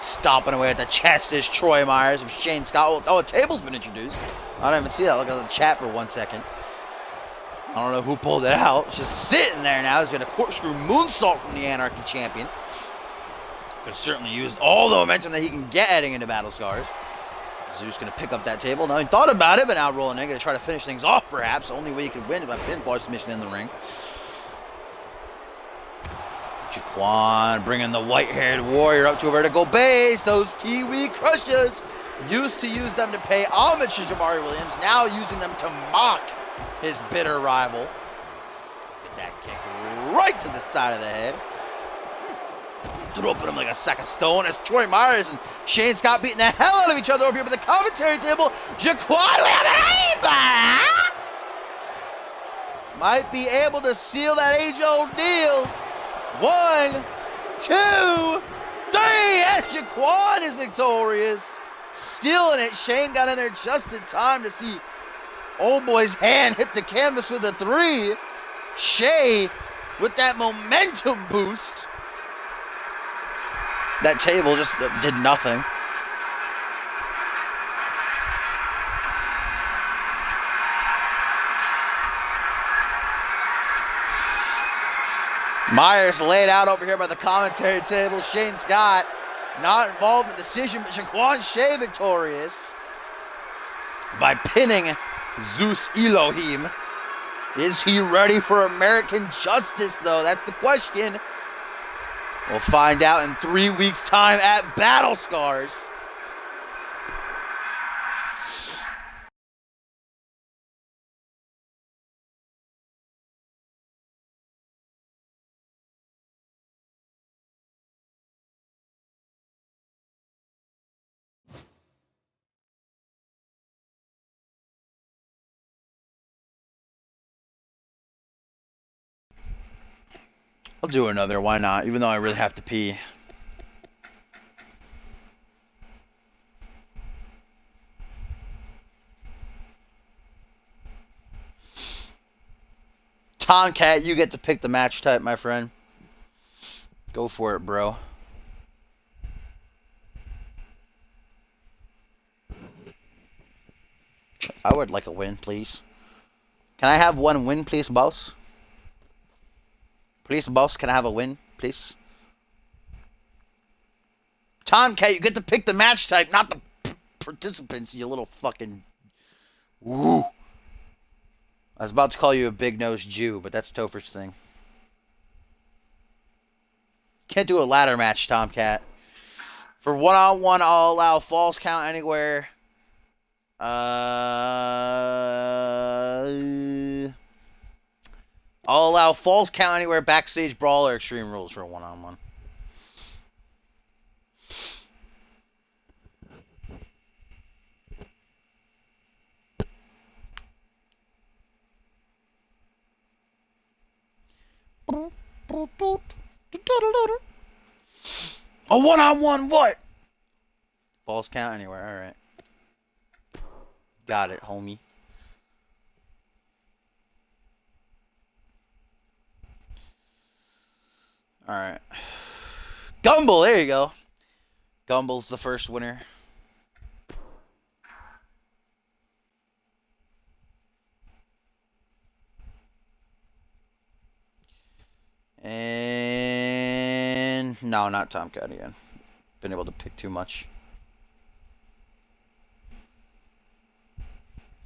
Stomping away at the chest is Troy Myers of Shane Scott. Oh, a table's been introduced. I don't even see that. Look at the chat for 1 second. I don't know who pulled it out. It's just sitting there now. He's got a corkscrew moonsault from the Anarchy champion. Could certainly use all the momentum that he can get heading into Battle Scars. Zeus going to pick up that table. Now, he thought about it, but now rolling in. Going to try to finish things off, perhaps. The only way you can win is by pinfall submission in the ring. Jaquan bringing the white-haired warrior up to a vertical base. Those Kiwi Crushers used to use them to pay homage to Jamari Williams. Now using them to mock his bitter rival. Get that kick right to the side of the head. Dropping him like a sack of stone as Troy Myers and Shane Scott beating the hell out of each other over here by the commentary table. Jaquan with a hayback! Might be able to seal that age-old deal. 1, 2, 3, and Jaquan is victorious. Stealing it. Shane got in there just in time to see old boy's hand hit the canvas with a 3. Shay with that momentum boost. That table just did nothing. Myers laid out over here by the commentary table. Shane Scott not involved in the decision, but Jaquan Shay victorious by pinning Zeus Elohim. Is he ready for American justice, though? That's the question. We'll find out in 3 weeks' time at Battle Scars. I'll do another. Why not? Even though I really have to pee. Tomcat, you get to pick the match type, my friend. Go for it, bro. I would like a win, please. Can I have one win, please, boss? Please, boss, can I have a win, please? Tomcat, you get to pick the match type, not the participants, you little fucking... Woo. I was about to call you a big-nosed Jew, but that's Topher's thing. Can't do a ladder match, Tomcat. For one-on-one, I'll allow falls count anywhere. I'll allow falls count anywhere, backstage brawl, or extreme rules for a one-on-one. A one-on-one what? Falls count anywhere, alright. Got it, homie. Alright. Gumball, there you go. Gumball's the first winner. And no, not Tomcat again. Been able to pick too much.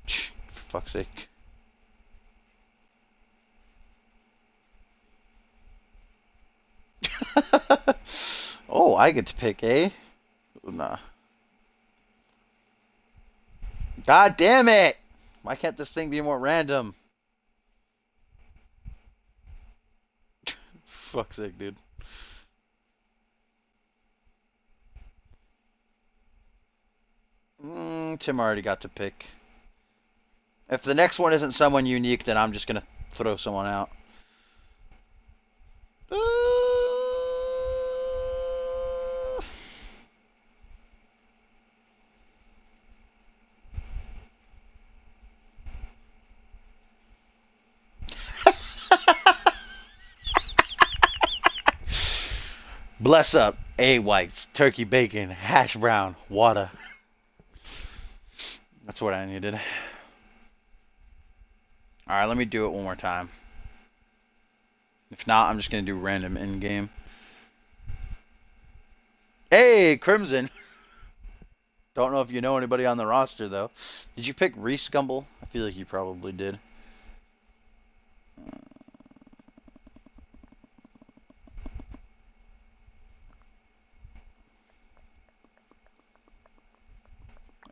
For fuck's sake. Oh, I get to pick, eh? Nah. God damn it! Why can't this thing be more random? Fuck's sake, dude. Tim already got to pick. If the next one isn't someone unique, then I'm just gonna throw someone out. Bless up, egg whites, turkey bacon, hash brown, water. That's what I needed. Alright, let me do it one more time. If not, I'm just going to do random in-game. Hey, Crimson. Don't know if you know anybody on the roster, though. Did you pick Reese Gumball? I feel like you probably did.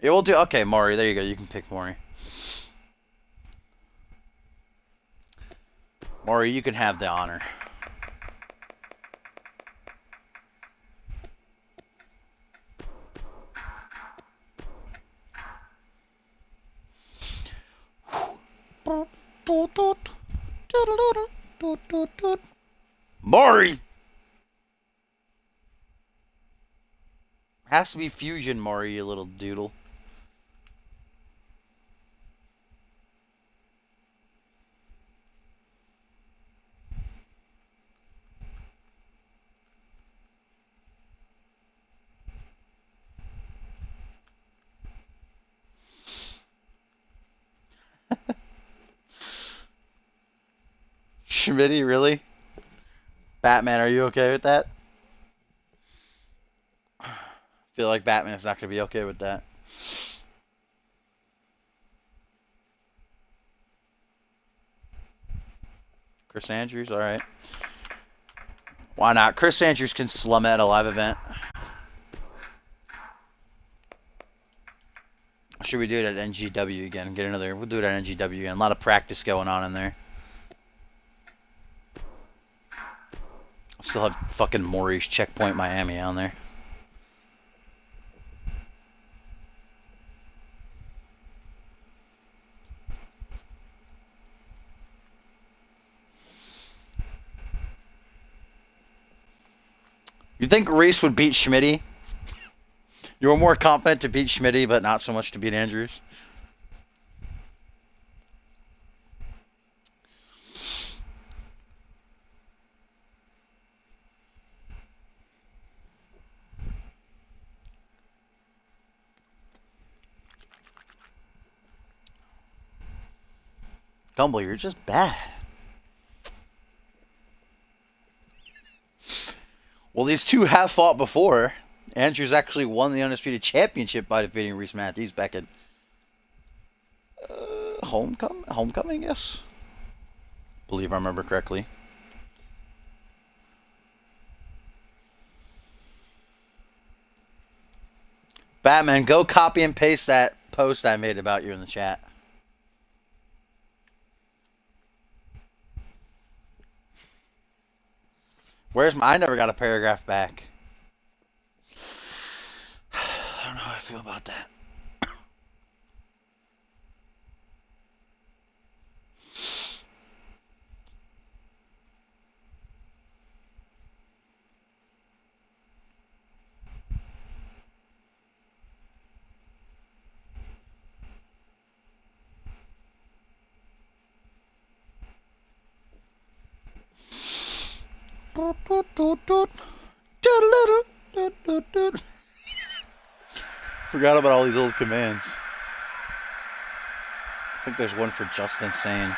Yeah, we'll do... Okay, Maury. There you go. You can pick Maury. Maury, you can have the honor. Maury! Has to be Fusion, Maury, you little doodle. Schmitty, really? Batman, are you okay with that? I feel like Batman's not going to be okay with that. Chris Andrews, all right. Why not? Chris Andrews can slum it at a live event. Should we do it at NGW again? Get another. We'll do it at NGW again. A lot of practice going on in there. Still have fucking Maurice Checkpoint Miami on there. You think Reese would beat Schmitty? You were more confident to beat Schmitty, but not so much to beat Andrews? Dumble, you're just bad. Well, these two have fought before. Andrews actually won the Undisputed Championship by defeating Reese Matthews back at Homecoming, yes. Believe I remember correctly. Batman, go copy and paste that post I made about you in the chat. I never got a paragraph back. I don't know how I feel about that. Forgot about all these old commands. I think there's one for Just Insane.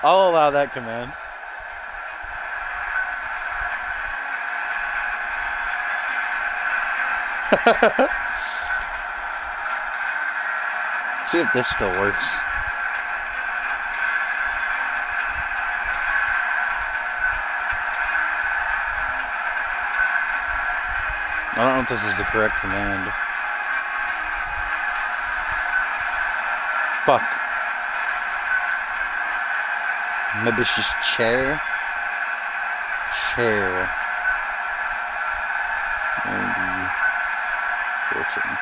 I'll allow that command. See if this still works. I don't know if this is the correct command. Fuck. Maybe it's just chair. Chair. Maybe. Fortune.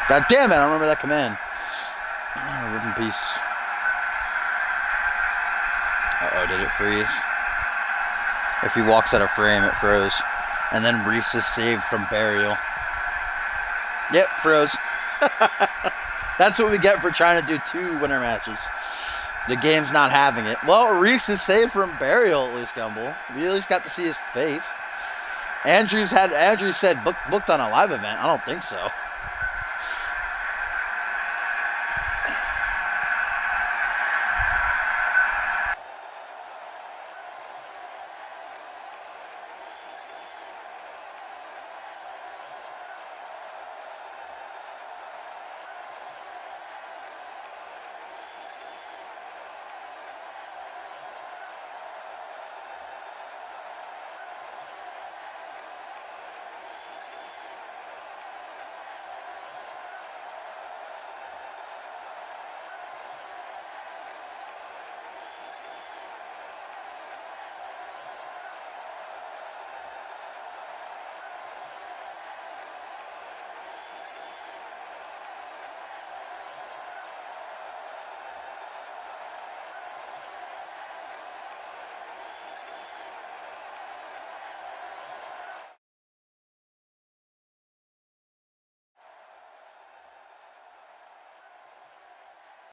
God damn it, I don't remember that command. Wooden piece. Uh-oh, did it freeze? If he walks out of frame, it froze. And then Reese is saved from burial. Yep, froze. That's what we get for trying to do 2 winner matches. The game's not having it. Well, Reese is saved from burial, at least, Gumbel. We at least got to see his face. Andrews said booked on a live event. I don't think so.